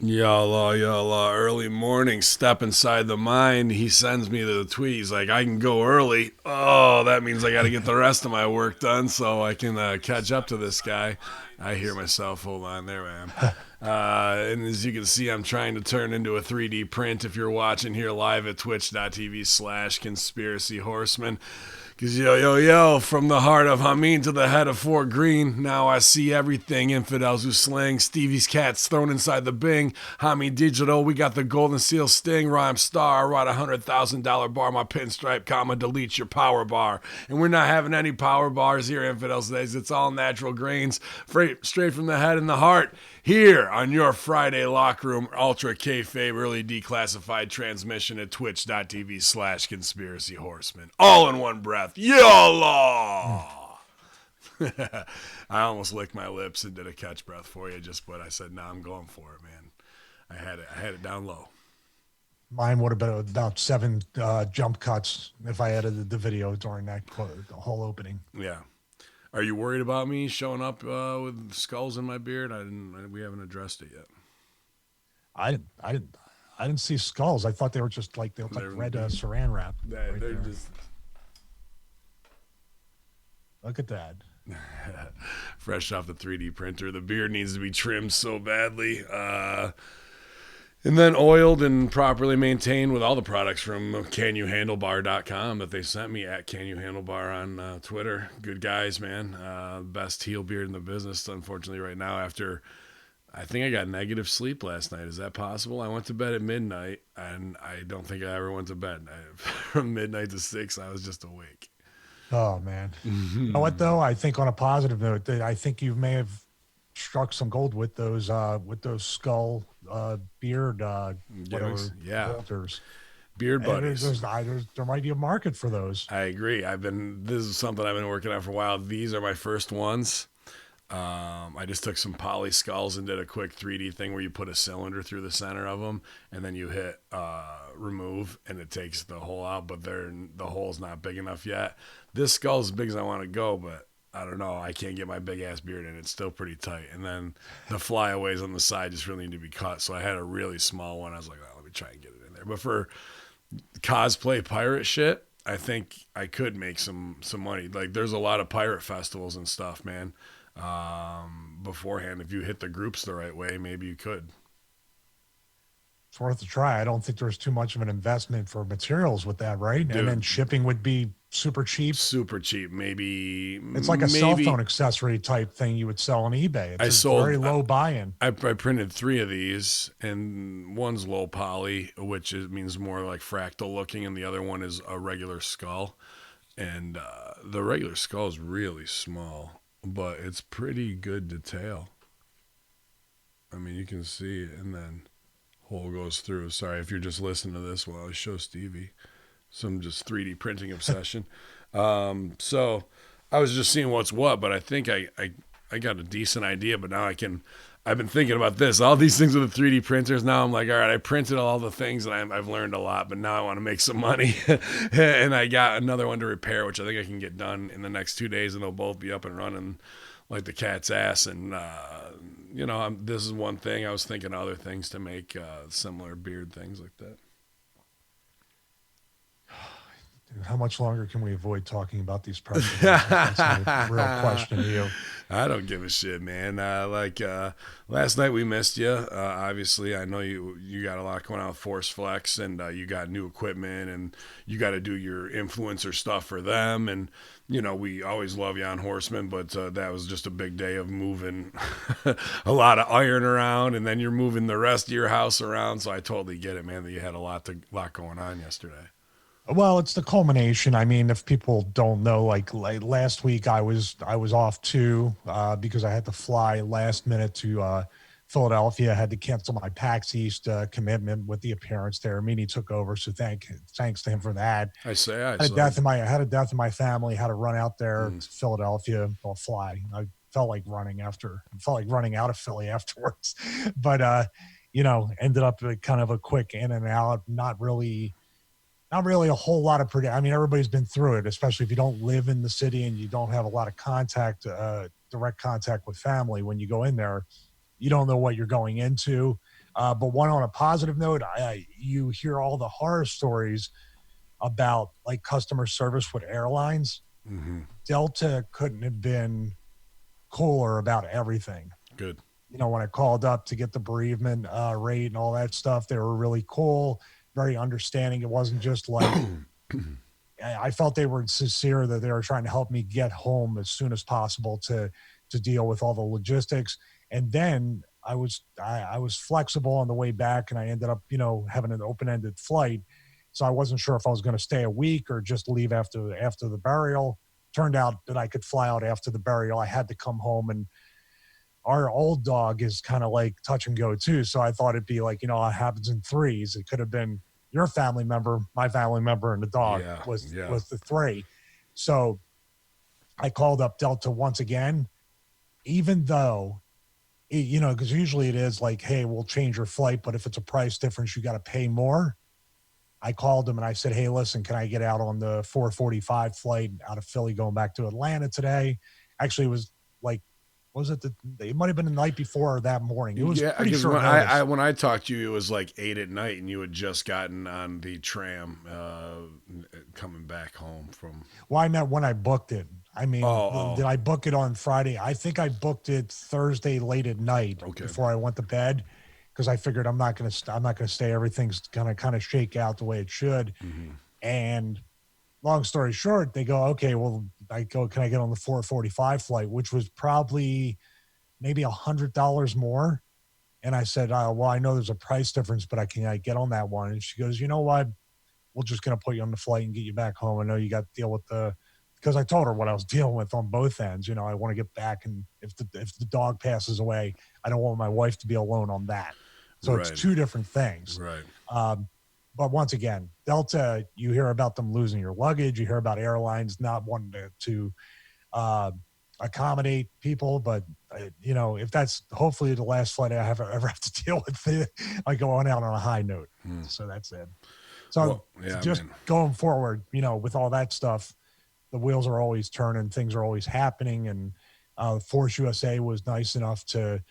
Yalla, early morning, step inside the mine. He sends me the tweet. He's like, I can go early. Oh, that means I got to get the rest of my work done so I can catch up to this guy. I hear myself. Hold on, there I am. And as you can see, I'm trying to turn into a 3D print if you're watching here live at twitch.tv/conspiracy horseman. Cause yo, from the heart of Hamin to the head of Fort Greene, now I see everything. Infidels who sling, Stevie's cats thrown inside the Bing. Hamin Digital, we got the Golden Seal Sting, Rhyme Star, write $100,000 bar, my pinstripe, comma, delete your power bar. And we're not having any power bars here, Infidels days. It's all natural grains, straight from the head and the heart. Here on your Friday locker room, ultra kayfabe, early declassified transmission at twitch.tv/conspiracy horseman. All in one breath. YOLO! I almost licked my lips and did a catch breath for you, but I said, nah, I'm going for it, man. I had it down low. Mine would have been about 7 jump cuts if I edited the video during that the whole opening. Yeah. Are you worried about me showing up with skulls in my beard? We haven't addressed it yet. I didn't see skulls. I thought they were just like red saran wrap. They're just. Look at that. Fresh off the 3D printer. The beard needs to be trimmed so badly. And then oiled and properly maintained with all the products from CanYouHandleBar.com that they sent me at CanYouHandleBar on Twitter. Good guys, man. Best heel beard in the business, unfortunately, right now after I think I got negative sleep last night. Is that possible? I went to bed at midnight, and I don't think I ever went to bed. From midnight to 6, I was just awake. Oh, man. You know what, though? I think on a positive note, I think you may have struck some gold with those skull beard Gimmicks? Yeah. filters. Beard buddies. There might be a market for those. I agree. This is something I've been working on for a while. These are my first ones. I just took some poly skulls and did a quick 3D thing where you put a cylinder through the center of them and then you hit remove and it takes the hole out, but the hole's not big enough yet. This skull's as big as I want to go, but I don't know. I can't get my big ass beard in. It's still pretty tight. And then the flyaways on the side just really need to be cut. So I had a really small one. I was like, oh, let me try and get it in there. But for cosplay pirate shit, I think I could make some money. Like there's a lot of pirate festivals and stuff, man. Beforehand, if you hit the groups the right way, maybe you could. It's worth a try. I don't think there's too much of an investment for materials with that, right? Dude, and then shipping would be super cheap. Super cheap. Maybe it's like a cell phone accessory type thing you would sell on eBay. It's very low buy-in. I printed 3 of these, and one's low poly, which means more like fractal looking, and the other one is a regular skull. And the regular skull is really small, but it's pretty good detail. I mean, you can see it, and then hole goes through. Sorry if you're just listening to this while I show Stevie some just 3D printing obsession. So I was just seeing what's what, but I think I got a decent idea. But now I've been thinking about this. All these things with the 3D printers. Now I'm like, all right, I printed all the things and I've learned a lot, but now I want to make some money. And I got another one to repair, which I think I can get done in the next 2 days, and they'll both be up and running like the cat's ass. And this is one thing. I was thinking of other things to make similar beard things like that. How much longer can we avoid talking about these projects? That's my real question to you. I don't give a shit, man. Last night we missed you. Obviously, I know you got a lot going on with Force Flex, and you got new equipment, and you got to do your influencer stuff for them. And we always love you on Horseman, but that was just a big day of moving a lot of iron around, and then you're moving the rest of your house around. So I totally get it, man. That you had a lot going on yesterday. Well, it's the culmination. I mean, if people don't know, like last week I was off too because I had to fly last minute to Philadelphia. I had to cancel my PAX East commitment with the appearance there. Meanie took over, so thanks to him for that. I had a death in my family. Had to run out there to Philadelphia. I'll fly. I felt like running out of Philly afterwards, but ended up kind of a quick in and out. Not really a whole lot of I mean, everybody's been through it, especially if you don't live in the city and you don't have a lot of direct contact with family. When you go in there, you don't know what you're going into. But one on a positive note, you hear all the horror stories about like customer service with airlines. Mm-hmm. Delta couldn't have been cooler about everything. Good. When I called up to get the bereavement rate and all that stuff, they were really cool, very understanding. It wasn't just like, I felt they were sincere that they were trying to help me get home as soon as possible to deal with all the logistics. And then I was flexible on the way back, and I ended up having an open-ended flight, so I wasn't sure if I was going to stay a week or just leave after the burial. Turned out that I could fly out after the burial. I had to come home, and our old dog is kind of like touch and go too. So I thought it'd be like, it happens in threes. It could have been your family member, my family member, and the dog was the three. So I called up Delta once again, even though, because usually it is like, hey, we'll change your flight, but if it's a price difference, you got to pay more. I called them and I said, hey, listen, can I get out on the 4:45 flight out of Philly going back to Atlanta today? Actually, it was like, it might have been the night before or that morning. It was pretty short notice. When I talked to you, it was like 8 at night, and you had just gotten on the tram coming back home from. Well, I meant when I booked it. I mean, did I book it on Friday? I think I booked it Thursday late at night before I went to bed, because I figured I'm not going to stay. Everything's going to kind of shake out the way it should. Mm-hmm. And long story short, they go, okay, well, can I get on the 4:45 flight, which was probably maybe $100 more. And I said, well, I know there's a price difference, but can I get on that one? And she goes, you know what? We're just going to put you on the flight and get you back home. I know you got to deal with because I told her what I was dealing with on both ends. I want to get back. And if the dog passes away, I don't want my wife to be alone on that. So It's two different things. Right. But once again, Delta, you hear about them losing your luggage. You hear about airlines not wanting to accommodate people. But, if that's hopefully the last flight I ever have to deal with, I go on out on a high note. So that's it. So going forward, with all that stuff, the wheels are always turning. Things are always happening. And Force USA was nice enough to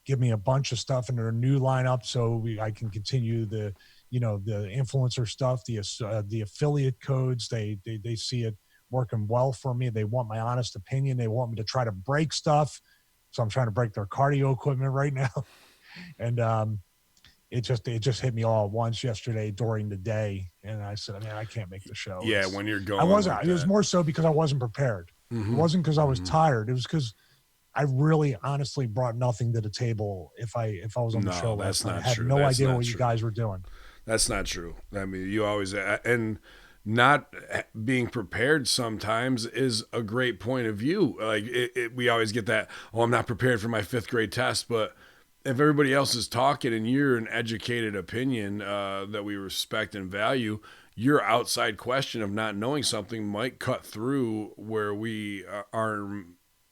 give me a bunch of stuff in their new lineup so I can continue the influencer stuff, the affiliate codes. They see it working well for me. They want my honest opinion. They want me to try to break stuff. So I'm trying to break their cardio equipment right now. And it just hit me all at once yesterday during the day. And I said, I can't make the show. Yeah. When you're going, it was more so because I wasn't prepared. Mm-hmm. It wasn't because I was tired. It was because I really honestly brought nothing to the table if I was on the show last night. I had no idea what you guys were doing. That's not true. I mean, you always, and not being prepared sometimes is a great point of view. Like we always get that, I'm not prepared for my 5th grade test, but if everybody else is talking and you're an educated opinion that we respect and value, your outside question of not knowing something might cut through where we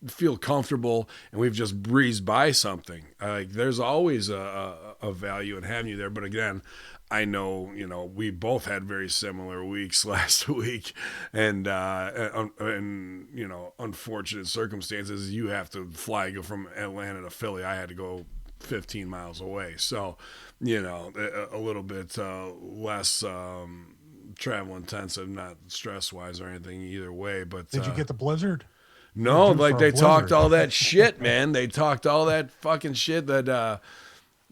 feel comfortable and we've just breezed by something. There's always a value in having you there. But again, I know, we both had very similar weeks last week, and unfortunate circumstances. You have to go from Atlanta to Philly. I had to go 15 miles away. So, a little bit less travel intensive, not stress wise or anything either way. But did you get the blizzard? No, like they talked all that shit, man. They talked all that fucking shit that,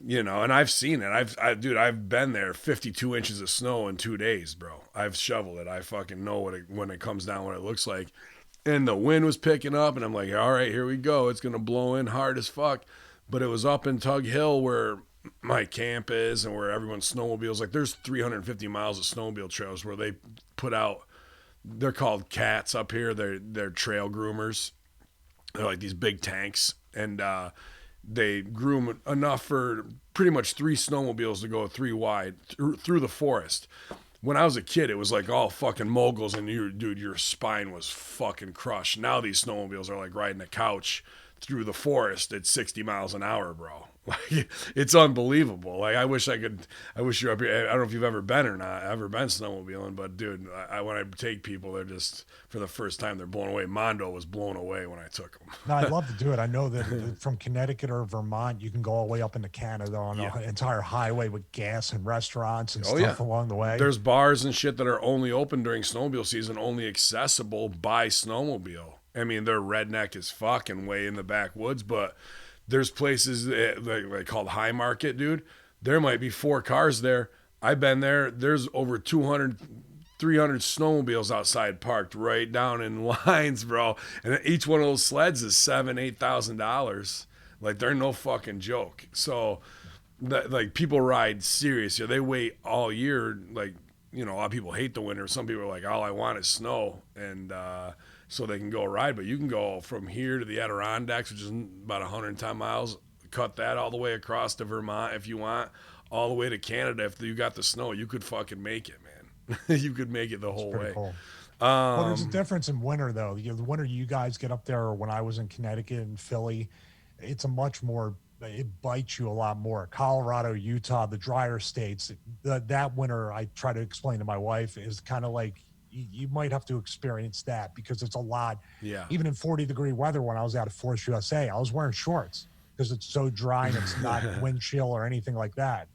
and I've seen it. I've been there. 52 inches of snow in 2 days, bro. I've shoveled it. I fucking know when it comes down, what it looks like. And the wind was picking up, and I'm like, all right, here we go. It's gonna blow in hard as fuck. But it was up in Tug Hill where my camp is and where everyone's snowmobiles. Like there's 350 miles of snowmobile trails where they put out. They're called cats up here. They're trail groomers. They're like these big tanks, and they groom enough for pretty much 3 snowmobiles to go 3 wide through the forest. When I was a kid, it was like all fucking moguls, and your spine was fucking crushed. Now these snowmobiles are like riding a couch through the forest at 60 miles an hour, bro. Like, it's unbelievable. Like, I wish you're up here. I don't know if you've ever been or not. I've ever been snowmobiling, but dude, when I take people, they're just, for the first time, they're blown away. Mondo was blown away when I took No, I'd him. love to do it. I know that from Connecticut or Vermont, you can go all the way up into Canada on Yeah. an entire highway with gas and restaurants and Oh yeah. stuff along the way. There's bars and shit that are only open during snowmobile season, only accessible by snowmobile. I mean, they're redneck as fuck and way in the backwoods, but there's places like called High Market, dude. There might be 4 cars there. I've been there. There's over 200, 300 snowmobiles outside parked right down in lines, bro. And each one of those sleds is $7,000-$8,000. Like, they're no fucking joke. So, like, people ride serious. They wait all year. Like, a lot of people hate the winter. Some people are like, all I want is snow, and so they can go ride. But you can go from here to the Adirondacks, which is about 110 miles. Cut that all the way across to Vermont if you want, all the way to Canada. If you got the snow, you could fucking make it, man. You could make it the whole way. Cool. Well, there's a difference in winter, though. The winter you guys get up there, or when I was in Connecticut and Philly, it's a much more, it bites you a lot more. Colorado, Utah, the drier states, that winter, I try to explain to my wife, is kind of like you might have to experience that because it's a lot. Yeah. Even in 40-degree weather, when I was out at Force USA, I was wearing shorts because it's so dry and it's not wind chill or anything like that.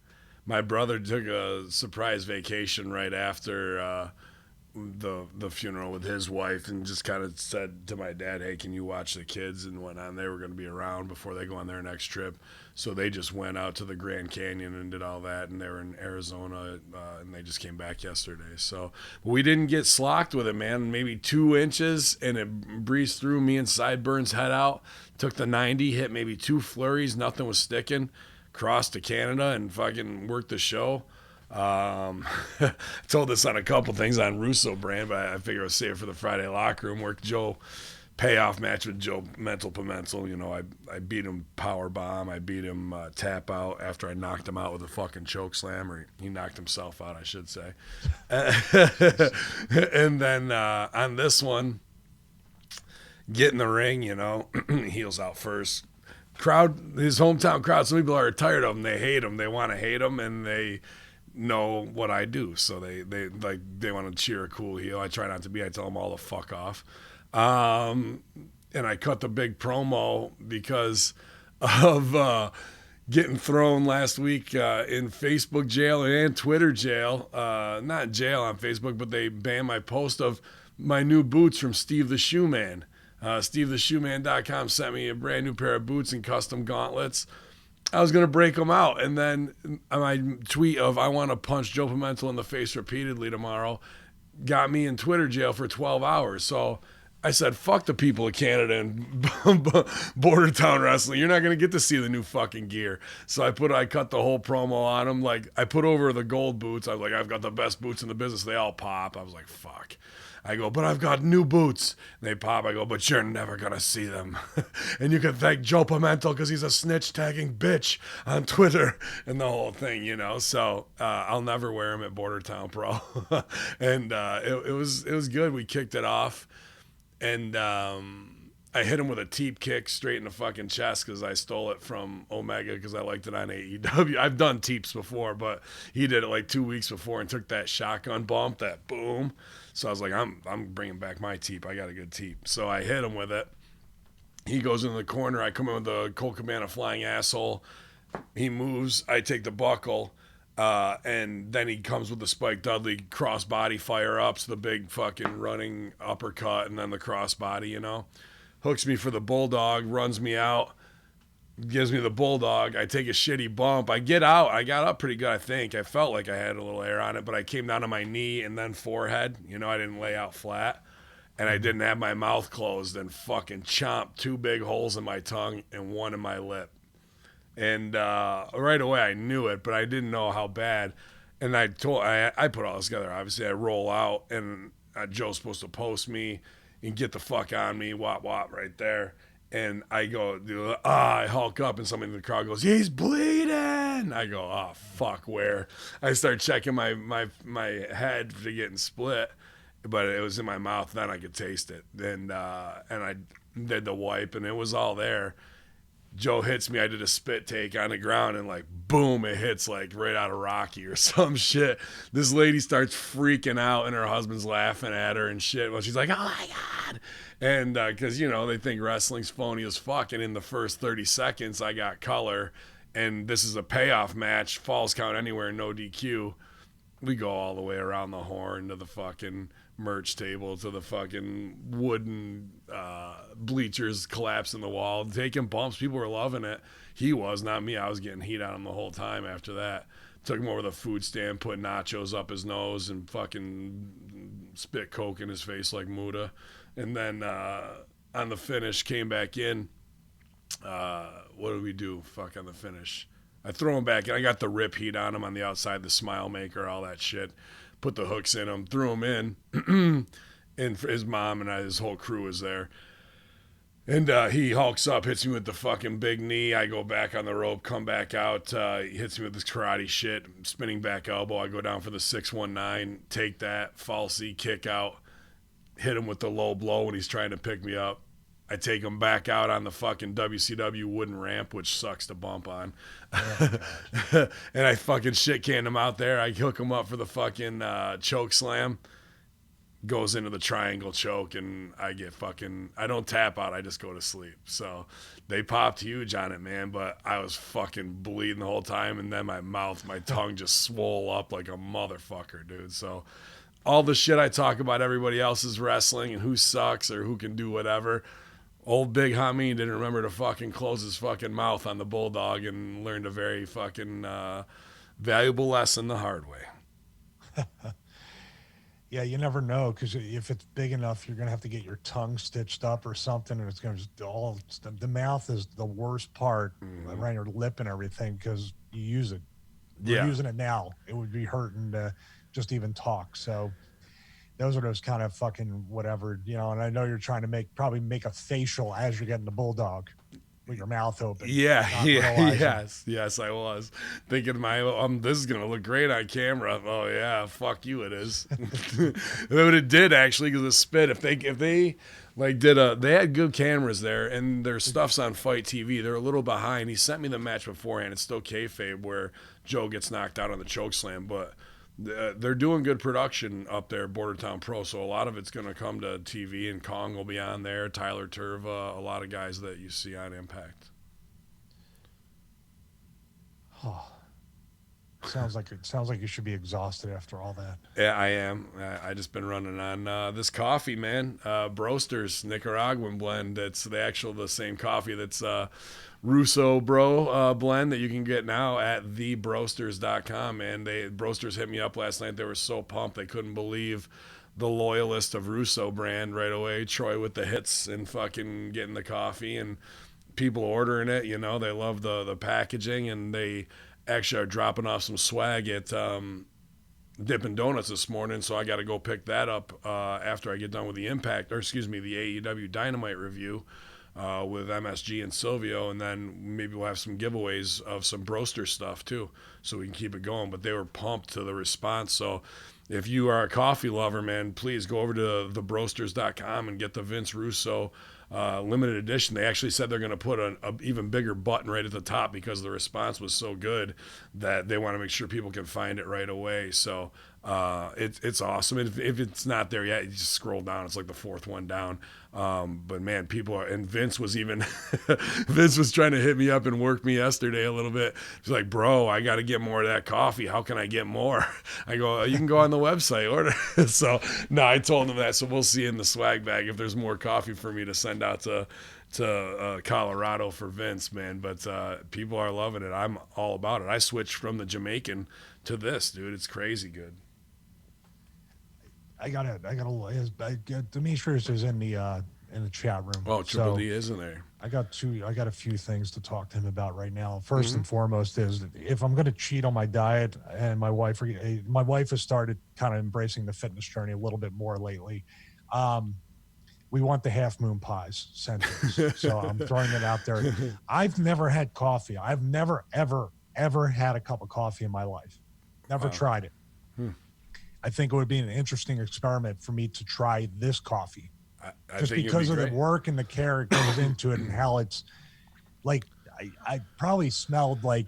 My brother took a surprise vacation right after the funeral with his wife, and just kind of said to my dad, hey, can you watch the kids and whatnot? They were going to be around before they go on their next trip, so they just went out to the Grand Canyon and did all that, and they were in Arizona, and they just came back yesterday. So we didn't get slocked with it, man. Maybe 2 inches, and it breezed through. Me and Sideburns head out, took the 90, hit maybe 2 flurries, nothing was sticking, crossed to Canada and fucking worked the show. I told this on a couple things on Russo brand, but I figure I'll save it for the Friday locker room. Worked Joe payoff match with Joe Mental Pimental. I beat him power bomb. I beat him tap out after I knocked him out with a fucking choke slam, or he knocked himself out, I should say. And then on this one, get in the ring, heels out first. Crowd, his hometown crowd, some people are tired of him. They hate him. They want to hate him, and they know what I do, so they want to cheer a cool heel. I try not to be. I tell them all to fuck off, and I cut the big promo because of getting thrown last week in Facebook jail and Twitter jail. Not jail on Facebook, but they banned my post of my new boots from Steve the Shoeman. SteveTheShoeman.com sent me a brand new pair of boots and custom gauntlets. I was going to break them out, and then my tweet of I want to punch Joe Pimentel in the face repeatedly tomorrow got me in Twitter jail for 12 hours. So I said, fuck the people of Canada and Border Town Wrestling. You're not going to get to see the new fucking gear. So I cut the whole promo on them. Like, I put over the gold boots. I was like, I've got the best boots in the business. They all pop. I was like, fuck. I go, but I've got new boots. And they pop. I go, but you're never going to see them. And you can thank Joe Pimentel because he's a snitch tagging bitch on Twitter and the whole thing, So I'll never wear them at Border Town Pro. And it was good. We kicked it off. And I hit him with a teep kick straight in the fucking chest because I stole it from Omega because I liked it on AEW. I've done teeps before, but he did it like 2 weeks before and took that shotgun bump, that boom. So I was like, I'm bringing back my teep. I got a good teep. So I hit him with it. He goes into the corner. I come in with the Colt Cabana flying asshole. He moves. I take the buckle. And then he comes with the Spike Dudley crossbody fire ups, the big fucking running uppercut, and then the crossbody, Hooks me for the bulldog, runs me out, gives me the bulldog. I take a shitty bump. I get out. I got up pretty good, I think. I felt like I had a little air on it, but I came down to my knee and then forehead. I didn't lay out flat. And I didn't have my mouth closed and fucking chomped 2 big holes in my tongue and 1 in my lip. And right away I knew it, but I didn't know how bad. And I put all this together. Obviously, I roll out, and Joe's supposed to post me and get the fuck on me, wop wop right there. And I go, I hulk up, and somebody in the crowd goes, he's bleeding. I go, oh fuck, where? I start checking my head for getting split, but it was in my mouth. Then I could taste it, and I did the wipe, and it was all there. Joe hits me. I did a spit take on the ground and like boom, it hits like right out of Rocky or some shit. This lady starts freaking out and her husband's laughing at her and shit. Well, she's like, "Oh my god!" And because they think wrestling's phony as fuck. And in the first 30 seconds, I got color, and this is a payoff match. Falls count anywhere, no DQ. We go all the way around the horn to the fucking merch table to the fucking wooden bleachers collapsing the wall, taking bumps. People were loving it. He was, not me. I was getting heat on him the whole time after that. Took him over the food stand, put nachos up his nose, and fucking spit Coke in his face like Muda. And then on the finish, came back in. What did we do? Fuck on the finish. I throw him back in. I got the rip heat on him on the outside, the smile maker, all that shit. Put the hooks in him, threw him in. And his mom and his whole crew was there. And he hulks up, hits me with the fucking big knee. I go back on the rope, come back out. He hits me with this karate shit, spinning back elbow. I go down for the 619, take that, falsy, kick out, hit him with the low blow when he's trying to pick me up. I take him back out on the fucking WCW wooden ramp, which sucks to bump on. Oh, and I fucking shit canned him out there. I hook him up for the fucking choke slam. Goes into the triangle choke, and I don't tap out. I just go to sleep. So they popped huge on it, man. But I was fucking bleeding the whole time. And then my tongue just swole up like a motherfucker, dude. So all the shit I talk about everybody else's wrestling and who sucks or who can do whatever. Old Big Hamin didn't remember to fucking close his fucking mouth on the Bulldog and learned a very fucking valuable lesson the hard way. Yeah, you never know, because if it's big enough, you're going to have to get your tongue stitched up or something, and it's going to the mouth is the worst part, around your lip and everything, because you use it. We're using it now. It would be hurting to just even talk. So those are those kind of fucking whatever, and I know you're trying to probably make a facial as you're getting the Bulldog with your mouth open. Yes, I was thinking this is gonna look great on camera. Oh yeah, fuck you, it is. But it did actually, because the spit. If they like they had good cameras there, and their stuff's on Fight TV. They're a little behind. He sent me the match beforehand. It's still kayfabe where Joe gets knocked out on the chokeslam, but they're doing good production up there, Bordertown Pro. So a lot of it's going to come to TV, and Kong will be on there, Tyler Turva, a lot of guys that you see on Impact. Oh, sounds like you should be exhausted after all that. Yeah, I am. I just been running on this coffee, man. BROASTERS Nicaraguan blend. It's the same coffee that's Russo Bro blend that you can get now at thebroasters.com. And Broasters hit me up last night. They were so pumped. They couldn't believe the loyalist of Russo brand right away. Troy with the hits and fucking getting the coffee, and people ordering it. They love the packaging, and they actually are dropping off some swag at Dippin' Donuts this morning. So I got to go pick that up after I get done with the Impact, or excuse me, the AEW Dynamite review. With MSG and Silvio, and then maybe we'll have some giveaways of some Broaster stuff too, so we can keep it going. But they were pumped to the response. So if you are a coffee lover, man, please go over to thebroasters.com and get the Vince Russo limited edition. They actually said they're going to put an even bigger button right at the top, because the response was so good that they want to make sure people can find it right away. So it's awesome. If it's not there yet, you just scroll down. It's like the fourth one down. But man, people are, and Vince was trying to hit me up and work me yesterday a little bit. He's like, "Bro, I got to get more of that coffee. How can I get more?" I go, "You can go on the website, order." So no, I told him that. So we'll see in the swag bag if there's more coffee for me to send out to Colorado for Vince, man. But people are loving it. I'm all about it. I switched from the Jamaican to this, dude. It's crazy good. Demetrius is in the chat room. Oh, Triple D isn't there. I got a few things to talk to him about right now. First and foremost is, if I'm going to cheat on my diet, and my wife has started kind of embracing the fitness journey a little bit more lately. We want the half moon pies sent to us. So I'm throwing it out there. I've never had coffee. I've never, ever had a cup of coffee in my life. Never tried it. I think it would be an interesting experiment for me to try this coffee. Just because of the work and the care it goes into it, and how it's like, I probably smelled like,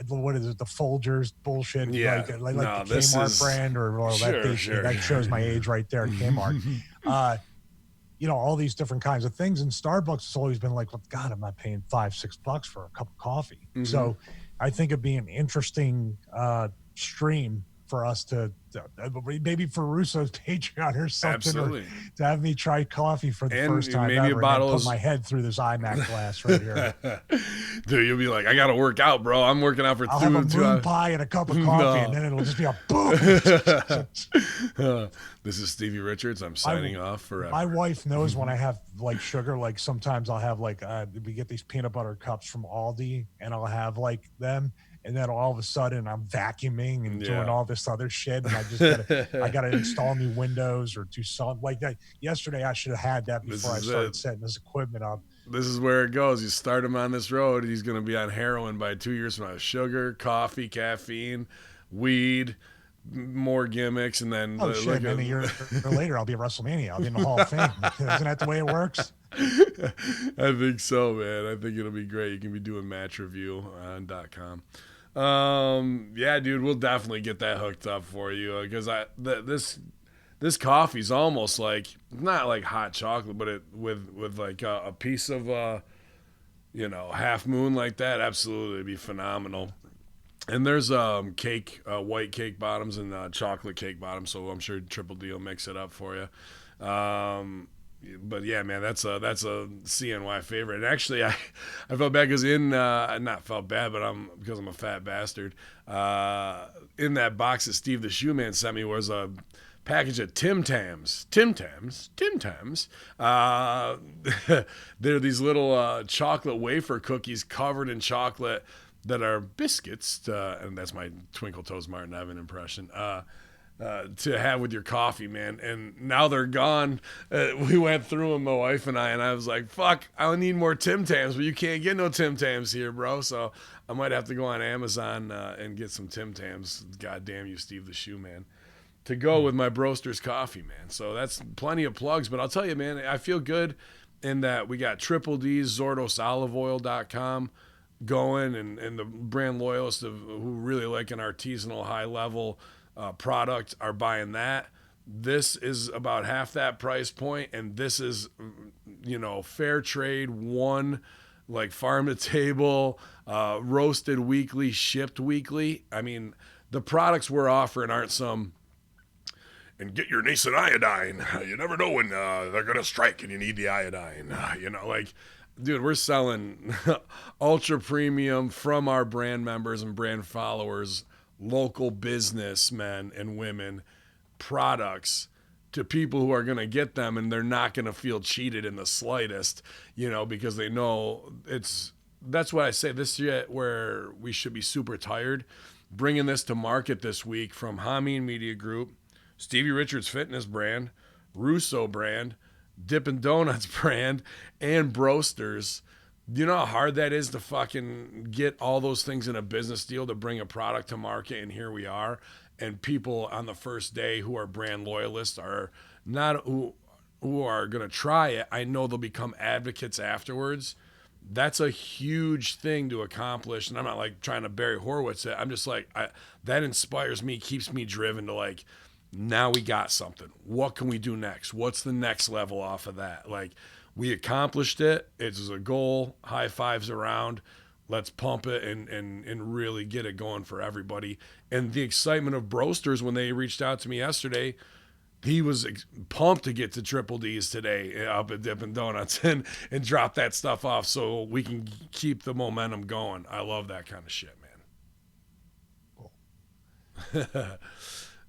what is it, the Folgers bullshit, Yeah, like the no, this Kmart is brand, or well, that sure, dates me. That shows my age right there, Kmart. All these different kinds of things. And Starbucks has always been like, well, God, I'm not paying $5-6 for a cup of coffee. So I think it'd be an interesting stream for us to maybe for Russo's Patreon or something, absolutely. or to have me try coffee for the And first time maybe a ever, and then bottle put of my head through this iMac glass right here. Dude, you'll be like, I gotta work out, bro. I'm working out for I'll have a 2 moon hours. pie and a cup of coffee, and then it'll just be a boom. This is Stevie Richards. I'm signing off forever. My wife knows when I have like sugar. Like sometimes I'll have like we get these peanut butter cups from Aldi, and I'll have like them, and then all of a sudden I'm vacuuming and doing all this other shit, and I gotta install new windows or do something like that. Yesterday I should have had that before I started setting this equipment up. This is where it goes. You start him on this road, he's going to be on heroin by 2 years from now. Sugar, coffee, caffeine, weed, more gimmicks, and then shit, man, a year later I'll be at WrestleMania. I'll be in the Hall of Fame. Isn't that the way it works? I think so, man. I think it'll be great. You can be doing match review on .com. Yeah, dude, we'll definitely get that hooked up for you, because this coffee's almost like, not like hot chocolate, but with like a piece of half moon like that, absolutely, it'd be phenomenal. And there's cake, white cake bottoms and chocolate cake bottoms, so I'm sure Triple D will mix it up for you. But yeah, man, that's a CNY favorite. And actually, I felt bad because not felt bad, but because I'm a fat bastard. In that box that Steve the Shoe Man sent me was a package of Tim Tams. They're these little chocolate wafer cookies covered in chocolate that are biscuits, and that's my Twinkle Toes Martin Evan impression, to have with your coffee, man. And now they're gone. We went through them, my wife and I was like, fuck, I need more Tim Tams, but you can't get no Tim Tams here, bro. So I might have to go on Amazon and get some Tim Tams. God damn you, Steve the Shoe Man, to go with my BROASTERS coffee, man. So that's plenty of plugs. But I'll tell you, man, I feel good in that we got Triple D's, ZordosOliveOil.com going, and the brand loyalists who really like an artisanal high level product are buying that. This is about half that price point, and this is fair trade, one, like farm to table, roasted weekly, shipped weekly. I mean, the products we're offering aren't some, and get your nascent iodine, you never know when they're gonna strike and you need the iodine, like, dude, we're selling ultra premium from our brand members and brand followers, local businessmen and women, products to people who are going to get them, and they're not going to feel cheated in the slightest, because they know that's what I say. This year where we should be super tired, bringing this to market this week from Hamin Media Group, Stevie Richards Fitness brand, Russo brand, Dippin' Donuts brand, and BROASTERS. Do you know how hard that is to fucking get all those things in a business deal to bring a product to market? And here we are. And people on the first day who are brand loyalists are not, who are going to try it, I know they'll become advocates afterwards. That's a huge thing to accomplish. And I'm not like trying to Barry Horowitz it. I'm just like, that inspires me, keeps me driven to like, now we got something. What can we do next? What's the next level off of that? Like, we accomplished it. It's a goal. High fives around. Let's pump it and really get it going for everybody. And the excitement of BROASTERS when they reached out to me yesterday, he was pumped to get to Triple D's today up at Dippin' Donuts and drop that stuff off so we can keep the momentum going. I love that kind of shit, man.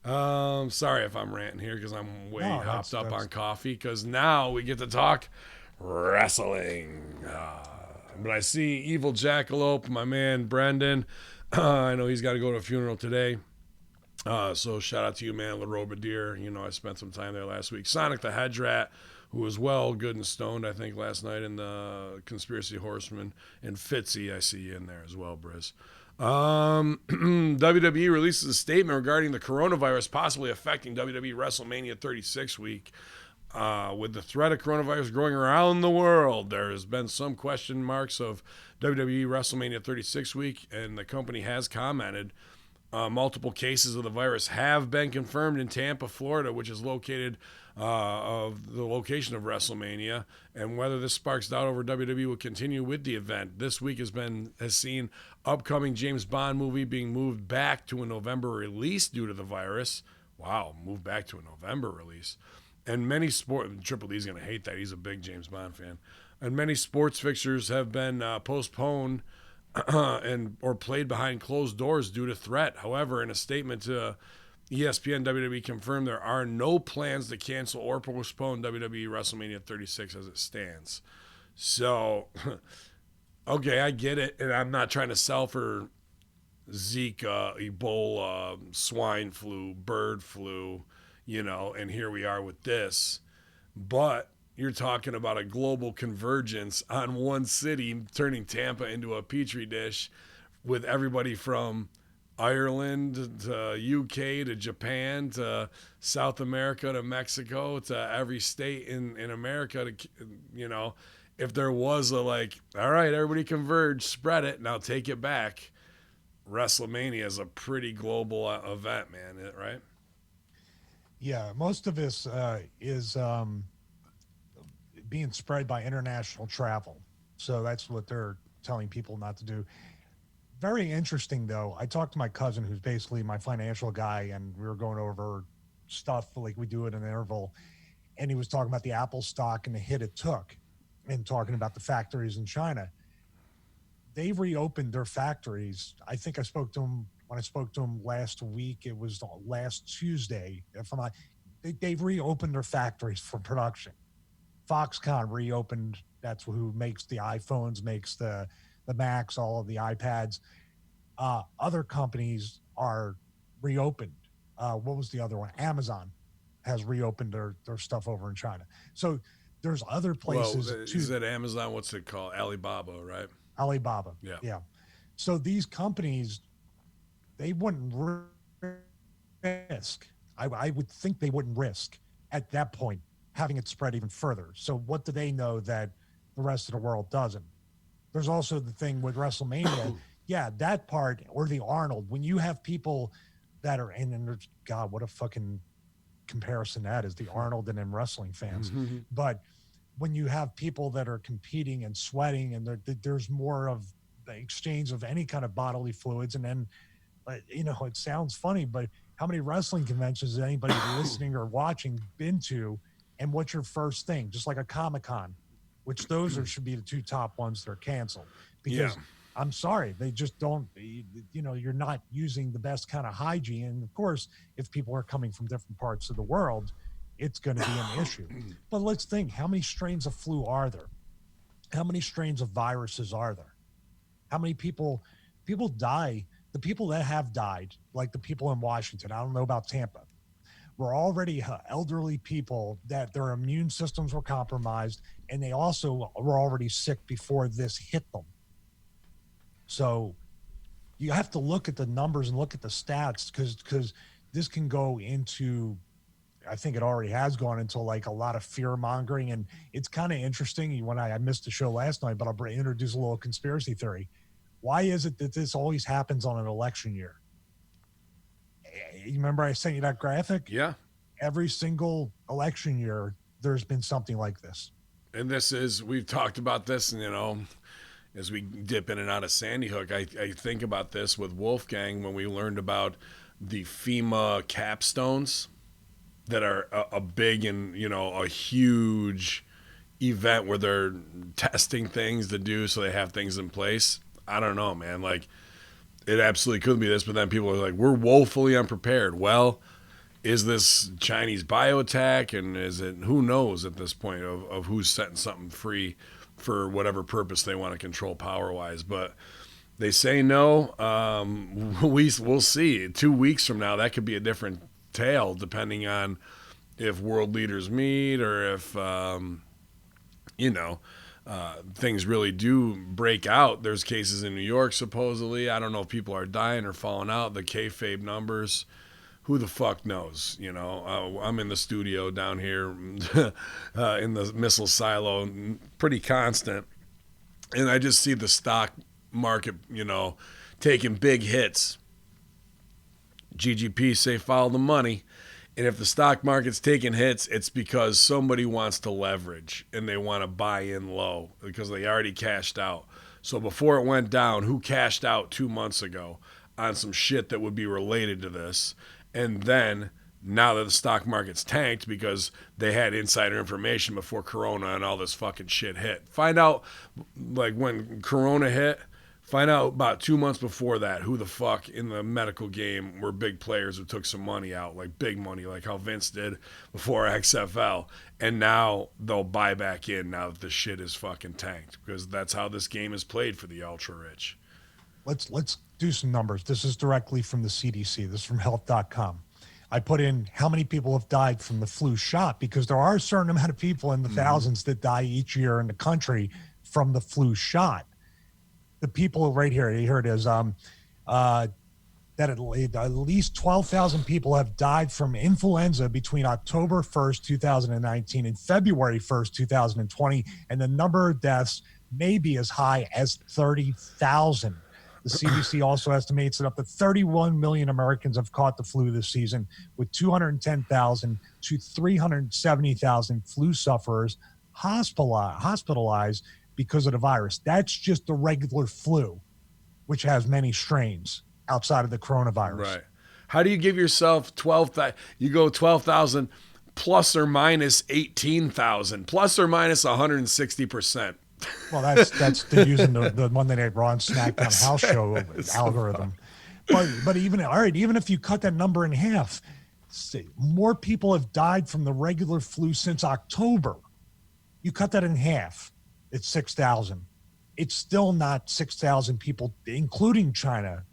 Cool. Sorry if I'm ranting here because I'm way hopped up on coffee, because now we get to talk wrestling. But I see Evil Jackalope, my man Brendan. I know he's got to go to a funeral today. So shout out to you, man, La Robadier. I spent some time there last week. Sonic the Hedge Rat, who was well, good and stoned, I think, last night in the Conspiracy Horseman. And Fitzy, I see you in there as well, Briz. WWE releases a statement regarding the coronavirus possibly affecting WWE WrestleMania 36 week. With the threat of coronavirus growing around the world, there has been some question marks of WWE WrestleMania 36 week, and the company has commented multiple cases of the virus have been confirmed in Tampa, Florida, which is located of the location of WrestleMania, and whether this sparks doubt over WWE will continue with the event. This week has seen upcoming James Bond movie being moved back to a November release due to the virus. Wow, moved back to a November release. And many Triple D's gonna hate that. He's a big James Bond fan. And many sports fixtures have been postponed and or played behind closed doors due to threat. However, in a statement to ESPN, WWE confirmed there are no plans to cancel or postpone WWE WrestleMania 36 as it stands. So, okay, I get it, and I'm not trying to sell for Zika, Ebola, swine flu, bird flu, and here we are with this. But you're talking about a global convergence on one city, turning Tampa into a petri dish with everybody from Ireland to UK to Japan to South America to Mexico to every state in America to, if there was all right, everybody converge, spread it, now take it back. WrestleMania is a pretty global event, man, right? Yeah, most of this is being spread by international travel. So that's what they're telling people not to do. Very interesting, though. I talked to my cousin, who's basically my financial guy, and we were going over stuff like we do at an interval. And he was talking about the Apple stock and the hit it took, and talking about the factories in China. They've reopened their factories. I think I spoke to him when I spoke to him last week. It was last Tuesday. If I'm not, they've reopened their factories for production. Foxconn reopened. That's who makes the iPhones, makes the Macs, all of the iPads. Other companies are reopened. What was the other one? Amazon has reopened their stuff over in China. So there's other places. Well, is it Amazon? What's it called? Alibaba, right? Alibaba. Yeah. Yeah. So these companies, they wouldn't risk. I would think they wouldn't risk at that point having it spread even further. So what do they know that the rest of the world doesn't? There's also the thing with WrestleMania. Yeah, that part, or the Arnold, when you have people that are and God, what a fucking comparison that is, the Arnold and them wrestling fans. But when you have people that are competing and sweating, and there's more of the exchange of any kind of bodily fluids, and then it sounds funny, but how many wrestling conventions has anybody listening or watching been to, and what's your first thing? Just like a Comic-Con, which should be the two top ones that are canceled, because I'm sorry, they just don't, you're not using the best kind of hygiene. And of course, if people are coming from different parts of the world, it's going to be an issue. But let's think, how many strains of flu are there? How many strains of viruses are there? How many people die? The people that have died, like the people in Washington, I don't know about Tampa, were already elderly people that their immune systems were compromised, and they also were already sick before this hit them. So you have to look at the numbers and look at the stats, because this can go into, I think it already has gone into like a lot of fear mongering. And it's kind of interesting. When I missed the show last night, but I'll introduce a little conspiracy theory. Why is it that this always happens on an election year? You remember I sent you that graphic? Yeah. Every single election year, there's been something like this. And we've talked about this, and as we dip in and out of Sandy Hook, I think about this with Wolfgang when we learned about the FEMA capstones that are a big and, a huge event where they're testing things to do so they have things in place. I don't know, man. Like, it absolutely could be this, but then people are like, we're woefully unprepared. Well, is this Chinese bioattack, and is it, who knows at this point of who's setting something free for whatever purpose they want to control power-wise. But they say no. We'll see. 2 weeks from now, that could be a different tale, depending on if world leaders meet or if, things really do break out. There's cases in New York, supposedly. I don't know if people are dying or falling out. The kayfabe numbers who the fuck knows? I'm in the studio down here in the missile silo, pretty constant, and I just see the stock market, taking big hits. GGP say follow the money. And if the stock market's taking hits, it's because somebody wants to leverage and they want to buy in low because they already cashed out. So before it went down, who cashed out 2 months ago on some shit that would be related to this? And then now that the stock market's tanked because they had insider information before Corona and all this fucking shit hit. Find out, like, when Corona hit, find out about 2 months before that who the fuck in the medical game were big players who took some money out, like big money, like how Vince did before XFL. And now they'll buy back in now that the shit is fucking tanked, because that's how this game is played for the ultra rich. Let's do some numbers. This is directly from the CDC. This is from health.com. I put in how many people have died from the flu shot, because there are a certain amount of people in the thousands that die each year in the country from the flu shot. The people right here it is, that at least 12,000 people have died from influenza between October 1st, 2019 and February 1st, 2020. And the number of deaths may be as high as 30,000. The CDC also estimates that up to 31 million Americans have caught the flu this season, with 210,000 to 370,000 flu sufferers hospitalized because of the virus. That's just the regular flu, which has many strains outside of the coronavirus. Right. How do you give yourself 12,000? You go 12,000 plus or minus 18,000, plus or minus 160%. Well, that's using the Monday Night Raw and SmackDown house show algorithm. But even if you cut that number in half, more people have died from the regular flu since October. You cut that in half, it's 6,000. It's still not 6,000 people, including China,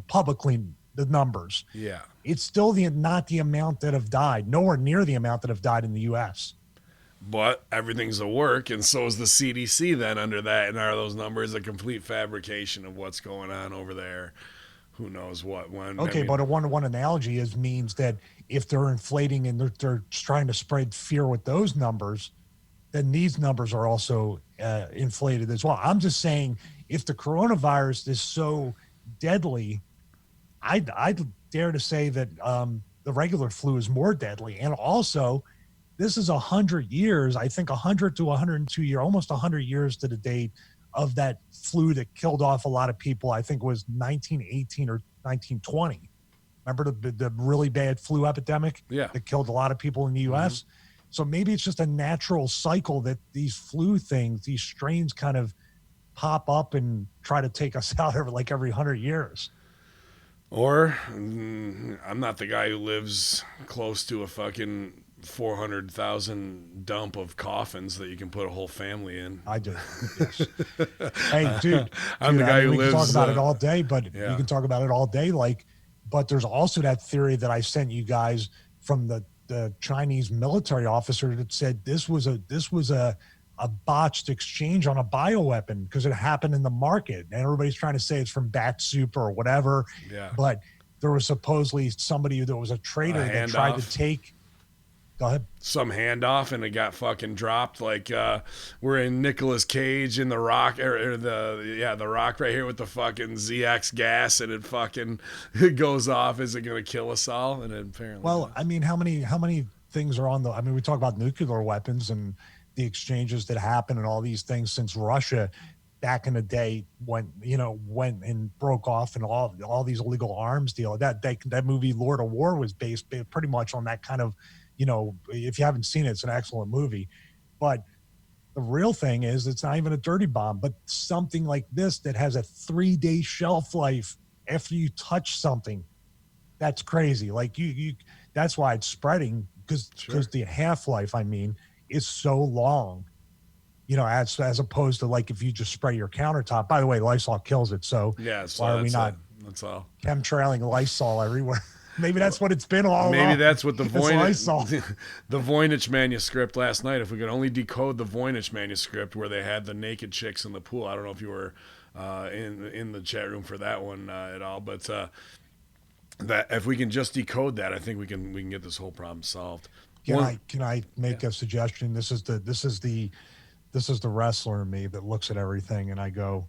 publicly, the numbers. Yeah. It's still not the amount that have died, nowhere near the amount that have died in the U.S. But everything's a work, and so is the CDC then under that. And are those numbers a complete fabrication of what's going on over there? Who knows what? When? Okay, but a one-to-one analogy means that if they're inflating and they're trying to spread fear with those numbers, then these numbers are also inflated as well. I'm just saying, if the coronavirus is so deadly, I'd dare to say that the regular flu is more deadly. And also, this is 100 years, I think 100 to 102 years, almost 100 years to the date of that flu that killed off a lot of people. I think it was 1918 or 1920. Remember the really bad flu epidemic that killed a lot of people in the U.S.? Mm-hmm. So maybe it's just a natural cycle that these flu things, these strains kind of pop up and try to take us out every 100 years. Or I'm not the guy who lives close to a fucking 400,000 dump of coffins that you can put a whole family in. I do. Yes. Hey, dude. I'm the guy who lives. We can talk about it all day, but you can talk about it all day. But there's also that theory that I sent you guys from the Chinese military officer that said this was a botched exchange on a bioweapon because it happened in the market, and everybody's trying to say it's from bat soup or whatever. Yeah. But there was supposedly somebody that was a traitor that tried to take. Go ahead. Some handoff and it got fucking dropped. Like we're in Nicolas Cage in The Rock, or the Rock right here with the fucking ZX gas, and it goes off. Is it going to kill us all? And it apparently. Well, I mean, how many things are on the? I mean, we talk about nuclear weapons and the exchanges that happen and all these things since Russia back in the day went and broke off and all these illegal arms deal. That movie Lord of War was based pretty much on that kind of. If you haven't seen it, it's an excellent movie. But the real thing is it's not even a dirty bomb, but something like this that has a 3-day shelf life after you touch something. That's crazy. Like you that's why it's spreading because the half-life, is so long. As opposed to if you just spray your countertop. By the way, Lysol kills it. So why are we not that's all chemtrailing Lysol everywhere? Maybe that's what it's been all along. Maybe that's what the Voynich manuscript last night. If we could only decode the Voynich manuscript where they had the naked chicks in the pool. I don't know if you were in the chat room for that one at all, but That if we can just decode that, I think we can get this whole problem solved. Can I make Yeah, a suggestion? This is the wrestler in me that looks at everything and I go,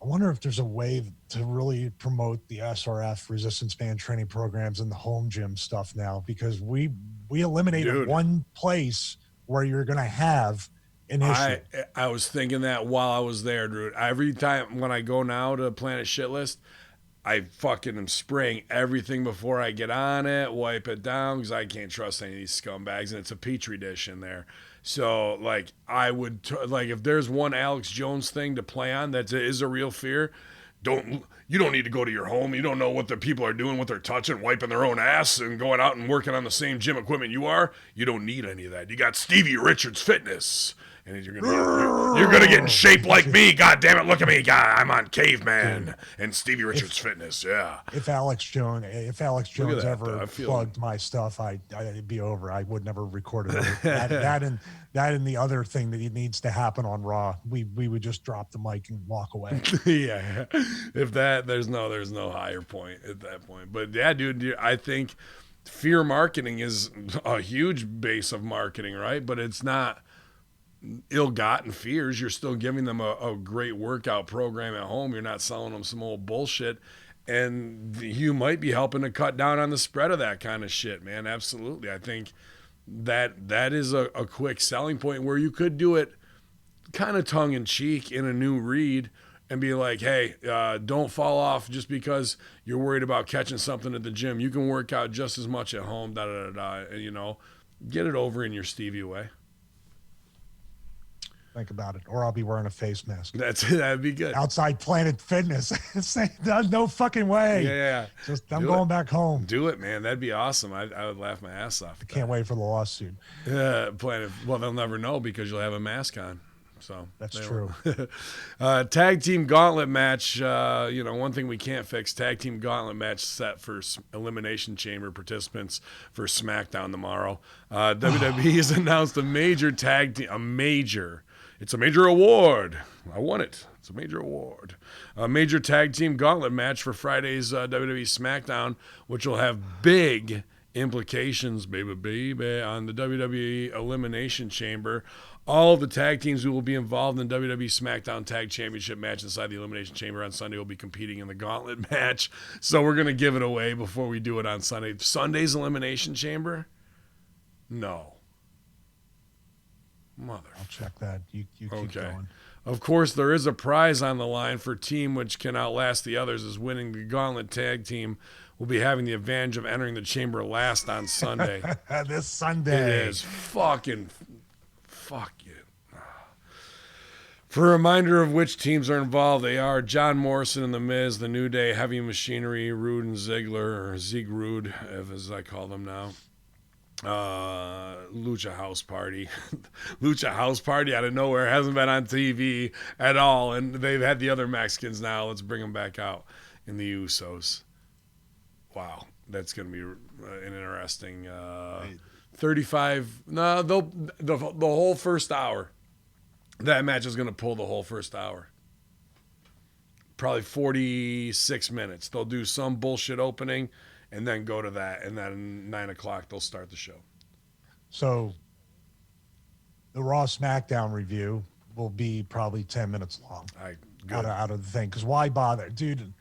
I wonder if there's a way to really promote the SRF resistance band training programs and the home gym stuff now, because we eliminated dude. one place where you're going to have an I issue. I was thinking that while I was there, dude. Every time when I go now to Planet Shit List, I fucking am spraying everything before I get on it, wipe it down because I can't trust any of these scumbags, and it's a petri dish in there. So like I would like if there's one Alex Jones thing to play on that is a real fear. You don't need to go to your home. You don't know what the people are doing, what they're touching, wiping their own ass, and going out and working on the same gym equipment you are. You don't need any of that. You got Stevie Richards Fitness, and you're gonna get in shape like me. God damn it, look at me. God, I'm on Dude, Caveman and Stevie Richards if Fitness. Yeah, if Alex look at Jones that. Though. ever I feel plugged my stuff, it'd be over. I would never record it over. That and the other thing that needs to happen on Raw, we would just drop the mic and walk away. yeah. If that there's no higher point at that point. But yeah, dude, I think fear marketing is a huge base of marketing, right? But it's not ill-gotten fears. You're still giving them a great workout program at home. You're not selling them some old bullshit, and you might be helping to cut down on the spread of that kind of shit, man. Absolutely. I think that is a quick selling point where you could do it kind of tongue-in-cheek in a new read and be like, hey, don't fall off just because you're worried about catching something at the gym. You can work out just as much at home, and, get it over in your Stevie way. Think about it, or I'll be wearing a face mask That'd be good. outside Planet Fitness. No fucking Yeah, way. yeah. Just I'm Do going it. back home. Do it, man. That'd be awesome. I would laugh my ass off. I can't wait for the lawsuit. Planet. Well, they'll never know because you'll have a mask on. So That's true. Tag team gauntlet match. One thing we can't fix: tag team gauntlet match set for elimination chamber participants for SmackDown tomorrow. WWE has announced a major tag team. It's a major award. I won it. It's a major award. A major tag team gauntlet match for Friday's WWE SmackDown, which will have big implications, baby, on the WWE Elimination Chamber. All of the tag teams who will be involved in WWE SmackDown Tag Championship match inside the Elimination Chamber on Sunday will be competing in the Gauntlet match. So we're going to give it away before we do it on Sunday. Sunday's Elimination Chamber? No. Mother. I'll check that. You keep going. Of course, there is a prize on the line for team which can outlast the others, as winning the Gauntlet tag team will be having the advantage of entering the chamber last on Sunday. This Sunday. It is fuck it. For a reminder of which teams are involved, they are John Morrison and The Miz, The New Day, Heavy Machinery, Rude and Ziggler, or Zig Rude, as I call them now. Lucha House Party. Lucha House Party out of nowhere, hasn't been on TV at all, and they've had the other Mexicans now. Let's bring them back out in the Usos. Wow, that's going to be an interesting 35. No, the whole first hour. That match is going to pull the whole first hour. Probably 46 minutes. They'll do some bullshit opening and then go to that. And then 9 o'clock, they'll start the show. So the Raw SmackDown review will be probably 10 minutes long out of the thing. Because why bother? Dude,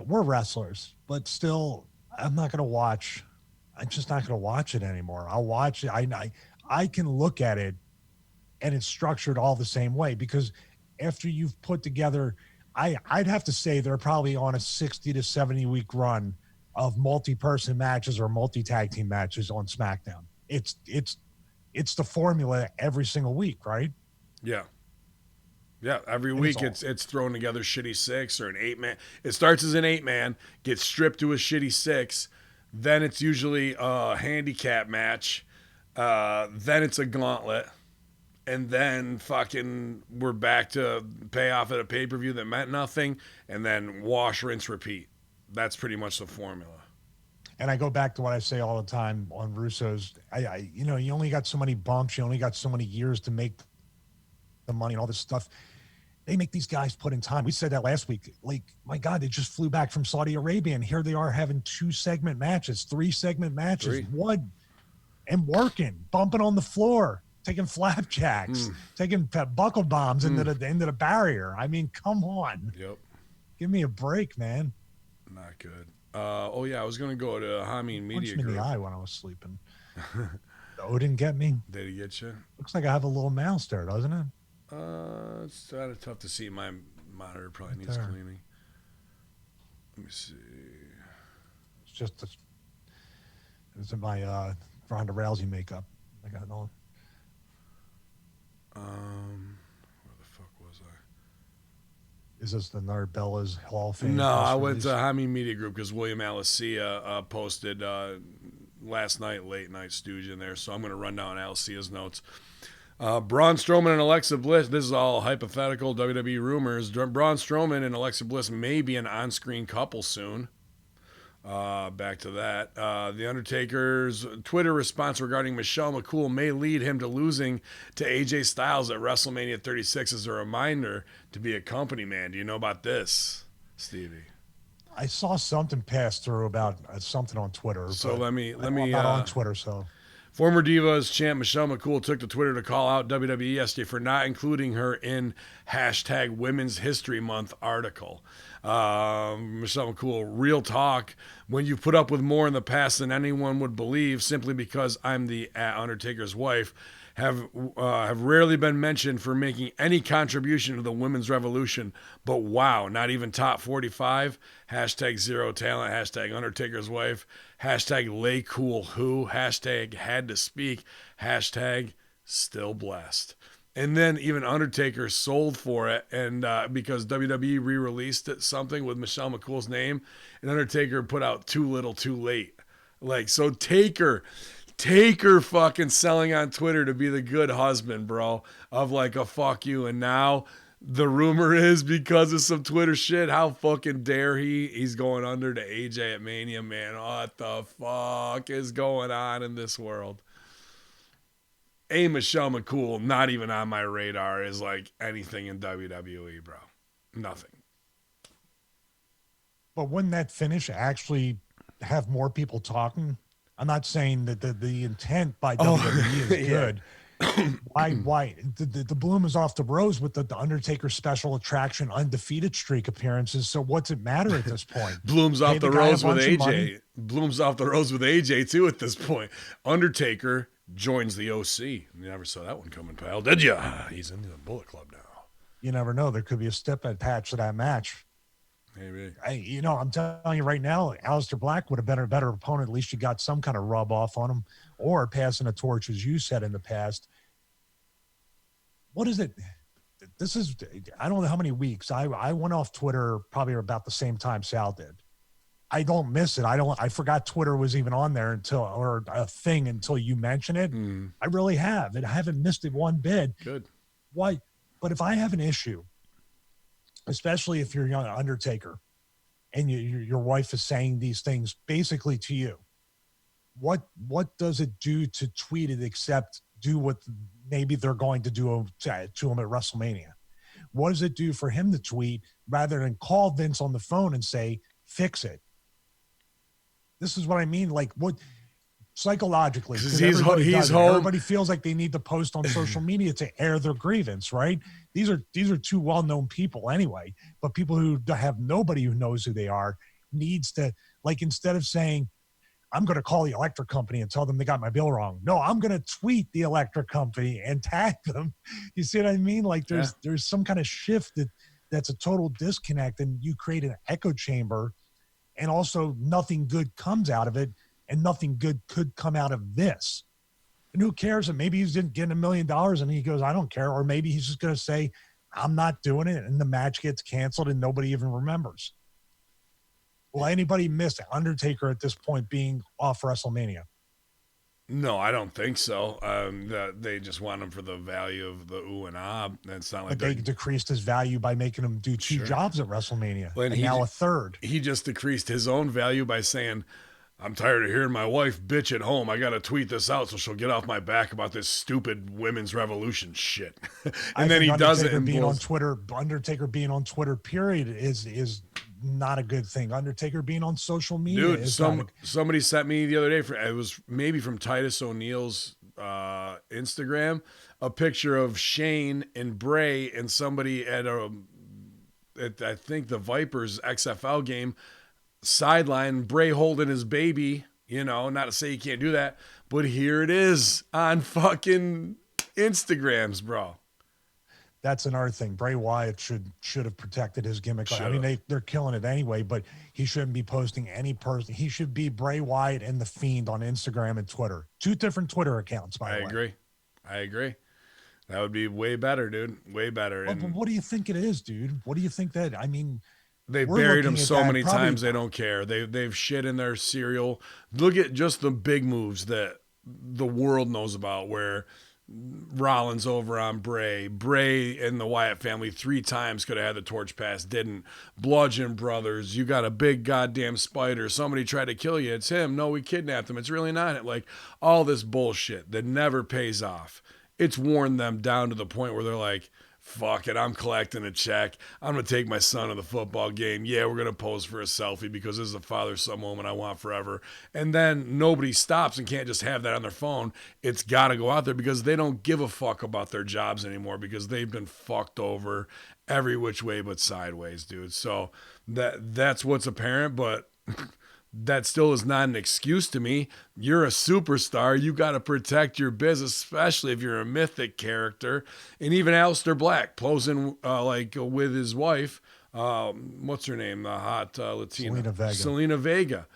we're wrestlers, but still, I'm not going to watch. I'm just not going to watch it anymore. I'll watch it. I can look at it and it's structured all the same way, because after you've put together, I'd have to say they're probably on a 60 to 70 week run of multi-person matches or multi-tag team matches on SmackDown. It's the formula every single week, right? Yeah. Yeah, every week it's thrown together shitty 6 or an 8-man. It starts as an 8-man, gets stripped to a shitty 6, then it's usually a handicap match, then it's a gauntlet, and then fucking we're back to payoff at a pay-per-view that meant nothing, and then wash, rinse, repeat. That's pretty much the formula. And I go back to what I say all the time on Russo's. You only got so many bumps, you only got so many years to make the money and all this stuff. They make these guys put in time. We said that last week. Like, my God, they just flew back from Saudi Arabia, and here they are having 2-segment matches, 3-segment matches, one, and working, bumping on the floor, taking flapjacks, taking buckle bombs into the barrier. I mean, come on. Yep. Give me a break, man. Not good. Oh yeah, I was gonna go to Hamin Media Punched me in Group. the eye when I was sleeping. Oh, didn't get me. Did he get you? Looks like I have a little mouse there, doesn't it? It's kind of tough to see. My monitor probably needs cleaning. Let me see. It's just it's in my Ronda Rousey makeup. I got it on. Where the fuck was I? Is this the Narbella's Hall of Fame? No, I went to Hamin Media Group because William Alessia posted last night, late night stooge in there. So I'm going to run down Alessia's notes. Braun Strowman and Alexa Bliss. This is all hypothetical WWE rumors. Braun Strowman and Alexa Bliss may be an on-screen couple soon. Back to that. The Undertaker's Twitter response regarding Michelle McCool may lead him to losing to AJ Styles at WrestleMania 36 as a reminder to be a company man. Do you know about this, Stevie? I saw something pass through about something on Twitter. So let me. I'm not on Twitter, so. Former Divas champ Michelle McCool took to Twitter to call out WWE yesterday for not including her in hashtag Women's History Month article. Michelle McCool, real talk. When you put up with more in the past than anyone would believe, simply because I'm the Undertaker's wife, have rarely been mentioned for making any contribution to the women's revolution. But wow, not even top 45. Hashtag zero talent. Hashtag Undertaker's wife. Hashtag lay cool who. Hashtag had to speak. Hashtag still blessed. And then even Undertaker sold for it, and because WWE re-released it, something with Michelle McCool's name, and Undertaker put out too little too late. Like, so Taker fucking selling on Twitter to be the good husband, bro, of like a fuck you. And now the rumor is because of some Twitter shit, how fucking dare he's going under to AJ at Mania, man. What the fuck is going on in this world? Michelle McCool, not even on my radar, is like anything in WWE, bro. Nothing. But wouldn't that finish actually have more people talking? I'm not saying that the intent by WWE is good. Why the bloom is off the rose with the Undertaker special attraction undefeated streak appearances. So what's it matter at this point? Blooms off the rose with AJ. Blooms off the rose with AJ too at this point. Undertaker joins the OC. You never saw that one coming, pal, did you? He's in the Bullet Club now. You never know. There could be a step attached to that match. Maybe. I'm telling you right now, Aleister Black would have been a better opponent. At least you got some kind of rub off on him, or passing a torch, as you said in the past. What is it? This is, I don't know how many weeks. I went off Twitter probably about the same time Sal did. I don't miss it. I forgot Twitter was even on there or a thing until you mention it. I really have. I haven't missed it one bit. Good. Why? But if I have an issue, especially if you're young Undertaker and your wife is saying these things basically to you, what does it do to tweet it except do what maybe they're going to do to him at WrestleMania? What does it do for him to tweet rather than call Vince on the phone and say, fix it? This is what I mean. Like, what psychologically, everybody feels like they need to post on social media to air their grievance, right? These are two well-known people anyway, but people who have nobody who knows who they are needs to, like, instead of saying, I'm going to call the electric company and tell them they got my bill wrong. No, I'm going to tweet the electric company and tag them. You see what I mean? Like, there's some kind of shift that's a total disconnect, and you create an echo chamber, and also nothing good comes out of it, and nothing good could come out of this. And who cares? And maybe he's getting $1 million and he goes, I don't care. Or maybe he's just going to say, I'm not doing it. And the match gets canceled and nobody even remembers. Will anybody miss Undertaker at this point being off WrestleMania? No, I don't think so. They just want him for the value of the ooh and ah. That's not like they decreased his value by making him do two jobs at WrestleMania, and now a third. He just decreased his own value by saying, I'm tired of hearing my wife bitch at home. I got to tweet this out so she'll get off my back about this stupid women's revolution shit. And then he does it and being on Twitter, Undertaker being on Twitter, period, is not a good thing. Undertaker being on social media. Dude, somebody sent me the other day, it was maybe from Titus O'Neil's Instagram, a picture of Shane and Bray and somebody at I think the Vipers XFL game, sideline, Bray holding his baby, not to say you can't do that, but here it is on fucking Instagrams, bro. That's another thing. Bray Wyatt should have protected his gimmick. I mean, they're killing it anyway, but he shouldn't be posting any person. He should be Bray Wyatt and The Fiend on Instagram and Twitter. 2 different Twitter accounts, by the way. I agree. That would be way better, dude. Way better. But what do you think it is, dude? What do you think that, I mean... They've buried him so many times they don't care. They've shit in their cereal. Look at just the big moves that the world knows about, where Rollins over on Bray and the Wyatt family 3 times could have had the torch pass, didn't. Bludgeon Brothers, you got a big goddamn spider. Somebody tried to kill you. It's him. No, we kidnapped him. It's really not. Like, all this bullshit that never pays off. It's worn them down to the point where they're like, fuck it, I'm collecting a check. I'm going to take my son to the football game. Yeah, we're going to pose for a selfie because this is a father-son moment I want forever. And then nobody stops and can't just have that on their phone. It's got to go out there because they don't give a fuck about their jobs anymore because they've been fucked over every which way but sideways, dude. So that's what's apparent, but... that still is not an excuse to me. You're a superstar. You got to protect your business, especially if you're a mythic character. And even Aleister Black posing with his wife. What's her name? The hot Latina. Selena Vega.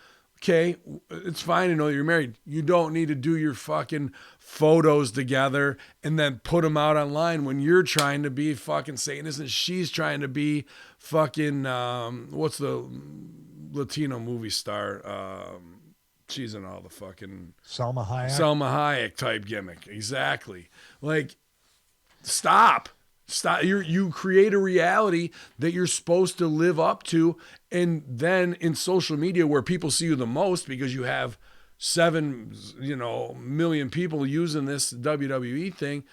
Okay, it's fine to know you're married. You don't need to do your fucking photos together and then put them out online when you're trying to be fucking Satanist and she's trying to be fucking, what's the Latino movie star? She's in all the fucking... Salma Hayek type gimmick. Exactly. Like, stop. You create a reality that you're supposed to live up to, and then in social media where people see you the most because you have 7 million people using this WWE thing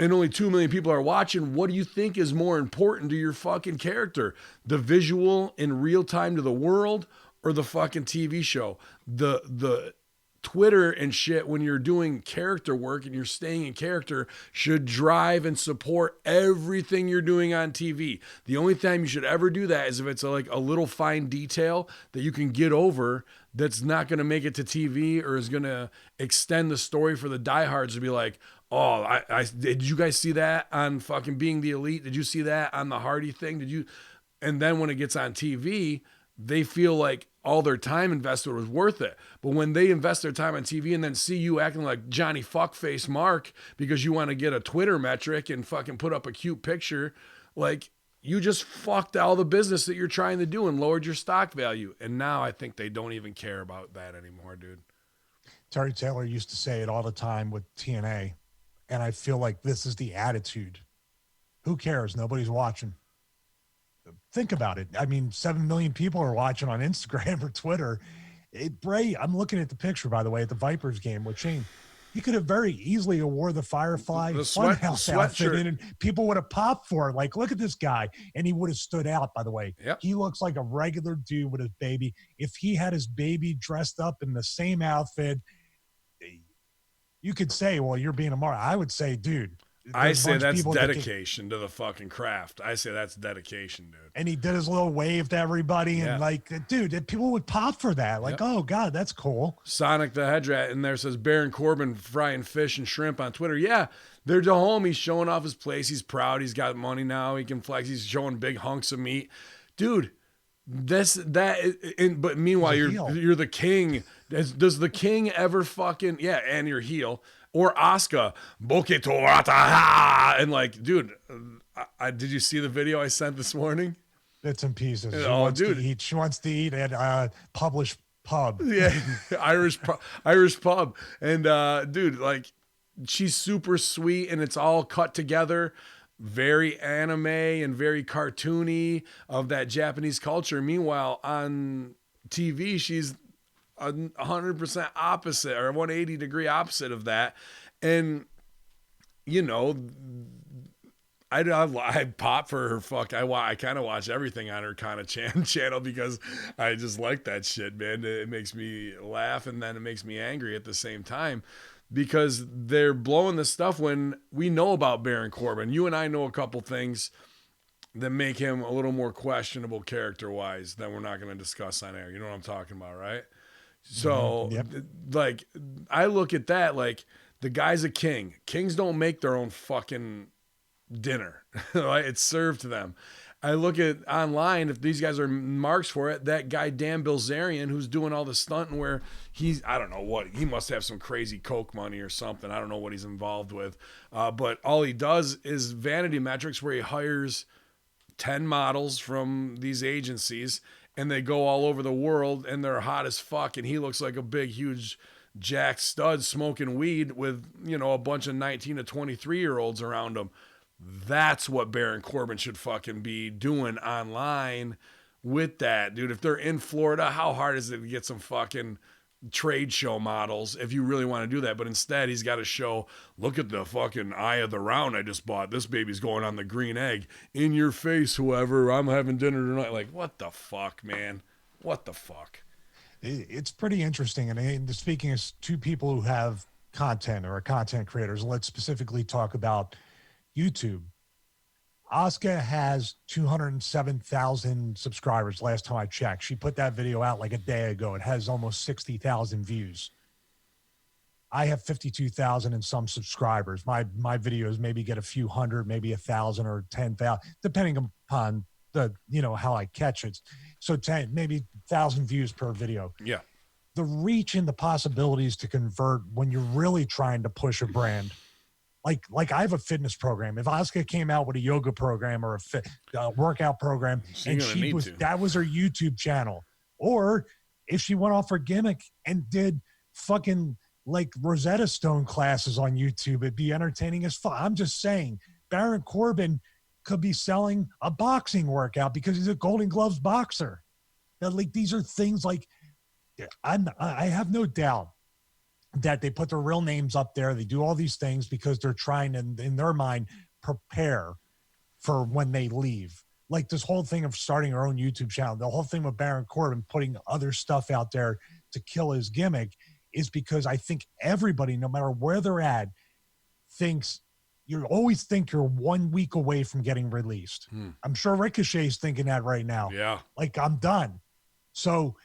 and only 2 million people are watching, what do you think is more important to your fucking character? The visual in real time to the world or the fucking TV show? The Twitter and shit, when you're doing character work and you're staying in character, should drive and support everything you're doing on TV. The only time you should ever do that is if it's like a little fine detail that you can get over that's not going to make it to TV or is going to extend the story for the diehards to be like, oh, I did you guys see that on fucking Being the Elite? Did you see that on the Hardy thing? Did you? And then when it gets on TV, they feel like all their time invested was worth it. But when they invest their time on TV and then see you acting like Johnny Fuckface Mark because you want to get a Twitter metric and fucking put up a cute picture, like, you just fucked all the business that you're trying to do and lowered your stock value. And now I think they don't even care about that anymore, dude. Terry Taylor used to say it all the time with TNA. And I feel like this is the attitude. Who cares? Nobody's watching. Think about it. I mean, 7 million people are watching on Instagram or Twitter. Bray, I'm looking at the picture, by the way, at the Vipers game with Shane. He could have very easily wore the Firefly Funhouse outfit in, and people would have popped for it. Like, look at this guy. And he would have stood out, by the way. Yep. He looks like a regular dude with his baby. If he had his baby dressed up in the same outfit, you could say, well, you're being a martyr. I would say, dude. I say that's dedication to the fucking craft. I say that's dedication, dude. And he did his little wave to everybody. And like, dude, people would pop for that. Like, oh, God, that's cool. Sonic the Hedgehog in there says Baron Corbin frying fish and shrimp on Twitter. Yeah, they're to home. He's showing off his place. He's proud. He's got money now. He can flex. He's showing big hunks of meat. Dude, but meanwhile, you're the king. Does the king ever fucking, and you're heel. Or Asuka, and like, dude, did you see the video I sent this morning? Bits and pieces. She wants to eat at published pub. Yeah, Irish pub. And dude, like, she's super sweet, and it's all cut together, very anime and very cartoony of that Japanese culture. Meanwhile, on TV, she's 100% opposite or 180-degree opposite of that. And, you know, I pop for her I kind of watch everything on her kind of channel because I just like that shit, man. It makes me laugh and then it makes me angry at the same time because they're blowing the stuff when we know about Baron Corbin. You and I know a couple things that make him a little more questionable character-wise that we're not going to discuss on air. You know what I'm talking about, right? So, Yep. like, I look at that like the guy's a king. Kings don't make their own fucking dinner. Right? It's served to them. I look at online, if these guys are marks for it, that guy Dan Bilzerian who's doing all the stunting where I don't know what, he must have some crazy coke money or something. I don't know what he's involved with. But all he does is vanity metrics where he hires 10 models from these agencies and they go all over the world and they're hot as fuck. And he looks like a big, huge jack stud smoking weed with, you know, a bunch of 19 to 23-year-olds around him. That's what Baron Corbin should fucking be doing online with that, dude. If they're in Florida, how hard is it to get some fucking trade show models if you really want to do that? But instead, he's got to show, look at the fucking eye of the round I just bought. This baby's going on the green egg. In your face, whoever. I'm having dinner tonight. Like, what the fuck, man? What the fuck? It's pretty interesting. And speaking as two people who have content or are content creators, let's specifically talk about YouTube. Asuka has 207,000 subscribers last time I checked. She put that video out like a day ago. It has almost 60,000 views. I have 52,000 and some subscribers. My videos maybe get a few hundred, maybe 1,000 or 10,000, depending upon the, you know, how I catch it. So 10, maybe 1,000 views per video. Yeah. The reach and the possibilities to convert when you're really trying to push a brand. Like I have a fitness program. If Asuka came out with a yoga program or a workout program, and that was her YouTube channel, or if she went off her gimmick and did fucking like Rosetta Stone classes on YouTube, it'd be entertaining as fuck. I'm just saying, Baron Corbin could be selling a boxing workout because he's a Golden Gloves boxer. That, like, these are things like I have no doubt that they put their real names up there. They do all these things because they're trying to, in their mind, prepare for when they leave. Like this whole thing of starting our own YouTube channel, the whole thing with Baron Corbin putting other stuff out there to kill his gimmick is because I think everybody, no matter where they're at, thinks you always think you're 1 week away from getting released. I'm sure Ricochet's thinking that right now. Yeah. Like, I'm done. So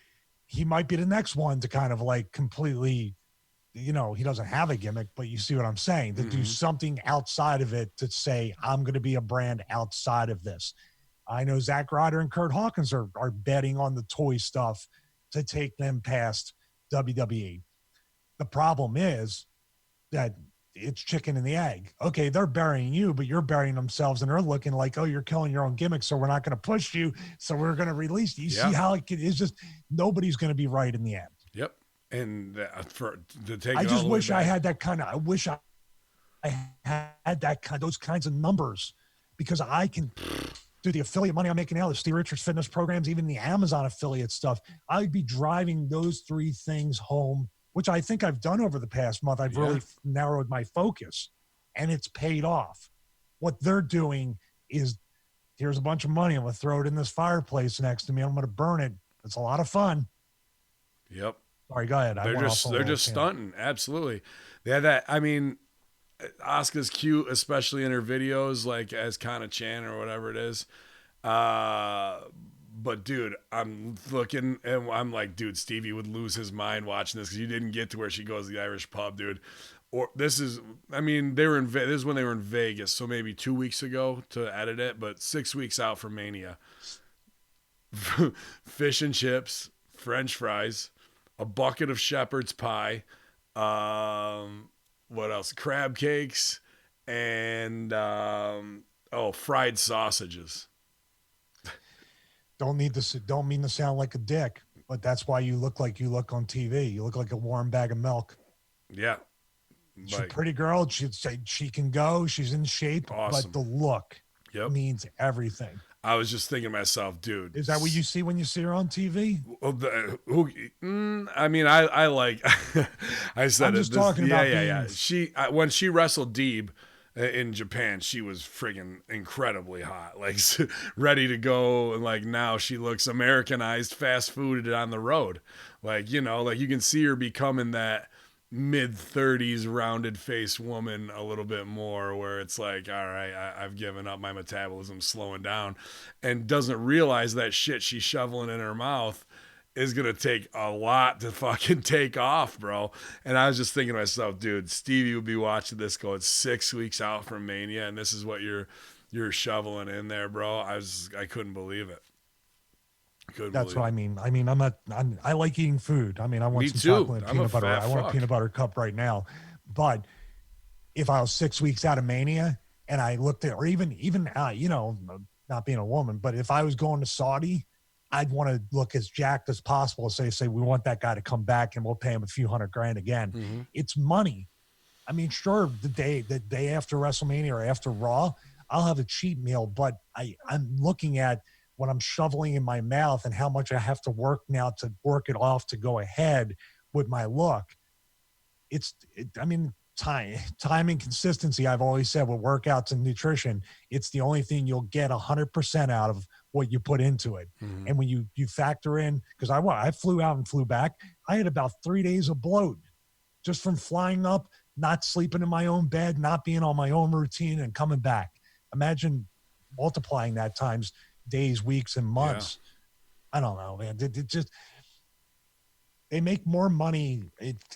he might be the next one to kind of like completely, you know, he doesn't have a gimmick, but you see what I'm saying, to do something outside of it, to say, I'm going to be a brand outside of this. I know Zack Ryder and Kurt Hawkins are betting on the toy stuff to take them past WWE. The problem is that it's chicken and the egg. Okay, they're burying you, but you're burying themselves, and they're looking like, oh, you're killing your own gimmick, so we're not going to push you, so we're going to release you. See how it is? Just nobody's going to be right in the end. Yep. And to take, I just wish I had that kind of. I wish I had that kind, those kinds of numbers, because I can do the affiliate money I'm making now, the Steve Richards fitness programs, even the Amazon affiliate stuff. I'd be driving those three things home, which I think I've done over the past month. I've really narrowed my focus, and it's paid off. What they're doing is, here's a bunch of money. I'm going to throw it in this fireplace next to me. I'm going to burn it. It's a lot of fun. Yep. Sorry, go ahead. They're just stunting. Absolutely. Yeah, that, I mean, Asuka's cute, especially in her videos, like as Kana Chan or whatever it is. But dude, I'm looking and I'm like, dude, Stevie would lose his mind watching this because you didn't get to where she goes to the Irish pub, dude. Or this is when they were in Vegas, so maybe 2 weeks ago to edit it, but 6 weeks out from Mania. Fish and chips, French fries, a bucket of shepherd's pie, what else? Crab cakes, and fried sausages. Don't mean to sound like a dick, but that's why you look like you look on TV. You look like a warm bag of milk. Yeah. She's a pretty girl. She'd say she can go. She's in shape, awesome. but the look means everything. I was just thinking to myself, dude. Is that what you see when you see her on TV? I mean, I like. I said I'm it. just talking about Yeah. being. When she wrestled Deeb in Japan, she was friggin' incredibly hot, like ready to go. And like now, she looks Americanized, fast fooded on the road. Like like you can see her becoming that mid-30s rounded face woman a little bit more, where it's like, all right, I've given up, my metabolism's slowing down, and doesn't realize that shit she's shoveling in her mouth is gonna take a lot to fucking take off, bro. And I was just thinking to myself, dude, Stevie would be watching this going 6 weeks out from Mania, and this is what you're shoveling in there, bro. I couldn't believe it. That's what I mean. I like eating food. I mean, I want Me some too. chocolate and I'm a peanut butter. fat I want a fuck. peanut butter cup right now. But if I was 6 weeks out of Mania and I looked at, or even not being a woman, but if I was going to Saudi, I'd want to look as jacked as possible. Say we want that guy to come back and we'll pay him a few $100,000 again. Mm-hmm. It's money. I mean, sure, the day after WrestleMania or after Raw, I'll have a cheat meal, but I'm looking at what I'm shoveling in my mouth and how much I have to work now to work it off to go ahead with my look. Time and consistency. I've always said with workouts and nutrition, it's the only thing you'll get 100% out of what you put into it. Mm-hmm. And when you factor in, because I flew out and flew back, I had about 3 days of bloat just from flying up, not sleeping in my own bed, not being on my own routine, and coming back. Imagine multiplying that times days, weeks, and months. Yeah. I don't know, man. They make more money.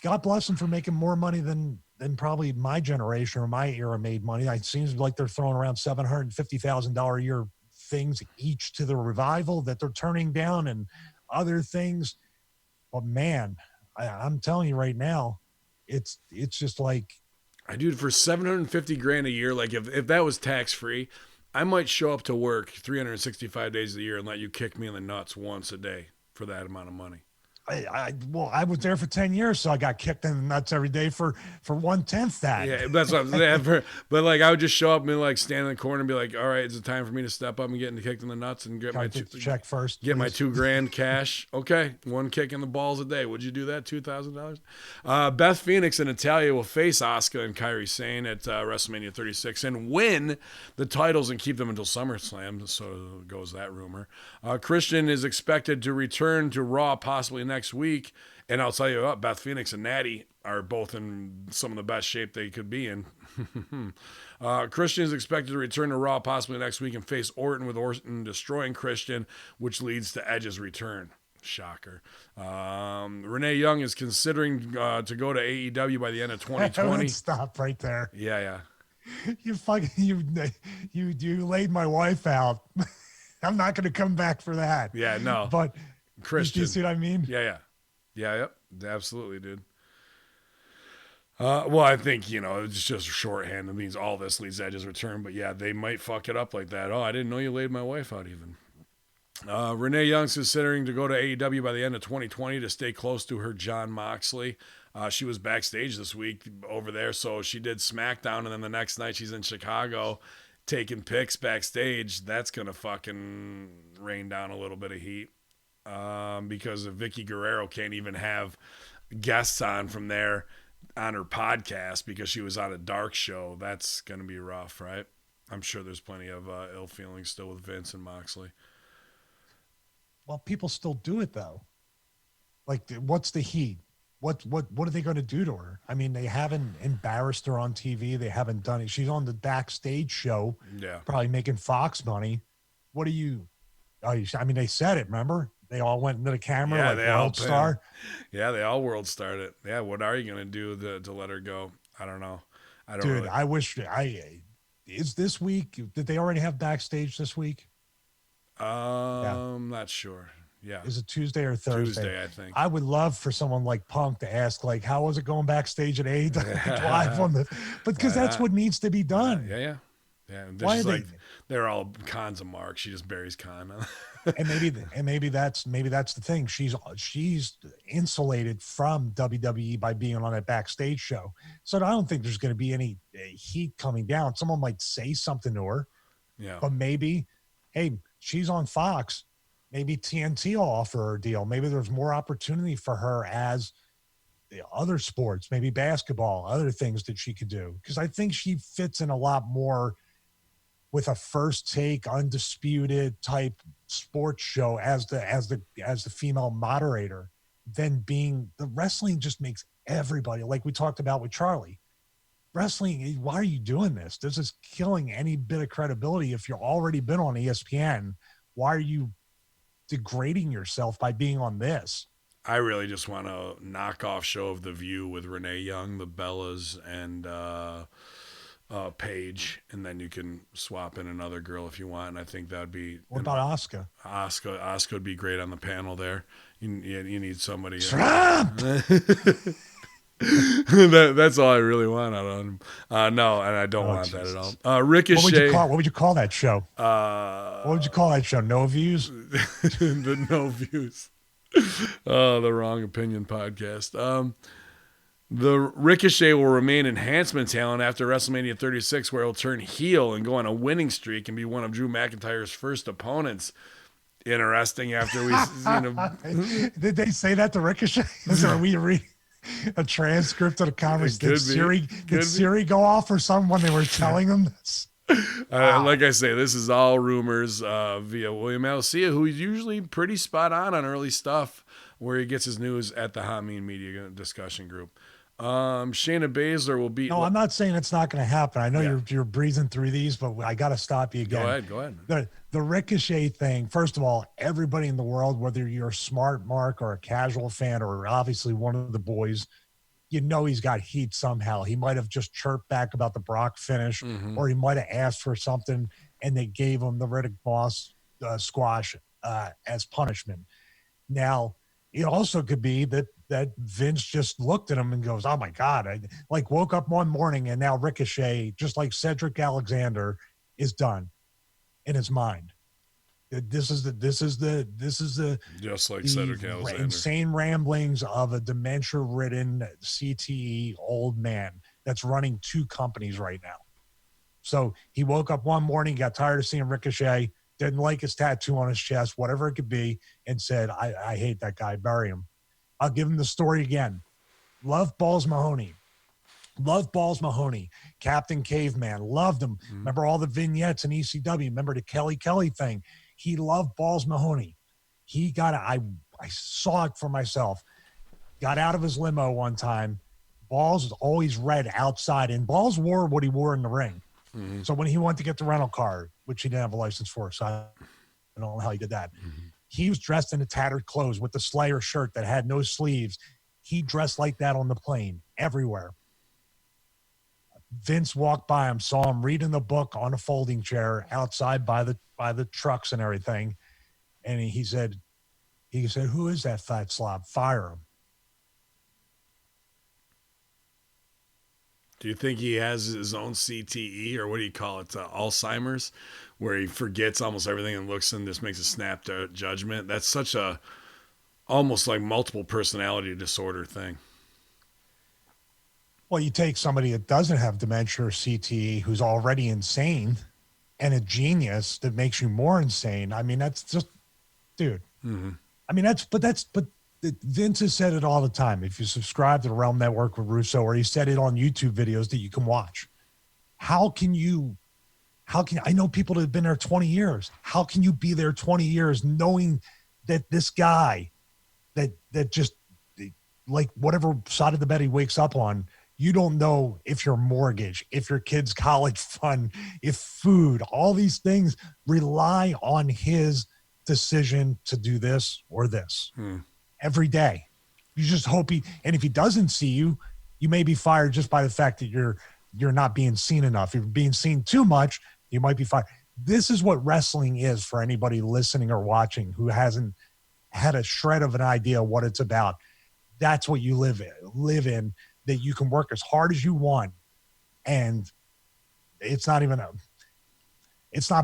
God bless them for making more money than probably my generation or my era made money. It seems like they're throwing around $750,000 a year things each to the Revival that they're turning down and other things. But man, I'm telling you right now, it's just like, dude, for $750,000 a year, like if that was tax free, I might show up to work 365 days a year and let you kick me in the nuts once a day for that amount of money. I was there for 10 years, so I got kicked in the nuts every day for 1/10 that. Yeah, that's what I'm saying. But like, I would just show up and like stand in the corner and be like, "All right, it's time for me to step up and get kicked in the nuts and get my check first. Get my $2,000 cash. Okay, one kick in the balls a day. Would you do that? $2,000. Beth Phoenix and Natalya will face Asuka and Kairi Sane at WrestleMania 36 and win the titles and keep them until SummerSlam. So goes that rumor. Christian is expected to return to Raw possibly next week. And I'll tell you what, Beth Phoenix and Natty are both in some of the best shape they could be in. Christian is expected to return to Raw possibly next week and face Orton, with Orton destroying Christian, which leads to Edge's return. Shocker. Renee Young is considering to go to AEW by the end of 2020. Stop right there. Yeah. You laid my wife out. I'm not going to come back for that. Yeah, no. But Christian. You see what I mean? Yeah. Yep. Absolutely, dude. Well, I think, it's just shorthand. It means all this leads to Edge's return. But yeah, they might fuck it up like that. Oh, I didn't know you laid my wife out even. Renee Young's considering to go to AEW by the end of 2020 to stay close to her Jon Moxley. She was backstage this week over there. So she did SmackDown. And then the next night she's in Chicago taking pics backstage. That's going to fucking rain down a little bit of heat. Because Vicky Guerrero can't even have guests on from there on her podcast because she was on a dark show. That's going to be rough, right? I'm sure there's plenty of ill feelings still with Vince and Moxley. Well, people still do it though. Like, what's the heat? What are they going to do to her? I mean, they haven't embarrassed her on TV. They haven't done it. She's on the backstage show. Yeah. Probably making Fox money. What do you? They said it. Remember? They all went into the camera like World Star. Yeah, they all World Starred it. Yeah, what are you going to do to let her go? I don't know. Dude, I wish is this week? Did they already have backstage this week? Not sure. Yeah. Is it Tuesday or Thursday? Tuesday, I think. I would love for someone like Punk to ask, like, how was it going backstage at AEW live on the? But because that's what needs to be done. Yeah. Why they're all cons of Mark. She just buries con. and maybe that's the thing. She's insulated from WWE by being on that backstage show. So I don't think there's going to be any heat coming down. Someone might say something to her. Yeah. But maybe, hey, she's on Fox. Maybe TNT will offer her a deal. Maybe there's more opportunity for her as the other sports, maybe basketball, other things that she could do. Because I think she fits in a lot more with a first take, undisputed type sports show as the female moderator than being the wrestling just makes everybody, like we talked about with Charlie. Wrestling, why are you doing this? This is killing any bit of credibility. If you've already been on ESPN, why are you degrading yourself by being on this? I really just want a knockoff show of The View with Renee Young, the Bellas, and Paige, and then you can swap in another girl if you want. And I think that'd be. What about Asuka? Asuka would be great on the panel there. You need somebody. Trump! That's all I really want out of him. No, and I don't want Jesus. that at all. Ricochet. What would you call that show? What would you call that show? No Views? The No Views. The Wrong Opinion podcast. The Ricochet will remain enhancement talent after WrestleMania 36, where he'll turn heel and go on a winning streak and be one of Drew McIntyre's first opponents. Interesting. After we, Did they say that to Ricochet? Are we reading a transcript of the conversation? Did Siri go off or something when they were telling him this? Like I say, this is all rumors via William Alcia, who's usually pretty spot on early stuff where he gets his news at the Hamin Media discussion group. Shayna Baszler will beat. No, I'm not saying it's not going to happen. I know you're breezing through these, but I got to stop you again. Go ahead. The Ricochet thing, first of all, everybody in the world, whether you're a smart mark or a casual fan or obviously one of the boys, you know he's got heat somehow. He might have just chirped back about the Brock finish, or he might have asked for something, and they gave him the Riddick Moss squash as punishment. Now, it also could be that Vince just looked at him and goes, "Oh my God!" I woke up one morning and now Ricochet, just like Cedric Alexander, is done in his mind. This is the just like Cedric Alexander, insane ramblings of a dementia-ridden CTE old man that's running two companies right now. So he woke up one morning, got tired of seeing Ricochet, didn't like his tattoo on his chest, whatever it could be, and said, I hate that guy, bury him. I'll give him the story again. Love Balls Mahoney. Captain Caveman. Loved him. Remember all the vignettes in ECW. Remember the Kelly thing. He loved Balls Mahoney. He got I saw it for myself. Got out of his limo one time. Balls was always red outside, and Balls wore what he wore in the ring. So when he went to get the rental car, which he didn't have a license for, so I don't know how he did that. He was dressed in the tattered clothes with the Slayer shirt that had no sleeves. He dressed like that on the plane, everywhere. Vince walked by him, saw him reading the book on a folding chair outside by the trucks and everything. And he said, "Who is that fat slob? Fire him." Do you think he has his own CTE, or what do you call it, Alzheimer's, where he forgets almost everything and looks and just makes a snap judgment? That's such a almost like multiple personality disorder thing. Well, you take somebody that doesn't have dementia or CTE who's already insane and a genius that makes you more insane. I mean, that's just, dude. I mean, but Vince has said it all the time. If you subscribe to the Realm Network with Russo, or he said it on YouTube videos that you can watch. How can I know people that have been there 20 years. How can you be there 20 years knowing that this guy that just like whatever side of the bed he wakes up on, you don't know if your mortgage, if your kid's college fund, if food, all these things rely on his decision to do this or this every day. You just hope and if he doesn't see you, you may be fired just by the fact that you're not being seen enough. If you're being seen too much, you might be fired. This is what wrestling is for anybody listening or watching who hasn't had a shred of an idea what it's about. That's what you live in, that you can work as hard as you want. And it's not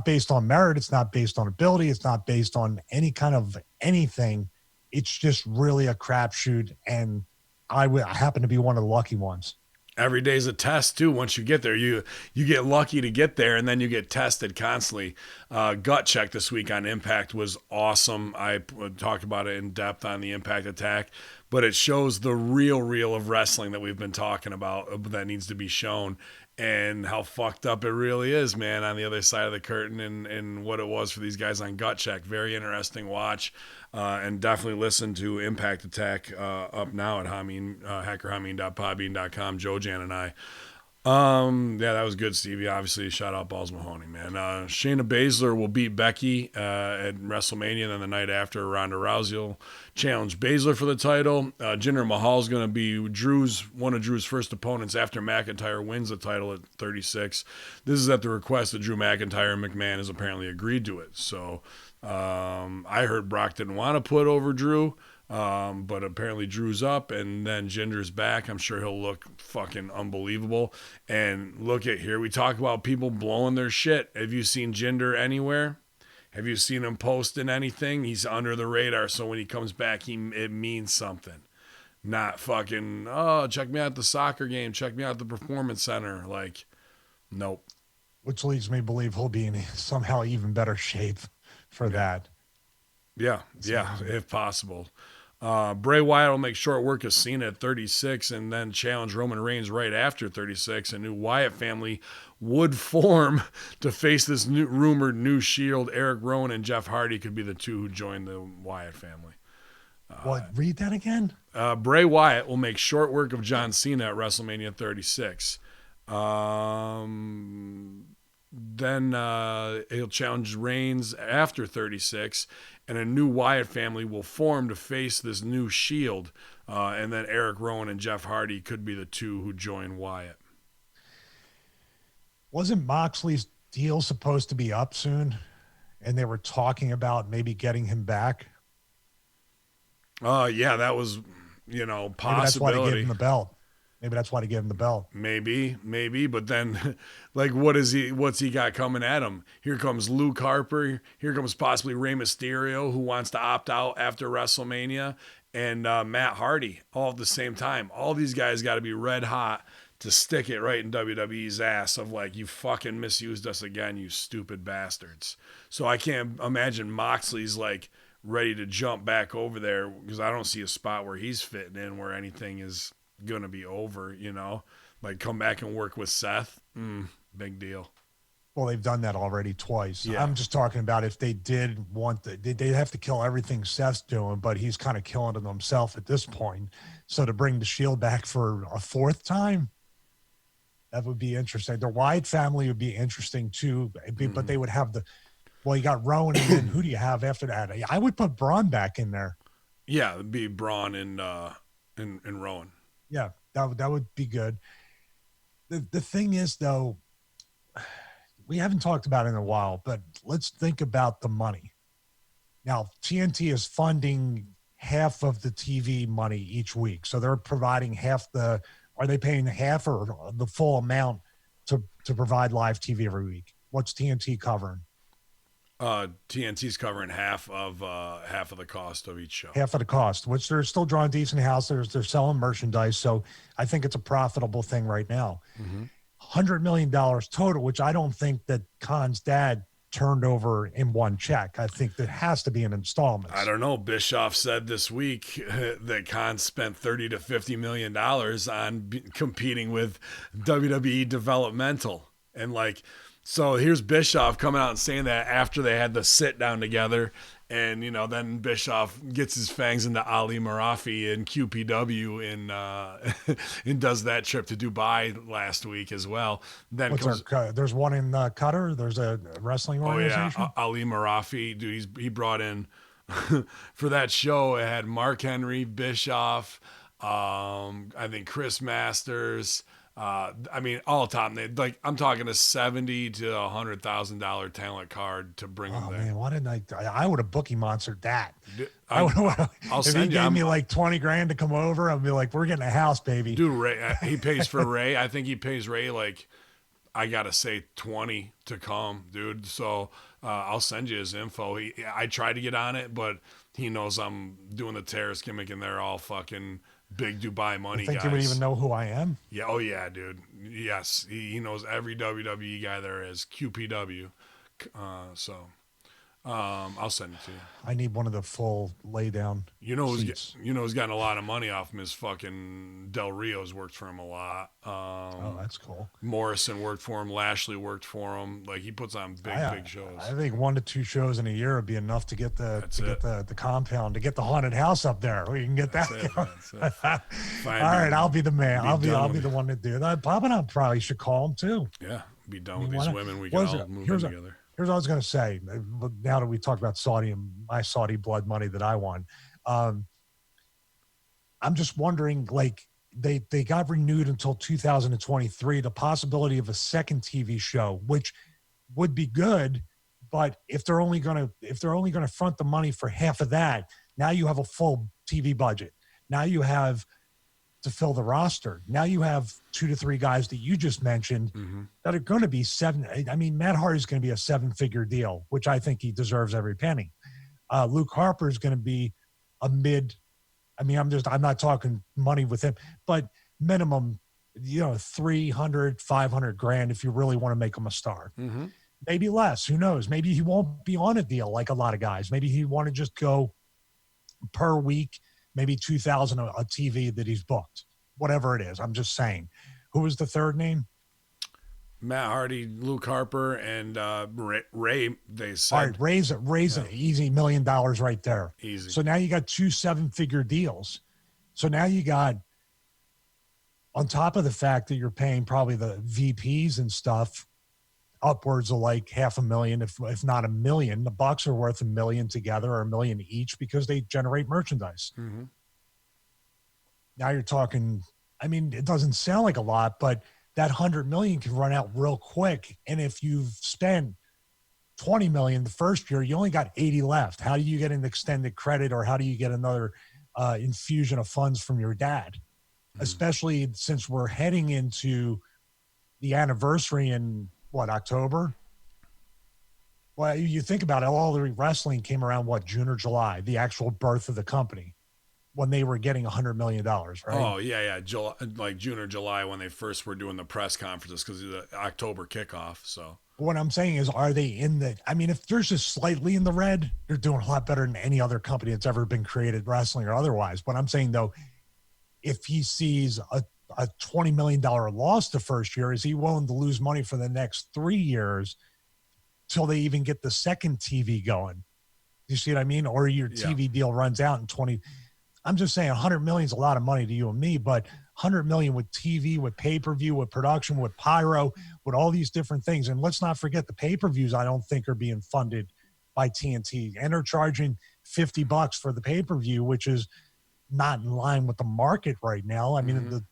based on merit. It's not based on ability. It's not based on any kind of anything. It's just really a crapshoot. And I happen to be one of the lucky ones. Every day's a test too. Once you get there, you get lucky to get there, and then you get tested constantly. Gut check this week on Impact was awesome. I talked about it in depth on the Impact Attack, but it shows the real of wrestling that we've been talking about that needs to be shown, and how fucked up it really is, man, on the other side of the curtain, and what it was for these guys on Gut Check. Very interesting watch. And definitely listen to Impact Attack up now at Hamin, hackerhamin.podbean.com, Joe Jan and I. Yeah, that was good, Stevie. Obviously, shout out Balls Mahoney, man. Shayna Baszler will beat Becky at WrestleMania, and then the night after, Ronda Rousey will challenge Baszler for the title. Jinder Mahal's going to be one of Drew's first opponents after McIntyre wins the title at 36. This is at the request of Drew McIntyre, and McMahon has apparently agreed to it. So I heard Brock didn't want to put over Drew. But apparently Drew's up, and then Jinder's back. I'm sure he'll look fucking unbelievable. And look at here, we talk about people blowing their shit. Have you seen Jinder anywhere? Have you seen him posting anything? He's under the radar, so when he comes back, it means something. Not fucking, oh, check me out at the soccer game, check me out at the performance center. Like, nope. Which leads me to believe he'll be in somehow even better shape for that. Yeah, if possible. Bray Wyatt will make short work of Cena at 36 and then challenge Roman Reigns right after 36. A new Wyatt family would form to face this rumored new Shield. Eric Rowan and Jeff Hardy could be the two who join the Wyatt family. What? Read that again? Bray Wyatt will make short work of John Cena at WrestleMania 36. Then he'll challenge Reigns after 36, and a new Wyatt family will form to face this new Shield. And then Eric Rowan and Jeff Hardy could be the two who join Wyatt. Wasn't Moxley's deal supposed to be up soon? And they were talking about maybe getting him back? Yeah, that was, possibility. Maybe that's why they gave him the belt. Maybe that's why they gave him the belt. Maybe, but then, like, what's he got coming at him? Here comes Luke Harper. Here comes possibly Rey Mysterio, who wants to opt out after WrestleMania, and Matt Hardy, all at the same time. All these guys got to be red hot to stick it right in WWE's ass of like, you fucking misused us again, you stupid bastards. So I can't imagine Moxley's like ready to jump back over there, because I don't see a spot where he's fitting in where anything is gonna be over, like come back and work with Seth. Big deal. Well, they've done that already twice. Yeah. I'm just talking about if they did want they'd have to kill everything Seth's doing, but he's kind of killing it himself at this point. So to bring the Shield back for a fourth time, that would be interesting. The Wyatt family would be interesting too, but they would have you got Rowan, and then who do you have after that? I would put Braun back in there. Yeah, it'd be Braun and Rowan. Yeah, that would be good. The thing is, though, we haven't talked about it in a while, but let's think about the money. Now, TNT is funding half of the TV money each week. So they're providing are they paying half or the full amount to provide live TV every week? What's TNT covering? TNT's covering half of the cost of each show. Half of the cost, which they're still drawing decent houses. They're selling merchandise. So I think it's a profitable thing right now. $100 million total, which I don't think that Khan's dad turned over in one check. I think that has to be an installment. I don't know. Bischoff said this week that Khan spent $30 to $50 million on competing with WWE developmental. And so here's Bischoff coming out and saying that after they had the sit down together, and then Bischoff gets his fangs into Ali Marafi and QPW and does that trip to Dubai last week as well. Then there's one in Qatar. There's a wrestling organization. Oh yeah, Ali Marafi, dude. He brought in for that show. It had Mark Henry, Bischoff, I think Chris Masters. All time. I'm talking a $70,000 to $100,000 talent card to bring them there. Man, why didn't I would have bookie monstered that. I'll if send he gave me like $20,000 to come over, I'd be like, we're getting a house, baby. Dude, Ray, he pays for Ray. I think he pays Ray I gotta say 20 to come, dude. So I'll send you his info. I tried to get on it, but he knows I'm doing the terrorist gimmick, and they're all fucking Big Dubai You money think he would even guys. know who I am? Yeah, oh yeah, dude. Yes, he knows every WWE guy there is. QPW. So I'll send it to you. I need one of the full lay down seats. You know who's gotten a lot of money off him is fucking Del Rio's worked for him a lot. Oh, that's cool. Morrison worked for him. Lashley worked for him. Like he puts on big shows. I think 1 to 2 shows in a year would be enough to get the compound, to get the haunted house up there. We can get that. That's it. All right, I'll be the man. I'll be the one to do that. Bob and I probably should call him too. Yeah, be done with these women. We can all move in together. Here's what I was going to say. Now that we talked about Saudi and my Saudi blood money that I won, I'm just wondering, like, they got renewed until 2023. The possibility of a second TV show, which would be good, but if they're only going to front the money for half of that, now you have a full TV budget. Now you have to fill the roster. Now you have 2 to 3 guys that you just mentioned that are going to be seven. I mean, Matt Hardy's going to be a 7-figure deal, which I think he deserves every penny. Luke Harper is going to be a mid. I mean, I'm not talking money with him, but minimum, 300, 500 grand if you really want to make him a star. Maybe less. Who knows? Maybe he won't be on a deal like a lot of guys. Maybe he want to just go per week, maybe 2,000 a TV that he's booked, whatever it is. I'm just saying. Who was the third name? Matt Hardy, Luke Harper, and Ray. They said. All right, Ray's an easy $1 million right there. Easy. So now you got 2 7-figure deals. So now you got, on top of the fact that you're paying probably the VPs and stuff, upwards of like $500,000, if not $1 million. The Bucks are worth $1 million together, or $1 million each, because they generate merchandise. Now you're talking. I mean, it doesn't sound like a lot, but that $100 million can run out real quick. And if you've spent $20 million the first year, you only got 80 left. How do you get an extended credit, or how do you get another infusion of funds from your dad? Especially since we're heading into the anniversary in October? Well, you think about it, all the wrestling came around June or July, the actual birth of the company, when they were getting $100 million, right? Oh yeah, July, like June or July, when they first were doing the press conferences, because of the October kickoff. So what I'm saying is, are they in the? I mean, if they're just slightly in the red, they're doing a lot better than any other company that's ever been created, wrestling or otherwise. But I'm saying, though, if he sees a $20 million loss the first year, is he willing to lose money for the next 3 years till they even get the second TV going? You see what I mean? Or your TV deal runs out in 20. I'm just saying $100 million is a lot of money to you and me, but $100 million with TV, with pay-per-view, with production, with pyro, with all these different things. And let's not forget the pay-per-views, I don't think, are being funded by TNT, and they're charging $50 for the pay-per-view, which is not in line with the market right now. I mean,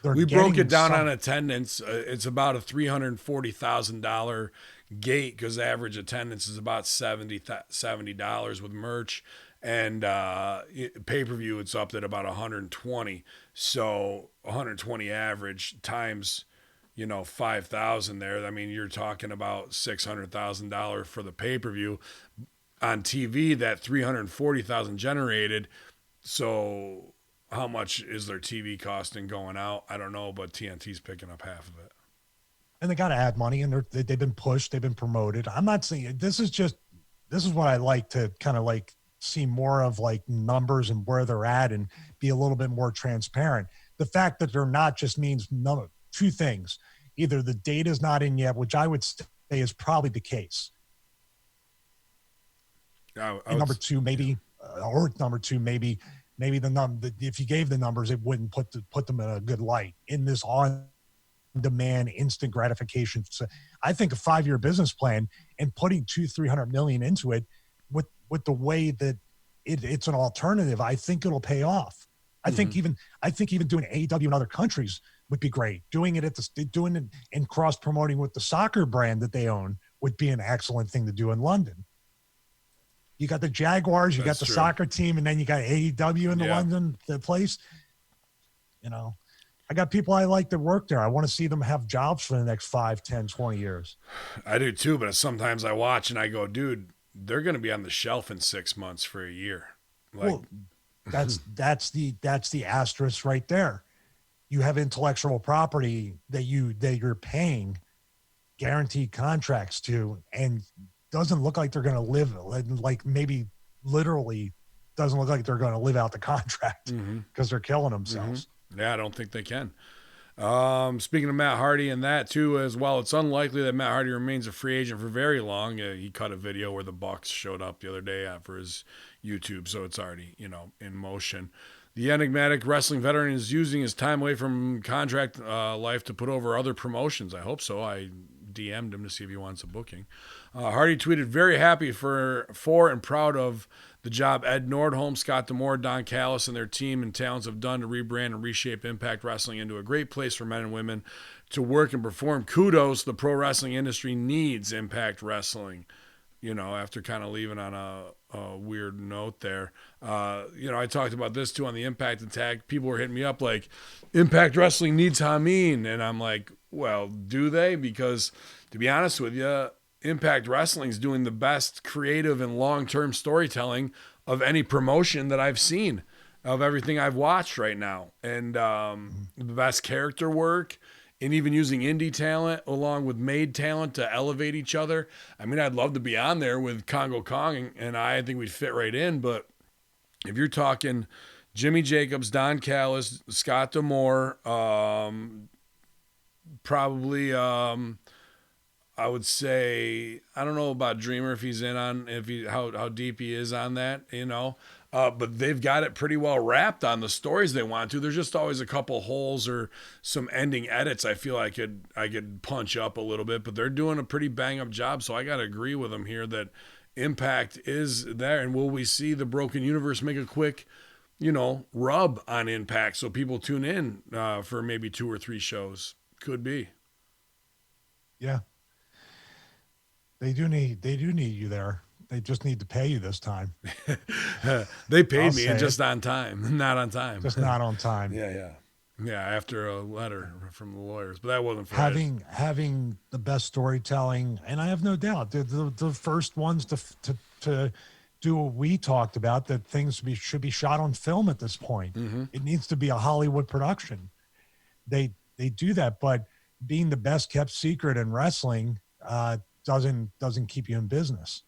we broke it down on attendance. It's about a $340,000 gate, because average attendance is about $70 with merch. And pay-per-view, it's up at about 120. So 120 average times, 5,000 there. I mean, you're talking about $600,000 for the pay-per-view. On TV, that 340,000 generated. So how much is their TV costing going out? I don't know, but TNT's picking up half of it. And they got to add money, and they've been pushed, they've been promoted. I'm not saying this is what I like to kind of like see more of, like numbers and where they're at, and be a little bit more transparent. The fact that they're not just means two things. Either the data's not in yet, which I would say is probably the case. Number two, maybe the number, if you gave the numbers, it wouldn't put them in a good light in this on-demand instant gratification. So I think a 5-year business plan and putting $200-300 million into it, with the way that it's an alternative, I think it'll pay off. I think even doing AEW in other countries would be great. Doing it and cross promoting with the soccer brand that they own would be an excellent thing to do in London. You got the Jaguars, you got the soccer team, and then you got AEW in the London place. I got people I like that work there. I want to see them have jobs for the next 5, 10, 20 years. I do too, but sometimes I watch and I go, dude, they're going to be on the shelf in 6 months for a year. That's the asterisk right there. You have intellectual property that you're paying guaranteed contracts to, and doesn't look like they're going to live, like maybe literally doesn't look like they're going to live out the contract because they're killing themselves. Yeah, I don't think they can. Speaking of Matt Hardy and that too, as well, it's unlikely that Matt Hardy remains a free agent for very long. He cut a video where the Bucks showed up the other day for his YouTube, so it's already in motion. The enigmatic wrestling veteran is using his time away from contract life to put over other promotions. I hope so. I DM'd him to see if he wants a booking. Hardy tweeted, "Very happy for and proud of the job Ed Nordholm, Scott D'Amore, Don Callis, and their team and talents have done to rebrand and reshape Impact Wrestling into a great place for men and women to work and perform. Kudos, the pro wrestling industry needs Impact Wrestling." After kind of leaving on a weird note there. I talked about this too on the Impact Attack. People were hitting me up like, Impact Wrestling needs Hamin. And I'm like, well, do they? Because to be honest with you, Impact Wrestling is doing the best creative and long-term storytelling of any promotion that I've seen, of everything I've watched right now. And the best character work, and even using indie talent along with made talent to elevate each other. I mean, I'd love to be on there with Congo Kong, and I think we'd fit right in. But if you're talking Jimmy Jacobs, Don Callis, Scott D'Amore, probably I would say, I don't know about Dreamer if he's in on, how deep he is on that, but they've got it pretty well wrapped on the stories they want to. There's just always a couple holes or some ending edits I feel I could punch up a little bit, but they're doing a pretty bang up job. So I got to agree with them here that Impact is there. And will we see the Broken Universe make a quick, rub on Impact so people tune in for maybe 2 or 3 shows? Could be. Yeah. They do need you there. They just need to pay you this time. They paid me and just on time, not on time. Just not on time. Yeah. After a letter from the lawyers, but that wasn't for having the best storytelling, and I have no doubt the first ones to do what we talked about, that things should be shot on film at this point. It needs to be a Hollywood production. They do that, but being the best kept secret in wrestling doesn't keep you in business.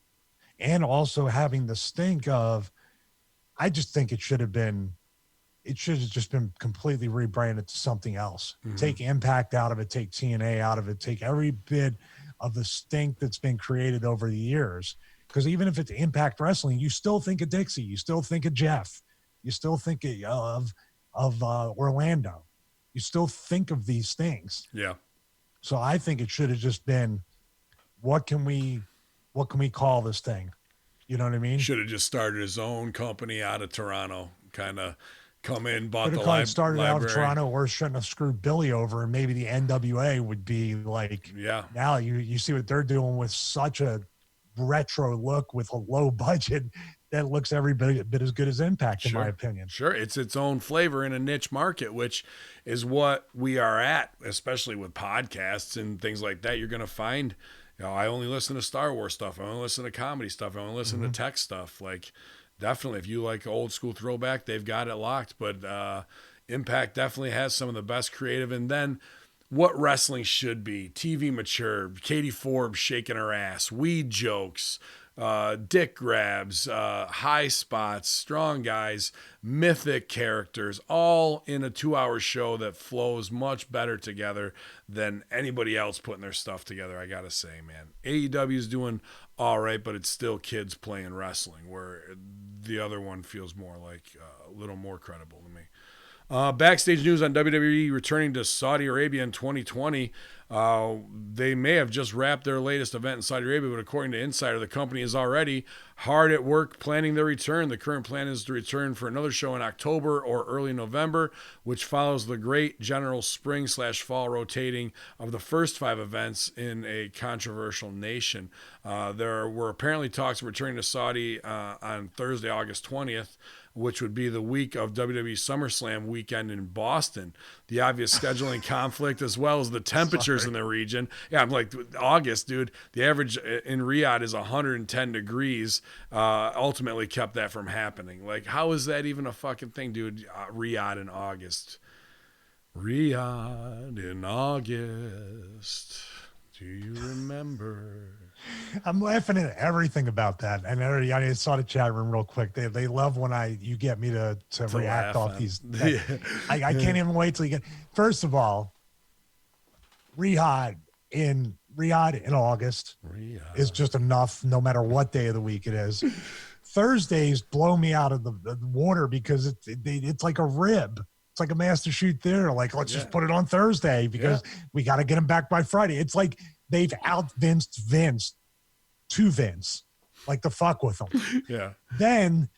And also having the stink of, I just think it should have just been completely rebranded to something else. Take Impact out of it, take TNA out of it, take every bit of the stink that's been created over the years. Because even if it's Impact Wrestling, you still think of Dixie, you still think of Jeff, you still think of Orlando, you still think of these things. Yeah. So I think it should have just been, what can we call this thing? You know what I mean? Should have just started his own company out of Toronto, kind of come in, bought the library. Started library. out of Toronto, or shouldn't have screwed Billy over, and maybe the NWA would be like, now you see what they're doing with such a retro look with a low budget that looks every bit as good as Impact, in my opinion. Sure. It's its own flavor in a niche market, which is what we are at, especially with podcasts and things like that. You're going to find, I only listen to Star Wars stuff. I only listen to comedy stuff. I only listen to tech stuff. Like, definitely, if you like old school throwback, they've got it locked. But Impact definitely has some of the best creative. And then what wrestling should be: TV mature, Katie Forbes shaking her ass, weed jokes, dick grabs, high spots, strong guys, mythic characters, all in a 2-hour show that flows much better together than anybody else putting their stuff together. I gotta say, man, AEW is doing all right, but it's still kids playing wrestling, where the other one feels more like a little more credible to me. Backstage news on WWE returning to Saudi Arabia in 2020. They may have just wrapped their latest event in Saudi Arabia, but according to Insider, the company is already hard at work planning their return. The current plan is to return for another show in October or early November, which follows the great general spring/fall rotating of the first 5 events in a controversial nation. There were apparently talks of returning to Saudi on Thursday, August 20th. which would be the week of WWE SummerSlam weekend in Boston. The obvious scheduling conflict, as well as the temperatures in the region. Yeah, I'm like, August, dude. The average in Riyadh is 110 degrees. Ultimately kept that from happening. Like, how is that even a fucking thing, dude? Riyadh in August. Riyadh in August. Do you remember? I'm laughing at everything about that. And I saw the chat room real quick. They love when you get me to react off these. I can't even wait till you get. First of all, Riyadh in August is just enough, no matter what day of the week it is. Thursdays blow me out of the water because it's like a rib. It's like a Master Shoot Theater. Like, let's just put it on Thursday because we got to get him back by Friday. It's like they've out-Vinced Vince to Vince, like to fuck with him. Yeah. Then,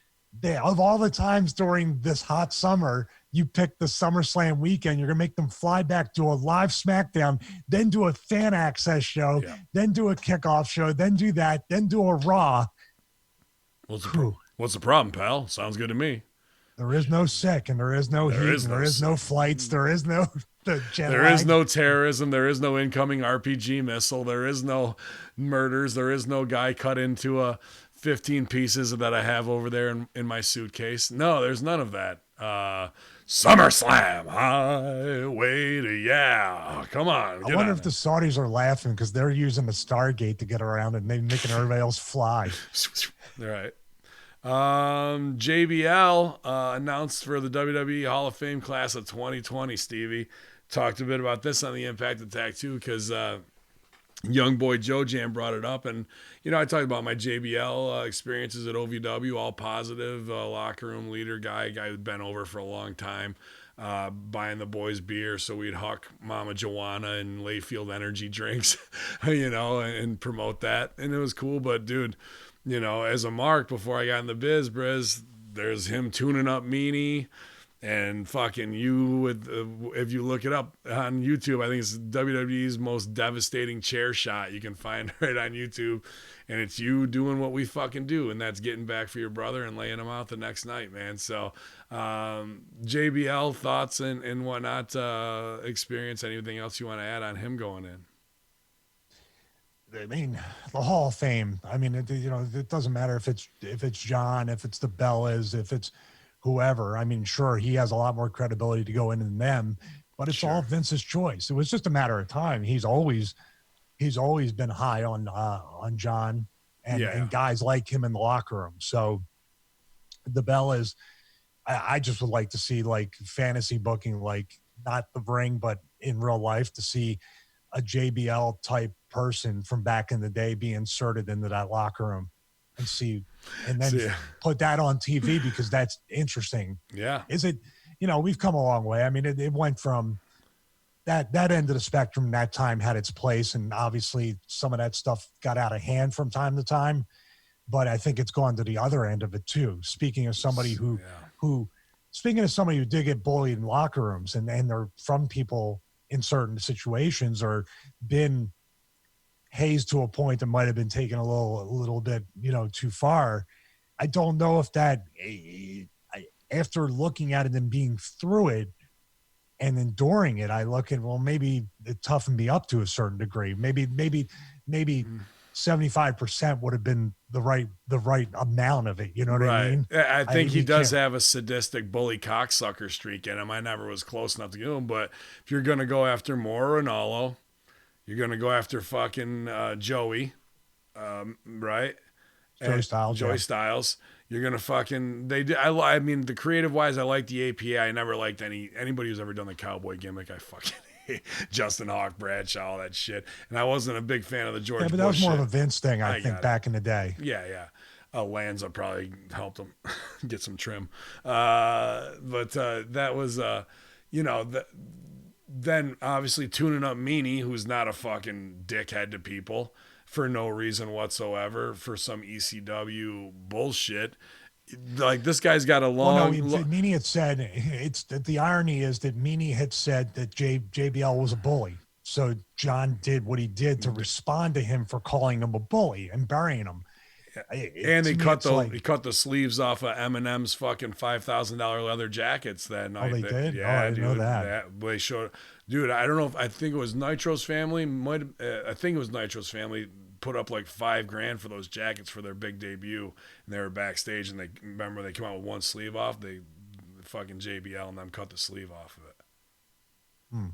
of all the times during this hot summer, you pick the SummerSlam weekend. You're going to make them fly back, do a live SmackDown, then do a fan access show, then do a kickoff show, then do that, then do a Raw. What's the problem, pal? Sounds good to me. There is no sick, and there is no heat, and there is no flights. There is no there is no terrorism. There is no incoming RPG missile. There is no murders. There is no guy cut into 15 pieces that I have over there in my suitcase. No, there's none of that. SummerSlam, highway to come on. I wonder if the Saudis are laughing because they're using the Stargate to get around and they're making everybody else fly. All right. JBL announced for the WWE Hall of Fame class of 2020. Stevie talked a bit about this on the Impact Attack too, because young boy Joe Jam brought it up, and I talked about my JBL experiences at OVW, all positive, locker room leader guy who'd been over for a long time, buying the boys beer so we'd huck Mama Joanna and Layfield energy drinks, and promote that, and it was cool. But dude, as a mark before I got in the biz, Briz, there's him tuning up Meanie and fucking you with, if you look it up on YouTube, I think it's WWE's most devastating chair shot. You can find right on YouTube, and it's you doing what we fucking do, and that's getting back for your brother and laying him out the next night, man. So, JBL thoughts and whatnot, experience, anything else you want to add on him going in? I mean, the Hall of Fame. I mean, it doesn't matter if it's John, if it's the Bellas, if it's whoever. I mean, sure, he has a lot more credibility to go in than them, but it's all Vince's choice. It was just a matter of time. He's always been high on John and guys like him in the locker room. So the Bellas, I just would like to see like fantasy booking, like not the ring, but in real life, to see a JBL type person from back in the day be inserted into that locker room and then put that on TV because that's interesting. Yeah. Is it, we've come a long way. I mean, it went from that end of the spectrum that time had its place. And obviously some of that stuff got out of hand from time to time, but I think it's gone to the other end of it too. Speaking of somebody who did get bullied in locker rooms and they're from people in certain situations or been hazed to a point that might have been taken a little bit, too far. I don't know if that, after looking at it and being through it and enduring it, I look at, well, maybe it toughened me up to a certain degree. Maybe 75% would have been the right amount of it. You know what I mean? I think he does have a sadistic bully cocksucker streak in him. I never was close enough to get him, but if you're going to go after Mauro Ranallo, you're going to go after fucking Joey, right? Joey Styles. You're going to fucking, I mean, the creative wise, I like the APA. I never liked anybody who's ever done the cowboy gimmick. I fucking hate Justin Hawk, Bradshaw, all that shit. And I wasn't a big fan of the George Bush. Yeah, but that was more shit. of a Vince thing, I think, back in the day. Yeah. Lanza probably helped him get some trim. But that was, then obviously tuning up Meanie, who's not a fucking dickhead to people for no reason whatsoever, for some ECW bullshit. Like, this guy's got a long... Meanie had said, the irony is that Meanie had said that JBL was a bully. So John did what he did to respond to him for calling him a bully and burying him. And To me, it's like, he cut the sleeves off of Eminem's fucking $5,000 leather jackets that oh, night. they did? Oh, I Yeah, didn't know dude, that. that they showed. Dude, I don't know if I think it was Nitro's family. I think it was Nitro's family put up like $5,000 for those jackets for their big debut, and they were backstage, and they remember they came out with one sleeve off. They fucking JBL and them cut the sleeve off of it. Hmm.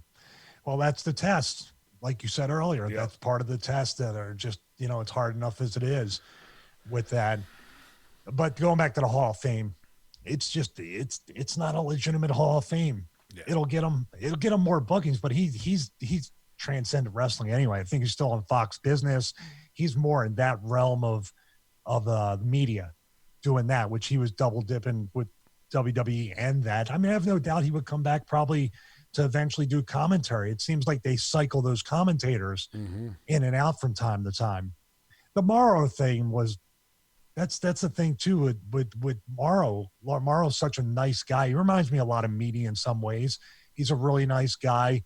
Well, that's the test. Like you said earlier, Yep. that's part of the test that are just, it's hard enough as it is with that. But going back to the Hall of Fame, it's just it's not a legitimate Hall of Fame. Yeah. It'll get him more bookings, but he's transcended wrestling anyway. I think he's still in Fox Business. He's more in that realm of media, doing that, which he was double dipping with WWE and that. I mean, I have no doubt he would come back probably to eventually do commentary. It seems like they cycle those commentators in and out from time to time. The Morrow thing was that's the thing too with Morrow. Morrow's such a nice guy. He reminds me a lot of Meaty in some ways. He's a really nice guy,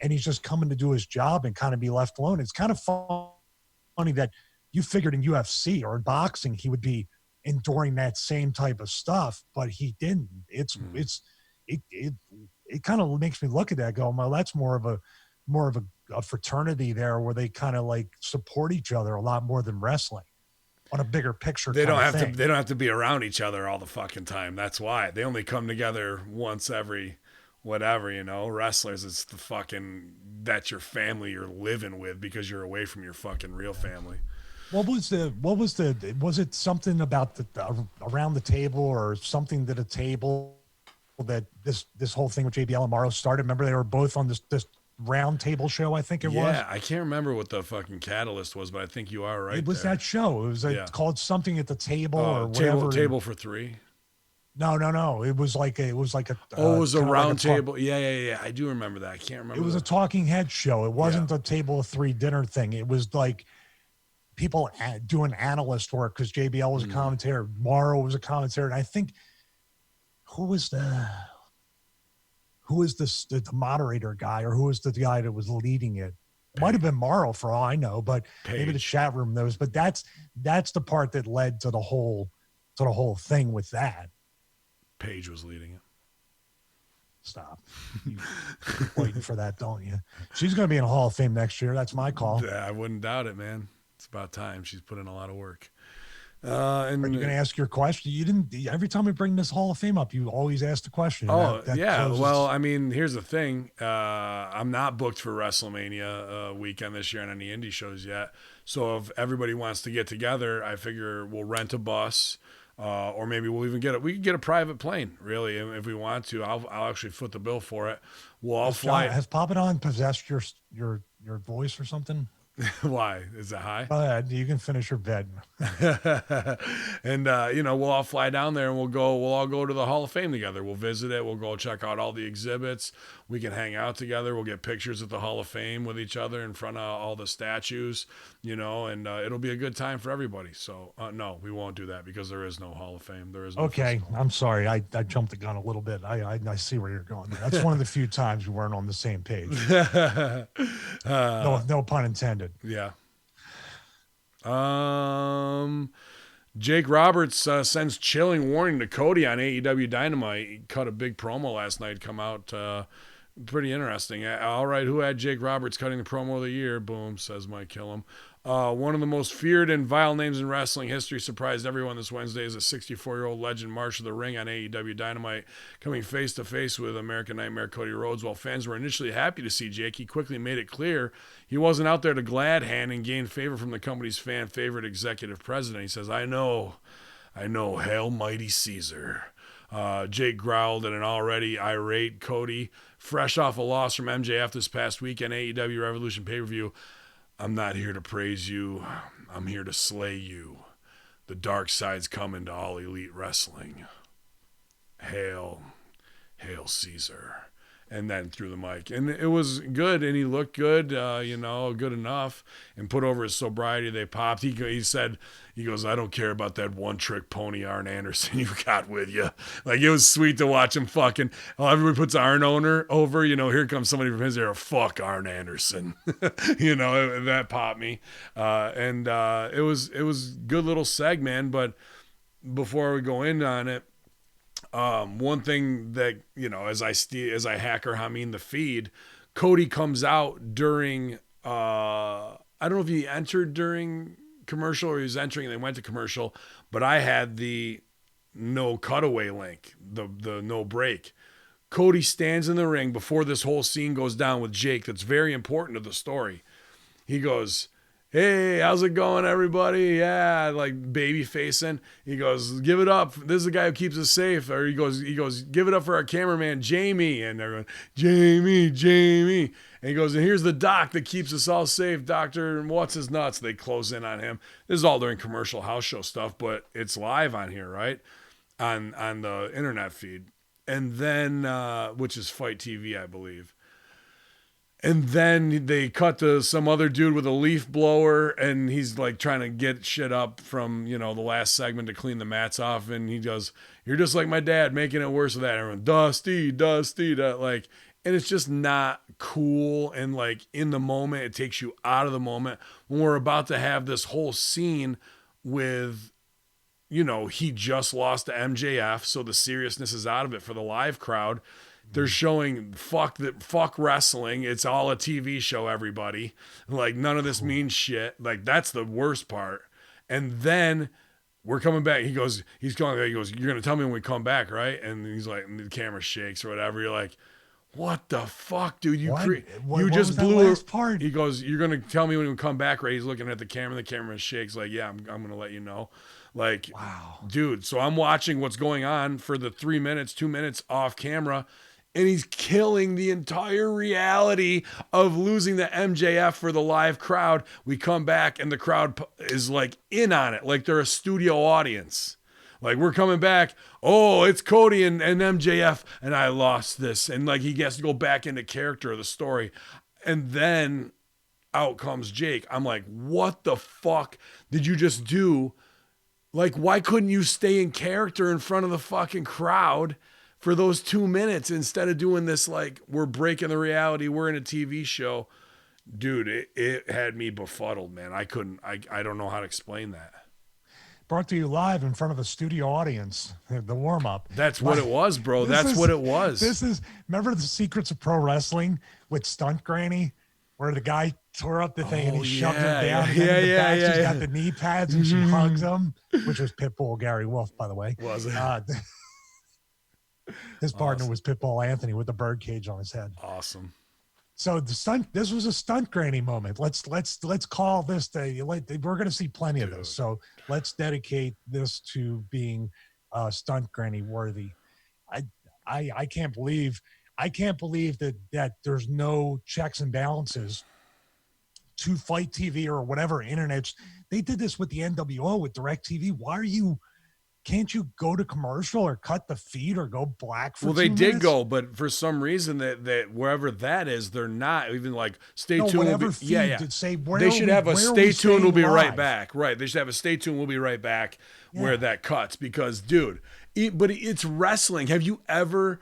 and he's just coming to do his job and kind of be left alone. It's kind of funny that you figured in UFC or in boxing he would be enduring that same type of stuff, but he didn't. It kind of makes me look at that, go, well, that's more of a fraternity there where they kind of like support each other a lot more than wrestling on a bigger picture. They don't have to be around each other all the fucking time. That's why they only come together once every whatever, wrestlers. It's that's your family you're living with because you're away from your fucking real family. Was it something about around the table or something to the table that this whole thing with JBL and Morrow started? Remember they were both on this round table show, I think it was. Yeah, I can't remember what the fucking catalyst was, but I think you are right. It was there. That show. It was called something at the table or whatever. Table for three. No. It was like a. It was a round table. Yeah. I do remember that. I can't remember. It was a talking head show. It wasn't a table of three dinner thing. It was like people doing analyst work because JBL was a commentator, Morrow was a commentator, and I think who was the moderator guy, or who was the guy that was leading it? Might have been Morrow for all I know, but maybe the chat room knows. But that's the part that led to the whole thing with that. Paige was leading it. Stop. You waiting for that, don't you? She's going to be in the Hall of Fame next year. That's my call. Yeah, I wouldn't doubt it, man. It's about time. She's put in a lot of work. And are you going to ask your question? You didn't. Every time we bring this Hall of Fame up, you always ask the question. Yeah. Well, I mean, here's the thing. I'm not booked for WrestleMania weekend this year on any indie shows yet. So if everybody wants to get together, I figure we'll rent a bus, or maybe we'll even we can get a private plane. Really, if we want to, I'll actually foot the bill for it. We'll all fly. Has Papadon possessed your voice or something? Why? Is that high? Go ahead. You can finish your bed. And we'll all fly down there and we'll all go to the Hall of Fame together. We'll visit it. We'll go check out all the exhibits. We can hang out together. We'll get pictures at the Hall of Fame with each other in front of all the statues, and it'll be a good time for everybody. So no, we won't do that because there is no Hall of Fame. There is no Okay. I'm sorry. I jumped the gun a little bit. I see where you're going there. That's one of the few times we weren't on the same page. No pun intended. Yeah. Jake Roberts sends chilling warning to Cody on AEW Dynamite. He cut a big promo last night. Come out pretty interesting. All right, who had Jake Roberts cutting the promo of the year? Boom, says Mike Killam. One of the most feared and vile names in wrestling history surprised everyone this Wednesday as a 64-year-old legend marched to the ring on AEW Dynamite, coming face-to-face with American Nightmare Cody Rhodes. While fans were initially happy to see Jake, he quickly made it clear he wasn't out there to glad hand and gain favor from the company's fan-favorite executive president. He says, I know, hail mighty Caesar. Jake growled at an already irate Cody, fresh off a loss from MJF this past week on AEW Revolution pay-per-view. I'm not here to praise you. I'm here to slay you. The dark side's coming to all elite wrestling. Hail Caesar. and then threw the mic. And it was good, and he looked good, good enough, and put over his sobriety. They popped. He said, he goes, I don't care about that one-trick pony Arn Anderson you got with you. Like, it was sweet to watch him fucking, everybody puts Arn over, here comes somebody from his era, fuck Arn Anderson. That popped me. It was good little segment, but before we go in on it, one thing that, as I hacker Hamin the feed, Cody comes out during, I don't know if he entered during commercial or he was entering and they went to commercial, but I had the no cutaway link, the no break. Cody stands in the ring before this whole scene goes down with Jake. That's very important to the story. He goes, hey, how's it going, everybody? Yeah, like baby facing. He goes, give it up. This is the guy who keeps us safe. Or he goes, give it up for our cameraman, Jamie. And everyone, Jamie. And he goes, and here's the doc that keeps us all safe, Dr. What's his nuts? They close in on him. This is all during commercial house show stuff, but it's live on here, right? On the internet feed. And then, which is Fight TV, I believe. And then they cut to some other dude with a leaf blower, and he's like trying to get shit up from, the last segment to clean the mats off. And he goes, you're just like my dad, making it worse with that. Everyone, Dusty, and it's just not cool. And like in the moment, it takes you out of the moment when we're about to have this whole scene with, he just lost to MJF. So the seriousness is out of it for the live crowd. They're showing fuck wrestling. It's all a TV show, everybody. Like, none of this means shit. Like, that's the worst part. And then we're coming back. He goes, you're going to tell me when we come back, right? And he's like, and the camera shakes or whatever. You're like, what the fuck, dude? You just blew last part. He goes, you're going to tell me when we come back, right? He's looking at the camera shakes like, yeah, I'm going to let you know. Like, wow, dude. So I'm watching what's going on for the 2 minutes off camera. And he's killing the entire reality of losing the MJF for the live crowd. We come back and the crowd is like in on it. Like they're a studio audience. Like, we're coming back. Oh, it's Cody and MJF. And I lost this. And like, he gets to go back into character of the story. And then out comes Jake. I'm like, what the fuck did you just do? Like, why couldn't you stay in character in front of the fucking crowd for those 2 minutes instead of doing this? Like, we're breaking the reality, we're in a TV show. Dude, it had me befuddled, man. I don't know how to explain that. Brought to you live in front of a studio audience, the warm-up. That's what it was, bro. That's what it was. Remember the Secrets of Pro Wrestling with Stunt Granny, where the guy tore up the thing and he shoved him down. She's got the knee pads and she hugs him, which was Pitbull Gary Wolf, by the way. Was it? His partner was Pitbull Anthony with the birdcage on his head. Awesome. So this was a Stunt Granny moment. Let's call this we're going to see plenty of this. So let's dedicate this to being Stunt Granny worthy. I can't believe that there's no checks and balances to Fight TV or whatever internet. They did this with the NWO with DirecTV. Can't you go to commercial or cut the feed or go black for 2 minutes? They did go, but for some reason that wherever that is, they're not even like stay tuned. Whatever feed they should have a stay tuned. We'll be right back. Right. They should have a stay tuned. We'll be right back where that cuts because, dude, but it's wrestling. Have you ever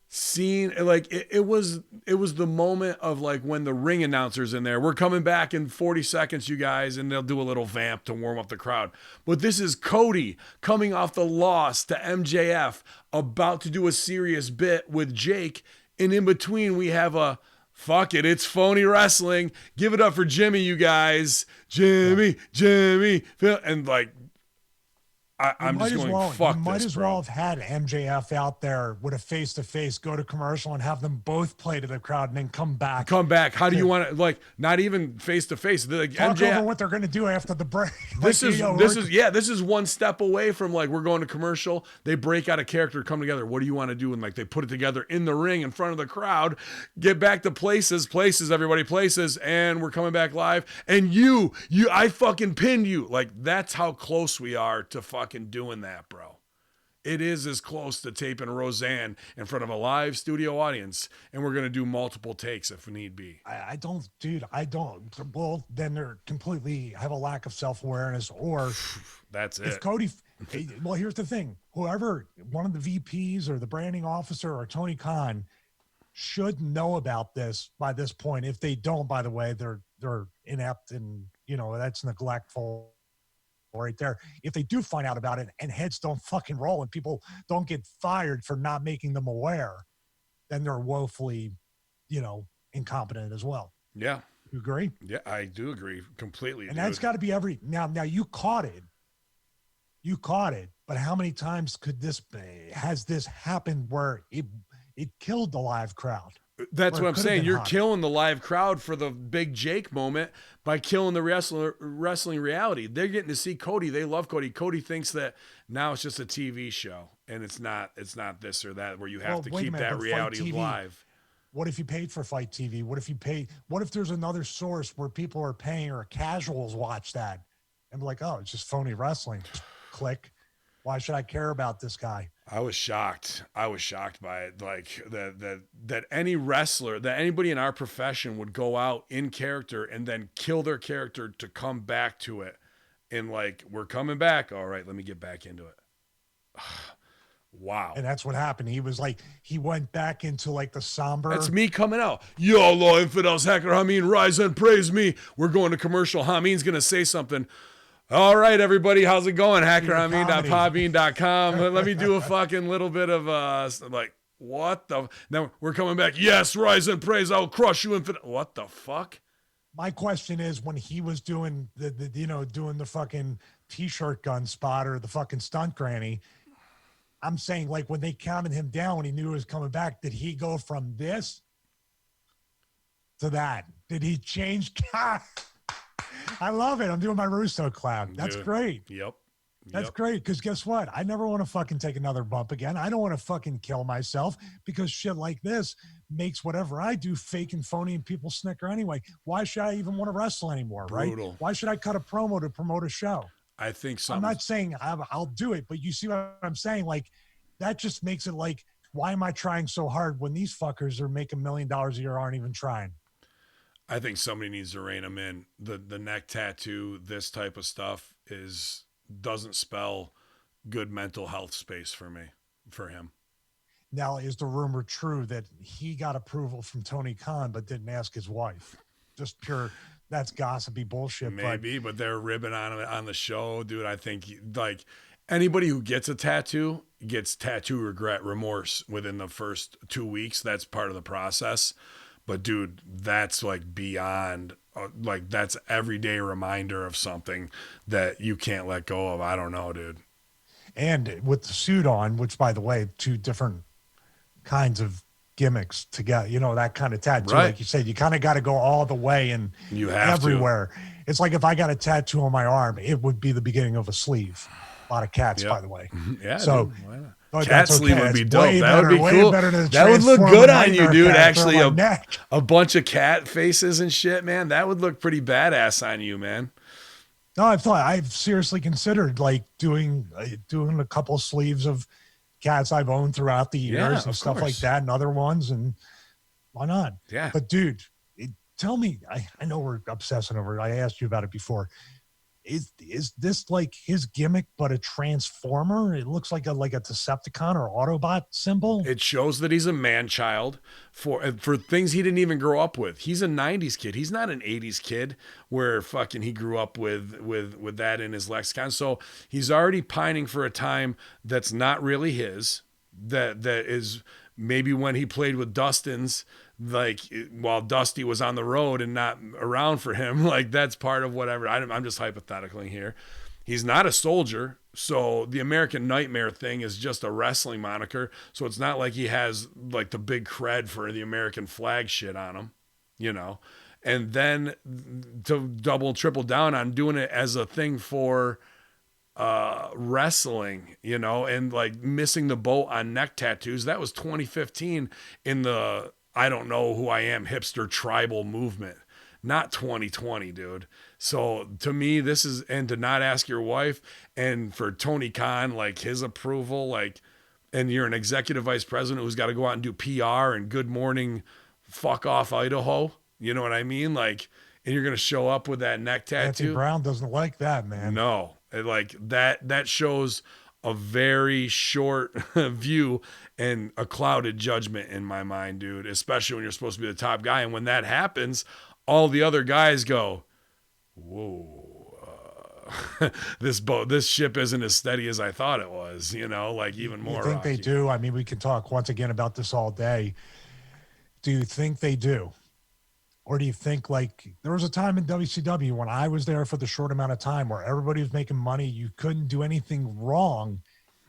seen like it was the moment of like when the ring announcer's in there, we're coming back in 40 seconds, you guys, and they'll do a little vamp to warm up the crowd. But this is Cody coming off the loss to MJF, about to do a serious bit with Jake, and in between we have a fuck it, it's phony wrestling, give it up for Jimmy, you guys, Jimmy, and like I'm just going, fuck this, might as well have had MJF out there with a face-to-face, go to commercial, and have them both play to the crowd and then come back. How do you want to, like, not even face-to-face? Like, talk over what they're going to do after the break. This is one step away from, like, we're going to commercial. They break out of character, come together. What do you want to do? And, like, they put it together in the ring in front of the crowd. Get back to places, everybody places, and we're coming back live. And I fucking pinned you. Like, that's how close we are to fucking doing that, bro. it is as close to taping Roseanne in front of a live studio audience, and we're going to do multiple takes if need be. I don't, dude. I don't. Well, then they're completely have a lack of self-awareness, or that's if it. Cody, well, here's the thing: whoever, one of the VPs or the branding officer or Tony Khan, should know about this by this point. If they don't, by the way, they're inept, and that's neglectful right there. If they do find out about it and heads don't fucking roll and people don't get fired for not making them aware, then they're woefully, incompetent as well. Yeah. You agree? Yeah, I do agree completely. And that's got to be now you caught it. You caught it. But how many times has this happened where it killed the live crowd? That's what I'm saying. You're killing the live crowd for the Big Jake moment by killing the wrestling reality. They're getting to see Cody. They love Cody. Cody thinks that now it's just a TV show, and it's not this or that where you have to keep that reality live. What if you paid for Fight TV? What if there's another source where people are paying or casuals watch that and be like, oh, it's just phony wrestling. Click. Why should I care about this guy? I was shocked by it. Like that any wrestler, that anybody in our profession would go out in character and then kill their character to come back to it. And like, we're coming back. All right, let me get back into it. Wow. And that's what happened. He went back into like the somber. That's me coming out. Yo, law infidels, hacker Hamin, rise and praise me. We're going to commercial. Hamin's going to say something. All right, everybody, how's it going? HackerHamin.podbean.com. Let me do a fucking little bit of like, what the? Now we're coming back. Yes, rise and praise. I'll crush you. What the fuck? My question is, when he was doing doing the fucking t-shirt gun spot or the fucking stunt granny, I'm saying, like, when they counted him down when he knew he was coming back, did he go from this to that? Did he change? I love it. I'm doing my Russo clown. That's great. Yep. That's great. Because guess what? I never want to fucking take another bump again. I don't want to fucking kill myself because shit like this makes whatever I do fake and phony and people snicker anyway. Why should I even want to wrestle anymore? Brutal. Right? Why should I cut a promo to promote a show? I think I'm not saying I'll do it, but you see what I'm saying? Like, that just makes it like, why am I trying so hard when these fuckers are making $1 million a year aren't even trying? I think somebody needs to rein him in. The neck tattoo, this type of stuff doesn't spell good mental health space for him. Now, is the rumor true that he got approval from Tony Khan but didn't ask his wife? Just pure, that's gossipy bullshit. Maybe, but they're ribbing on the show, dude. I think like anybody who gets a tattoo gets tattoo remorse within the first 2 weeks. That's part of the process. But dude, that's like beyond, like that's everyday reminder of something that you can't let go of. I don't know, dude. And with the suit on, which by the way, 2 different kinds of gimmicks to get, that kind of tattoo. Right. Like you said, you kind of got to go all the way and you have everywhere. It's like if I got a tattoo on my arm, it would be the beginning of a sleeve. A lot of cats, by the way. Yeah. So. Dude, why not? Cat sleeve would be dope. That would be cool. That would look good on you, dude. Actually, a bunch of cat faces and shit, man. That would look pretty badass on you, man. No, I've seriously considered like doing a couple sleeves of cats I've owned throughout the years and stuff like that, and other ones, and why not? Yeah. But dude, tell me, I know we're obsessing over it. I asked you about it before. Is this like his gimmick but a transformer? It looks like a Decepticon or Autobot symbol. It shows that he's a man child for things he didn't even grow up with. He's a 90s kid. He's not an 80s kid where fucking he grew up with that in his lexicon. So he's already pining for a time that's not really his. That is maybe when he played with Dustin's, like while Dusty was on the road and not around for him, like that's part of whatever. I'm just hypothetically here. He's not a soldier. So the American Nightmare thing is just a wrestling moniker. So it's not like he has like the big cred for the American flag shit on him, and then to double, triple down on doing it as a thing for wrestling, and like missing the boat on neck tattoos. That was 2015 in the I don't know who I am hipster tribal movement, not 2020, dude. So to me, this is, and to not ask your wife, and for Tony Khan, like his approval, like, and you're an executive vice president who's got to go out and do PR and good morning, fuck off Idaho. You know what I mean? Like, and you're going to show up with that neck tattoo. Anthony Brown doesn't like that, man. No, like that shows a very short view and a clouded judgment in my mind, dude, especially when you're supposed to be the top guy. And when that happens, all the other guys go, whoa, this ship isn't as steady as I thought it was, like even more. You think rocky. they do? I mean, we can talk once again about this all day. Do you think they do? Or do you think, like, there was a time in WCW when I was there for the short amount of time where everybody was making money, you couldn't do anything wrong,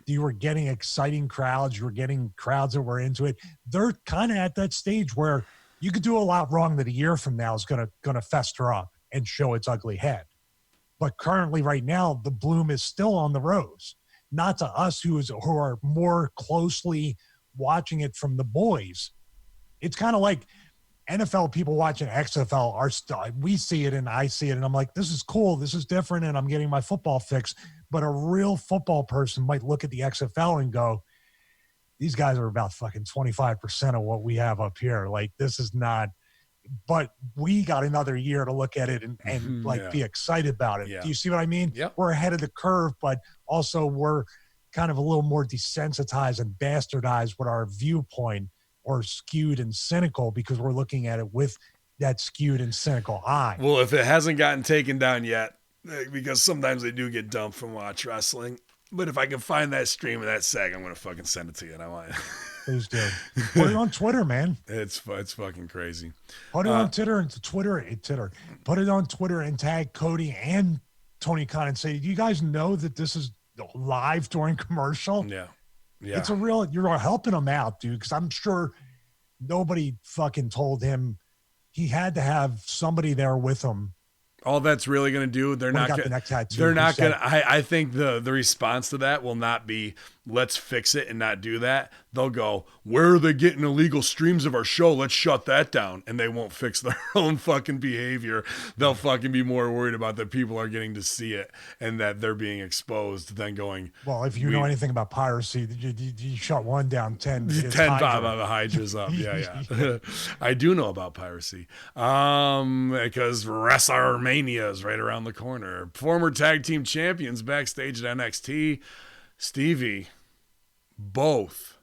you were getting exciting crowds, you were getting crowds that were into it. They're kind of at that stage where you could do a lot wrong that a year from now is gonna fester up and show its ugly head. But currently, right now, the bloom is still on the rose. Not to us who are more closely watching it from the boys. It's kind of like NFL people watching XFL we see it and I see it and I'm like, this is cool, this is different, and I'm getting my football fix. But a real football person might look at the XFL and go, these guys are about fucking 25% of what we have up here. Like, this is not, but we got another year to look at it and be excited about it. Yeah. Do you see what I mean? Yep. We're ahead of the curve, but also we're kind of a little more desensitized and bastardized with our viewpoint, or skewed and cynical, because we're looking at it with that skewed and cynical eye. Well, if it hasn't gotten taken down yet, because sometimes they do get dumped from Watch Wrestling, but if I can find that stream of that seg, I'm going to fucking send it to you. And I want it. Please do. Put it on Twitter, man. It's fucking crazy. Put it on Twitter. Put it on Twitter and tag Cody and Tony Khan and say, do you guys know that this is live during commercial? Yeah. It's you're helping him out, dude, because I'm sure nobody fucking told him he had to have somebody there with him. All that's really going to do, they're not going to, I think the response to that will not be, let's fix it and not do that. They'll go, where are they getting illegal streams of our show? Let's shut that down. And they won't fix their own fucking behavior. They'll fucking be more worried about that people are getting to see it and that they're being exposed than going, well, if you know anything about piracy, you shut one down, 10 Bob on the Hydra's up. Yeah. I do know about piracy. Because WrestleMania is right around the corner. Former tag team champions backstage at NXT. Stevie, both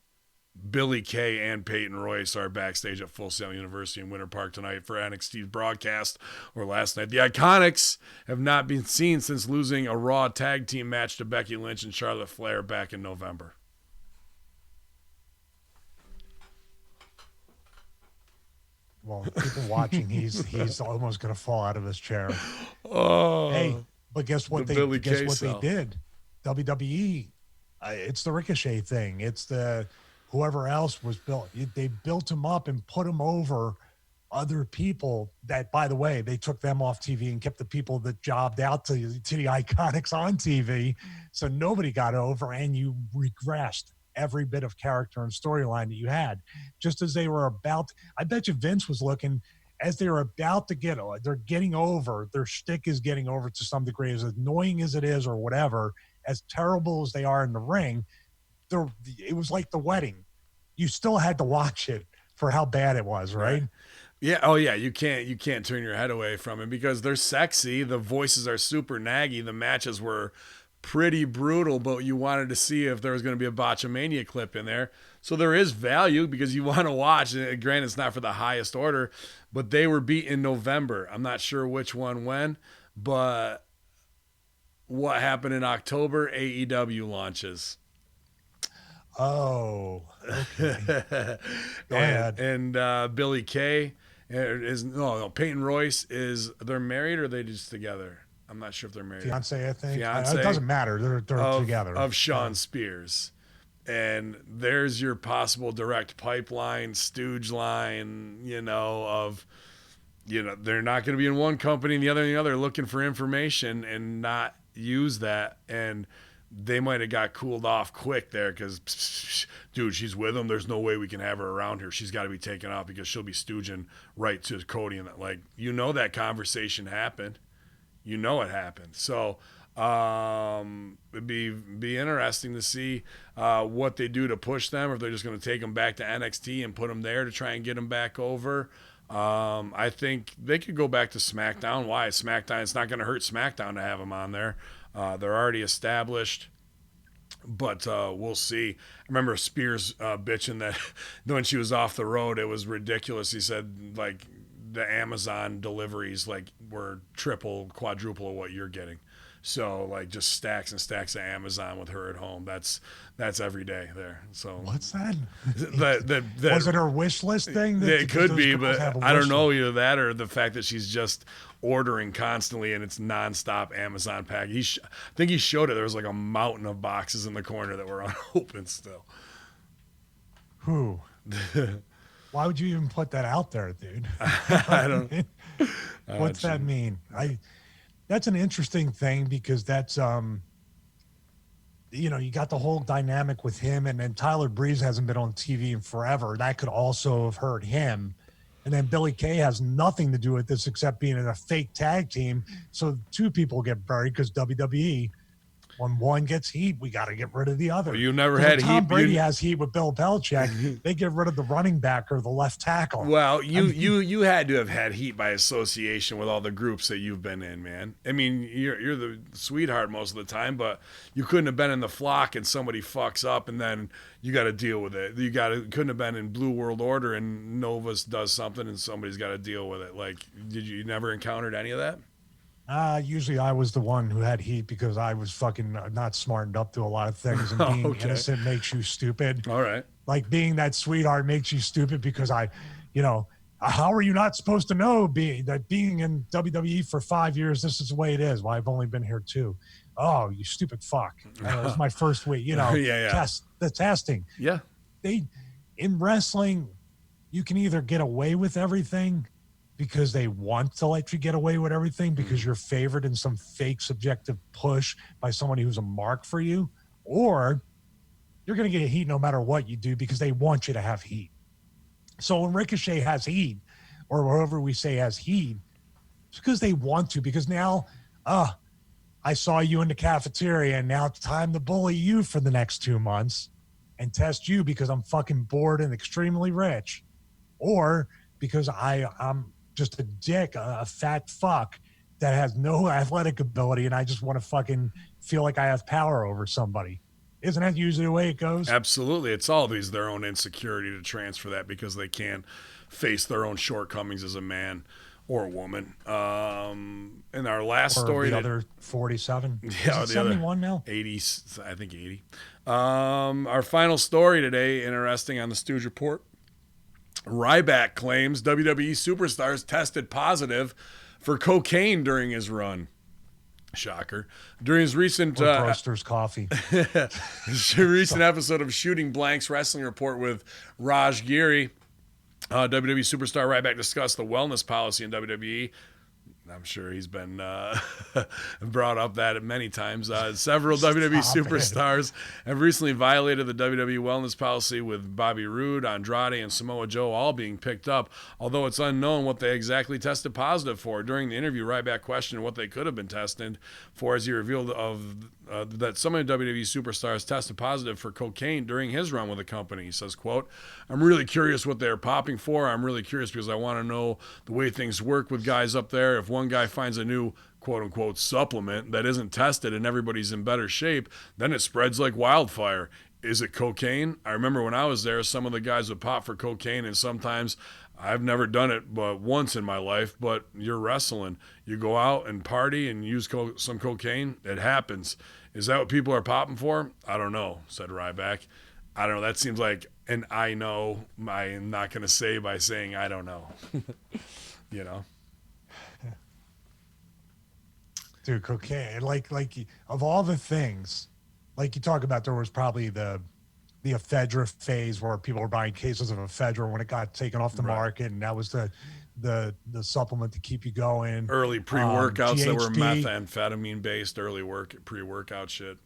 Billy Kay and Peyton Royce are backstage at Full Sail University in Winter Park tonight for NXT's broadcast, or last night. The Iconics have not been seen since losing a Raw tag team match to Becky Lynch and Charlotte Flair back in November. Well, people watching, he's almost going to fall out of his chair. Oh, hey, but guess what? They did? WWE. It's the Ricochet thing. It's the whoever else was built. They built him up and put him over other people that, by the way, they took them off TV and kept the people that jobbed out to the Iconics on TV. So nobody got over, and you regressed every bit of character and storyline that you had. Just as they were about, I bet you Vince was looking as they were about to they're getting over, their shtick is getting over to some degree, as annoying as it is or whatever, as terrible as they are in the ring, it was like the wedding. You still had to watch it for how bad it was, right? Yeah. Oh yeah. You can't turn your head away from it because they're sexy. The voices are super naggy. The matches were pretty brutal, but you wanted to see if there was going to be a Botchamania clip in there. So there is value because you want to watch. Granted, it's not for the highest order, but they were beat in November. I'm not sure which one when, but what happened in October? AEW launches. Oh, okay. Go ahead. And Billy Kay Peyton Royce they're married or are they just together? I'm not sure if they're married. Fiance, I think. It doesn't matter. They're together. Of Sean Spears. And there's your possible direct pipeline, stooge line, they're not going to be in one company and the other looking for information and not use that. And they might have got cooled off quick there because, dude, she's with him. There's no way we can have her around here. She's got to be taken off because she'll be stooging right to Cody. And that conversation happened. You know it happened. So it'd be interesting to see what they do to push them, or if they're just going to take them back to NXT and put them there to try and get them back over. I think they could go back to SmackDown. Why? SmackDown, it's not going to hurt SmackDown to have them on there. They're already established. But we'll see. I remember Spears bitching that when she was off the road, it was ridiculous. He said, like, the Amazon deliveries like were triple, quadruple of what you're getting. So like just stacks and stacks of Amazon with her at home. That's every day there. So what's that? that Was it her wish list thing? It could be, but I don't know list? either that or the fact that she's just ordering constantly and it's nonstop Amazon pack. I think he showed it. There was like a mountain of boxes in the corner that were unopened still. Who? Why would you even put that out there, dude? I don't. What's that mean? That's an interesting thing because that's you got the whole dynamic with him, and then Tyler Breeze hasn't been on TV in forever. That could also have hurt him. And then Billy Kay has nothing to do with this except being in a fake tag team. So two people get buried because WWE, when one gets heat, we got to get rid of the other. Well, you never had Tom heat. Brady has heat with Bill Belichick. They get rid of the running back or the left tackle. Well, you had to have had heat by association with all the groups that you've been in, man. I mean, you're the sweetheart most of the time, but you couldn't have been in the flock and somebody fucks up and then you got to deal with it. Couldn't have been in Blue World Order and Novus does something and somebody's got to deal with it. Like, did you never encountered any of that? Usually I was the one who had heat because I was fucking not smartened up to a lot of things, and being innocent makes you stupid. All right. Like being that sweetheart makes you stupid because how are you not supposed to know that being in WWE for 5 years, this is the way it is? Well, I've only been here 2. Oh, you stupid fuck. It was my first week, the testing. Yeah. In wrestling, you can either get away with everything because they want to let you get away with everything because you're favored in some fake subjective push by somebody who's a mark for you, or you're going to get heat no matter what you do because they want you to have heat. So when Ricochet has heat, or whoever we say has heat, it's because they want to, because now, I saw you in the cafeteria and now it's time to bully you for the next 2 months and test you because I'm fucking bored and extremely rich, or because I'm just a dick, a fat fuck that has no athletic ability, and I just want to fucking feel like I have power over somebody. Isn't that usually the way it goes? Absolutely. It's always their own insecurity to transfer that because they can't face their own shortcomings as a man or a woman. In our last story, the other 47. Yeah, is it 71 now? 80, I think 80. Our final story today, interesting on the Stooge Report. Ryback claims WWE superstars tested positive for cocaine during his run. Shocker. During his recent Roasters coffee. recent episode of Shooting Blanks Wrestling Report with Raj Giri, WWE superstar Ryback discussed the wellness policy in WWE. I'm sure he's been brought up that many times. Several WWE superstars have recently violated the WWE wellness policy, with Bobby Roode, Andrade, and Samoa Joe all being picked up, although it's unknown what they exactly tested positive for. During the interview, Ryback questioned what they could have been tested for, as he revealed that some of the WWE superstars tested positive for cocaine during his run with the company. He says, quote, "I'm really curious what they're popping for. I'm really curious because I want to know the way things work with guys up there. If one guy finds a new quote-unquote supplement that isn't tested and everybody's in better shape, then it spreads like wildfire. Is it cocaine? I remember when I was there, some of the guys would pop for cocaine, and sometimes, I've never done it but once in my life, but you're wrestling. You go out and party and use some cocaine, it happens. Is that what people are popping for? I don't know," said Ryback. I don't know. That seems like an I know. I'm not going to say by saying I don't know. You know? Dude, cocaine, like of all the things, like you talk about, there was probably the ephedra phase where people were buying cases of ephedra when it got taken off the market, and that was the supplement to keep you going. Early pre-workouts that were GHB. methamphetamine based, pre-workout shit.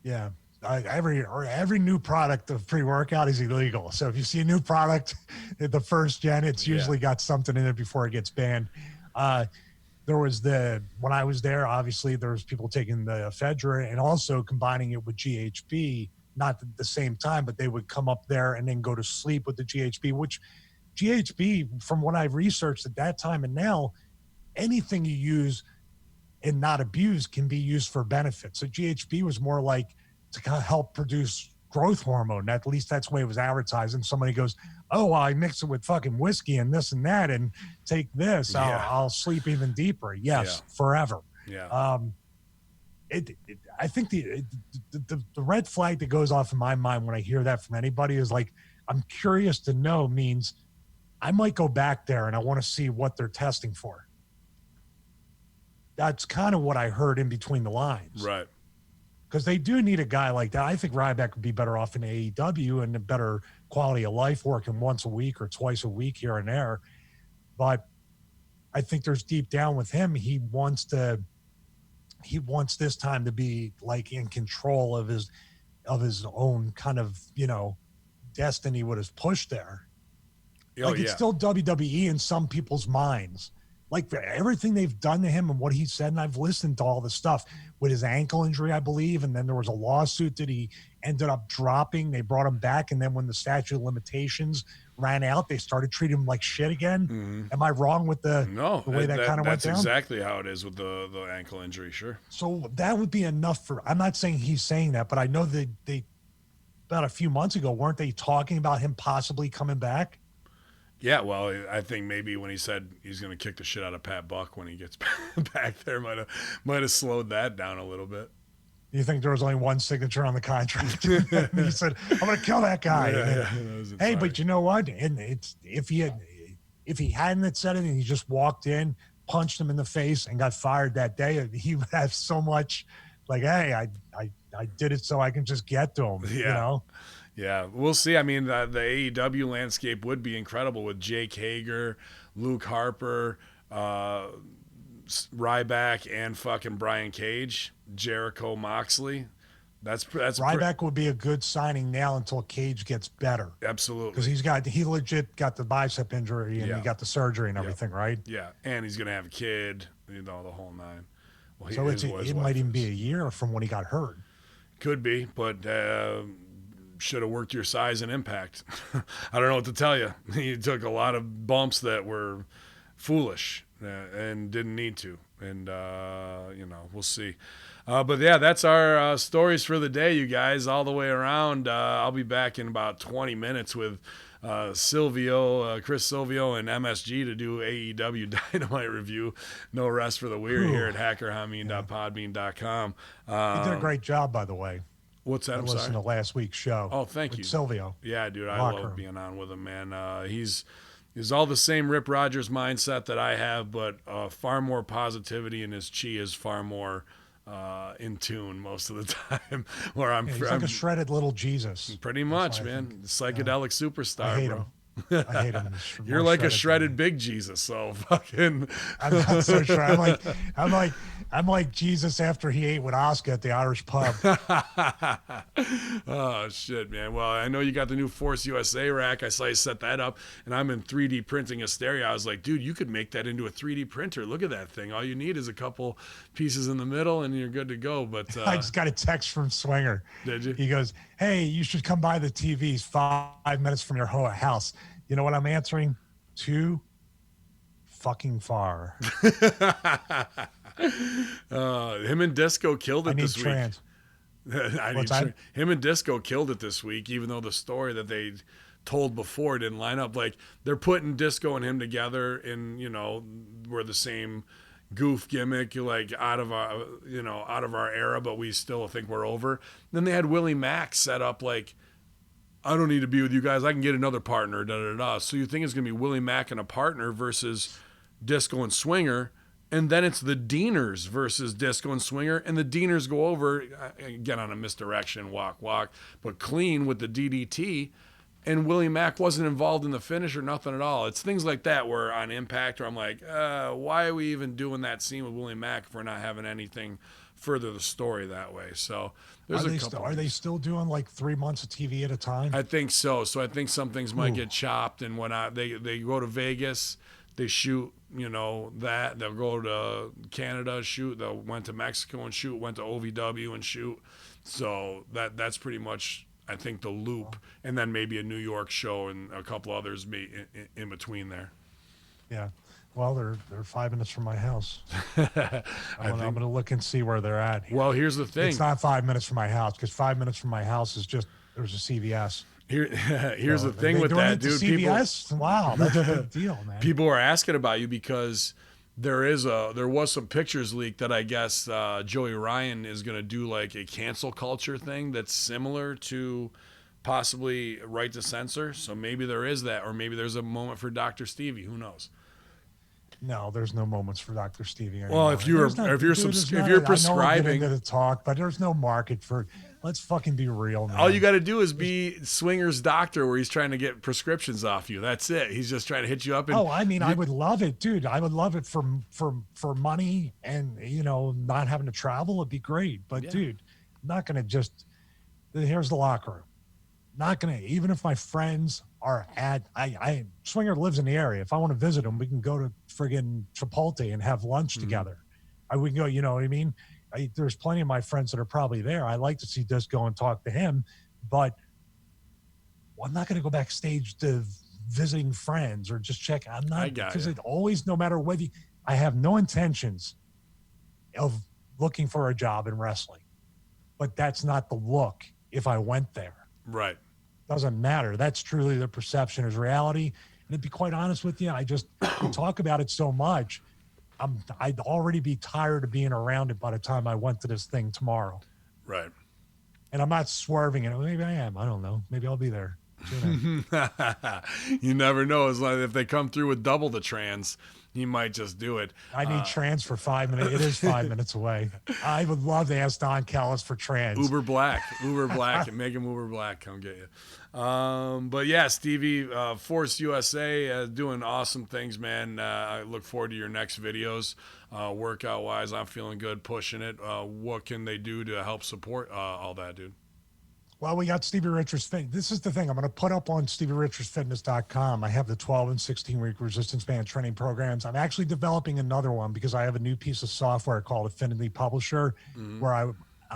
Yeah. Every new product of pre-workout is illegal. So if you see a new product, the first gen, it's usually got something in it before it gets banned. there was when I was there, obviously there was people taking the ephedra and also combining it with GHB, not at the same time, but they would come up there and then go to sleep with the GHB, which GHB, from what I've researched at that time and now, anything you use and not abuse can be used for benefit. So GHB was more like to kind of help produce growth hormone. At least that's the way it was advertised. And somebody goes, oh, well, I mix it with fucking whiskey and this and that and take this. I'll sleep even deeper. Yes, forever. Yeah. I think the red flag that goes off in my mind when I hear that from anybody is like, I'm curious to know means I might go back there and I want to see what they're testing for. That's kind of what I heard in between the lines. Right. Because they do need a guy like that. I think Ryback would be better off in AEW and a better quality of life working once a week or twice a week here and there. But I think there's deep down with him, he wants this time to be like in control of his own kind of, destiny with his push there. It's still WWE in some people's minds. Like everything they've done to him and what he said, and I've listened to all the stuff with his ankle injury, I believe, and then there was a lawsuit that he ended up dropping. They brought him back, and then when the statute of limitations ran out, they started treating him like shit again. Mm-hmm. Am I wrong with the way that kind of went down? That's exactly how it is with the ankle injury, sure. So that would be enough for – I'm not saying he's saying that, but I know that they about a few months ago, weren't they talking about him possibly coming back? Yeah, well, I think maybe when he said he's going to kick the shit out of Pat Buck when he gets back there, might have slowed that down a little bit. You think there was only one signature on the contract? He said, "I'm going to kill that guy." Hey, but you know what? And if he hadn't said it and he just walked in, punched him in the face, and got fired that day, he would have so much like, "Hey, I did it so I can just get to him." Yeah. Yeah, we'll see. I mean, the AEW landscape would be incredible with Jake Hager, Luke Harper, Ryback, and fucking Brian Cage, Jericho, Moxley. That's Ryback would be a good signing now until Cage gets better. Absolutely, because he legit got the bicep injury and he got the surgery and everything, right? Yeah, and he's gonna have a kid, the whole nine. Well, so it might even be a year from when he got hurt. Could be, but. Should have worked your size and impact. I don't know what to tell you. You took a lot of bumps that were foolish and didn't need to. And, we'll see. But, yeah, that's our stories for the day, you guys, all the way around. I'll be back in about 20 minutes with Chris Silvio, and MSG to do AEW Dynamite review. No rest for the weary here at hackerhamin.podbean.com. You did a great job, by the way. What's that? I listened to last week's show. Oh, thank you, Silvio. Yeah, dude, I love being on with him, man. He's all the same Rip Rogers mindset that I have, but far more positivity, and his chi is far more in tune most of the time. Where he's like a shredded little Jesus. Pretty much, man. Psychedelic superstar, I hate bro. Him. I hate him. You're like a shredded big Jesus, so fucking. I'm not so sure. I'm like Jesus after he ate with Oscar at the Irish pub. Oh shit, man. Well, I know you got the new Force USA rack. I saw you set that up, and I'm in 3D printing a stereo. I was like, dude, you could make that into a 3D printer. Look at that thing. All you need is a couple pieces in the middle, and you're good to go. But I just got a text from Swinger. Did you? He goes, "Hey, you should come by the TVs 5 minutes from your house." You know what I'm answering? Too fucking far. Him and Disco killed it this week. Him and Disco killed it this week, even though the story that they told before didn't line up. Like, they're putting Disco and him together in, we're the same goof gimmick, like out of our era, but we still think we're over. Then they had Willie Mack set up like, I don't need to be with you guys. I can get another partner, da-da-da. So you think it's going to be Willie Mack and a partner versus Disco and Swinger, and then it's the Deaners versus Disco and Swinger, and the Deaners go over, again on a misdirection, walk, but clean with the DDT, and Willie Mack wasn't involved in the finish or nothing at all. It's things like that where on Impact, where I'm like, why are we even doing that scene with Willie Mack if we're not having anything further the story that way? So there's are they still doing like 3 months of TV at a time? I think so. So I think some things might get chopped and whatnot. They go to Vegas, they shoot you know, that they'll go to Canada, shoot. They went to Mexico and shoot. Went to OVW and shoot. So that's pretty much, I think, the loop, and then maybe a New York show and a couple others in between there. Yeah. Well, they're 5 minutes from my house. I'm going to look and see where they're at here. Well, here's the thing. It's not 5 minutes from my house, because 5 minutes from my house is just, there's a CVS. Here's the thing with that, dude. CVS? Wow, that's a big deal, man. People are asking about you because there was some pictures leaked that I guess Joey Ryan is going to do like a cancel culture thing that's similar to possibly Right to Censor. So maybe there is that, or maybe there's a moment for Dr. Stevie. Who knows? No, there's no moments for Dr. Stevie anymore. Well, if you're prescribing, I know into the talk, but there's no market for. Let's fucking be real, man. All you got to do is be Swinger's doctor, where he's trying to get prescriptions off you. That's it. He's just trying to hit you up. And I would love it, dude. I would love it for money, and not having to travel. It'd be great. But dude, I'm not gonna just. Here's the locker room. Not gonna, even if my friends are at, Swinger lives in the area. If I want to visit him, we can go to friggin' Chipotle and have lunch together. We can go, you know what I mean? There's plenty of my friends that are probably there. I like to see this, go and talk to him, but I'm not going to go backstage to visiting friends or just check. I'm not, because it always, no matter whether I have no intentions of looking for a job in wrestling, but that's not the look if I went there. Right. Doesn't matter. That's truly the perception is reality. And to be quite honest with you, we talk about it so much. I'd already be tired of being around it by the time I went to this thing tomorrow. Right. And I'm not swerving it. Maybe I am. I don't know. Maybe I'll be there. You never know. It's like if they come through with double the trans, he might just do it. I need trans for 5 minutes. It is 5 minutes away. I would love to ask Don Callis for trans. Uber Black, and make him Uber Black. Come get you. But yeah, Stevie, Force USA doing awesome things, man. I look forward to your next videos. Workout wise, I'm feeling good, pushing it. What can they do to help support all that, dude? Well, we got Stevie Richards Fitness. This is the thing. I'm going to put up on StevieRichardsFitness.com. I have the 12 and 16-week resistance band training programs. I'm actually developing another one because I have a new piece of software called Affinity Publisher, where I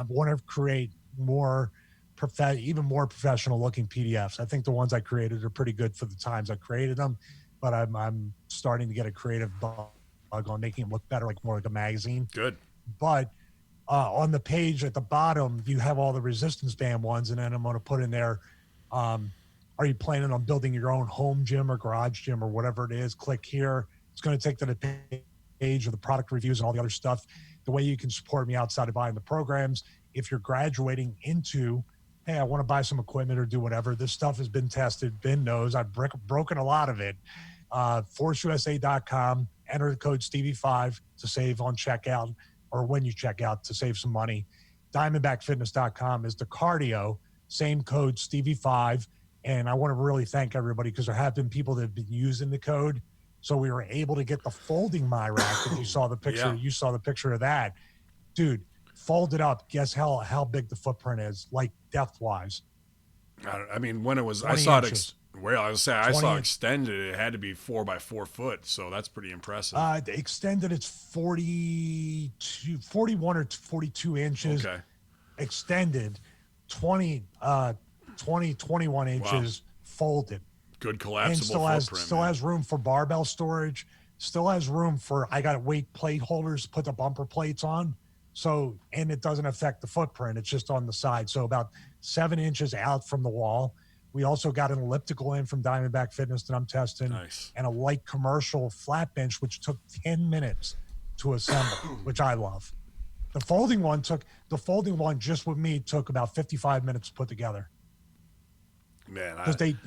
want to create more even more professional looking PDFs. I think the ones I created are pretty good for the times I created them, but I'm starting to get a creative bug on making them look better, like more like a magazine. Good. But on the page at the bottom, you have all the resistance band ones, and then I'm going to put in there, are you planning on building your own home gym or garage gym or whatever it is? Click here. It's going to take to the page of the product reviews and all the other stuff. The way you can support me outside of buying the programs. If you're graduating into, hey, I want to buy some equipment or do whatever, this stuff has been tested. Ben knows I've broken a lot of it. ForceUSA.com, enter the code Stevie5 to save on checkout, or when you check out to save some money. DiamondbackFitness.com is the cardio, same code Stevie5. And I want to really thank everybody, because there have been people that have been using the code. So we were able to get the folding my rack. If you saw the picture, you saw the picture of that. Dude, fold it up. Guess how big the footprint is, like depth wise. I mean, when it was, I saw it. Well, I was saying, I saw extended. It had to be 4 by 4 foot, so that's pretty impressive. Extended, it's 41 or 42 inches. Okay. Extended, 21 inches folded. Good collapsible and footprint. Has room for barbell storage. Still has room for, I got weight plate holders to put the bumper plates on. So, and it doesn't affect the footprint. It's just on the side. So about 7 inches out from the wall. We also got an elliptical in from Diamondback Fitness that I'm testing. Nice. And a light commercial flat bench, which took 10 minutes to assemble, which I love. The folding one just with me took about 55 minutes to put together. Man, I can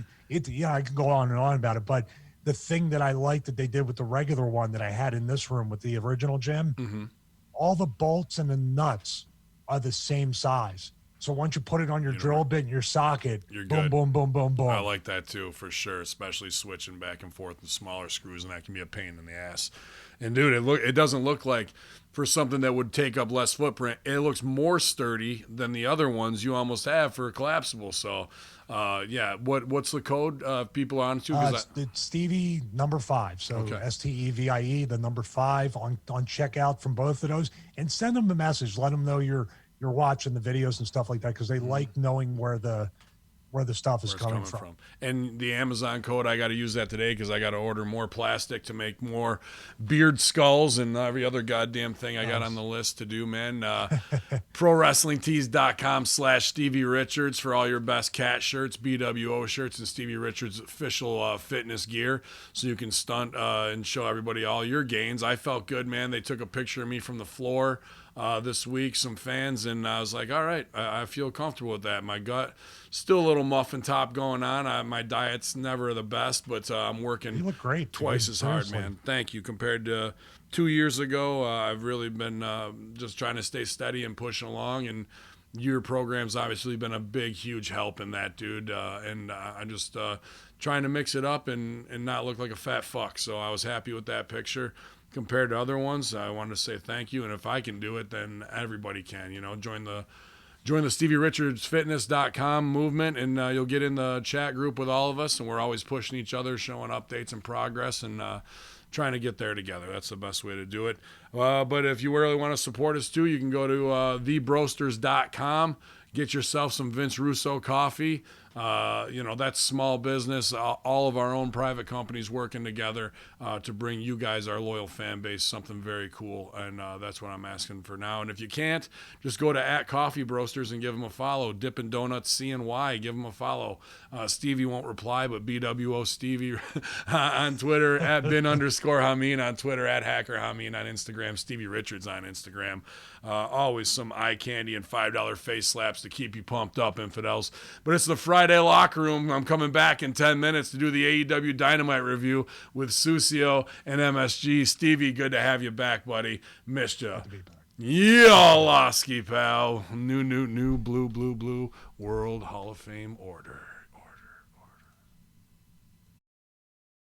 go on and on about it, but the thing that I like that they did with the regular one that I had in this room with the original gym, all the bolts and the nuts are the same size. So once you put it on your drill bit and your socket, you're boom, good. boom, boom, boom, boom. I like that too, for sure, especially switching back and forth with smaller screws, and that can be a pain in the ass. And dude, it doesn't look like, for something that would take up less footprint, it looks more sturdy than the other ones you almost have for a collapsible. So, yeah, what's the code people are on to? It's Stevie number 5. So STEVIE, the number 5 on checkout from both of those, and send them a message. Let them know you're watching the videos and stuff like that, because they like knowing where the stuff is coming from. And the Amazon code, I got to use that today because I got to order more plastic to make more beard skulls and every other goddamn thing I got on the list to do, man. ProWrestlingTees.com/Stevie Richards for all your best cat shirts, BWO shirts, and Stevie Richards official fitness gear, so you can stunt and show everybody all your gains. I felt good, man. They took a picture of me from the floor this week, some fans, and I was like, all right, I feel comfortable with that. My gut, still a little muffin top going on. My diet's never the best, but I'm working you look great, twice as hard, man. Thank you. Compared to 2 years ago, I've really been just trying to stay steady and pushing along, and your program's obviously been a big, huge help in that, dude. And I'm just trying to mix it up and not look like a fat fuck. So I was happy with that picture. Compared to other ones, I wanted to say thank you, and if I can do it, then everybody can. Join the StevieRichardsFitness.com movement, and you'll get in the chat group with all of us, and we're always pushing each other, showing updates and progress, and trying to get there together. That's the best way to do it. But if you really want to support us too, you can go to TheBroasters.com. Get yourself some Vince Russo coffee. That's small business. All of our own private companies working together to bring you guys, our loyal fan base, something very cool. And that's what I'm asking for now. And if you can't, just go to @CoffeeBroasters and give them a follow. Dippin' Donuts CNY, give them a follow. Stevie won't reply, but BWO Stevie on Twitter, @bin_Hamin on Twitter, @HackerHamin on Instagram, Stevie Richards on Instagram. Always some eye candy and $5 face slaps to keep you pumped up, infidels. But it's the Friday Locker Room. I'm coming back in 10 minutes to do the AEW Dynamite review with Susio and MSG. Stevie, good to have you back, buddy. Missed ya. Yeah, Losky, pal. New blue World Hall of Fame order.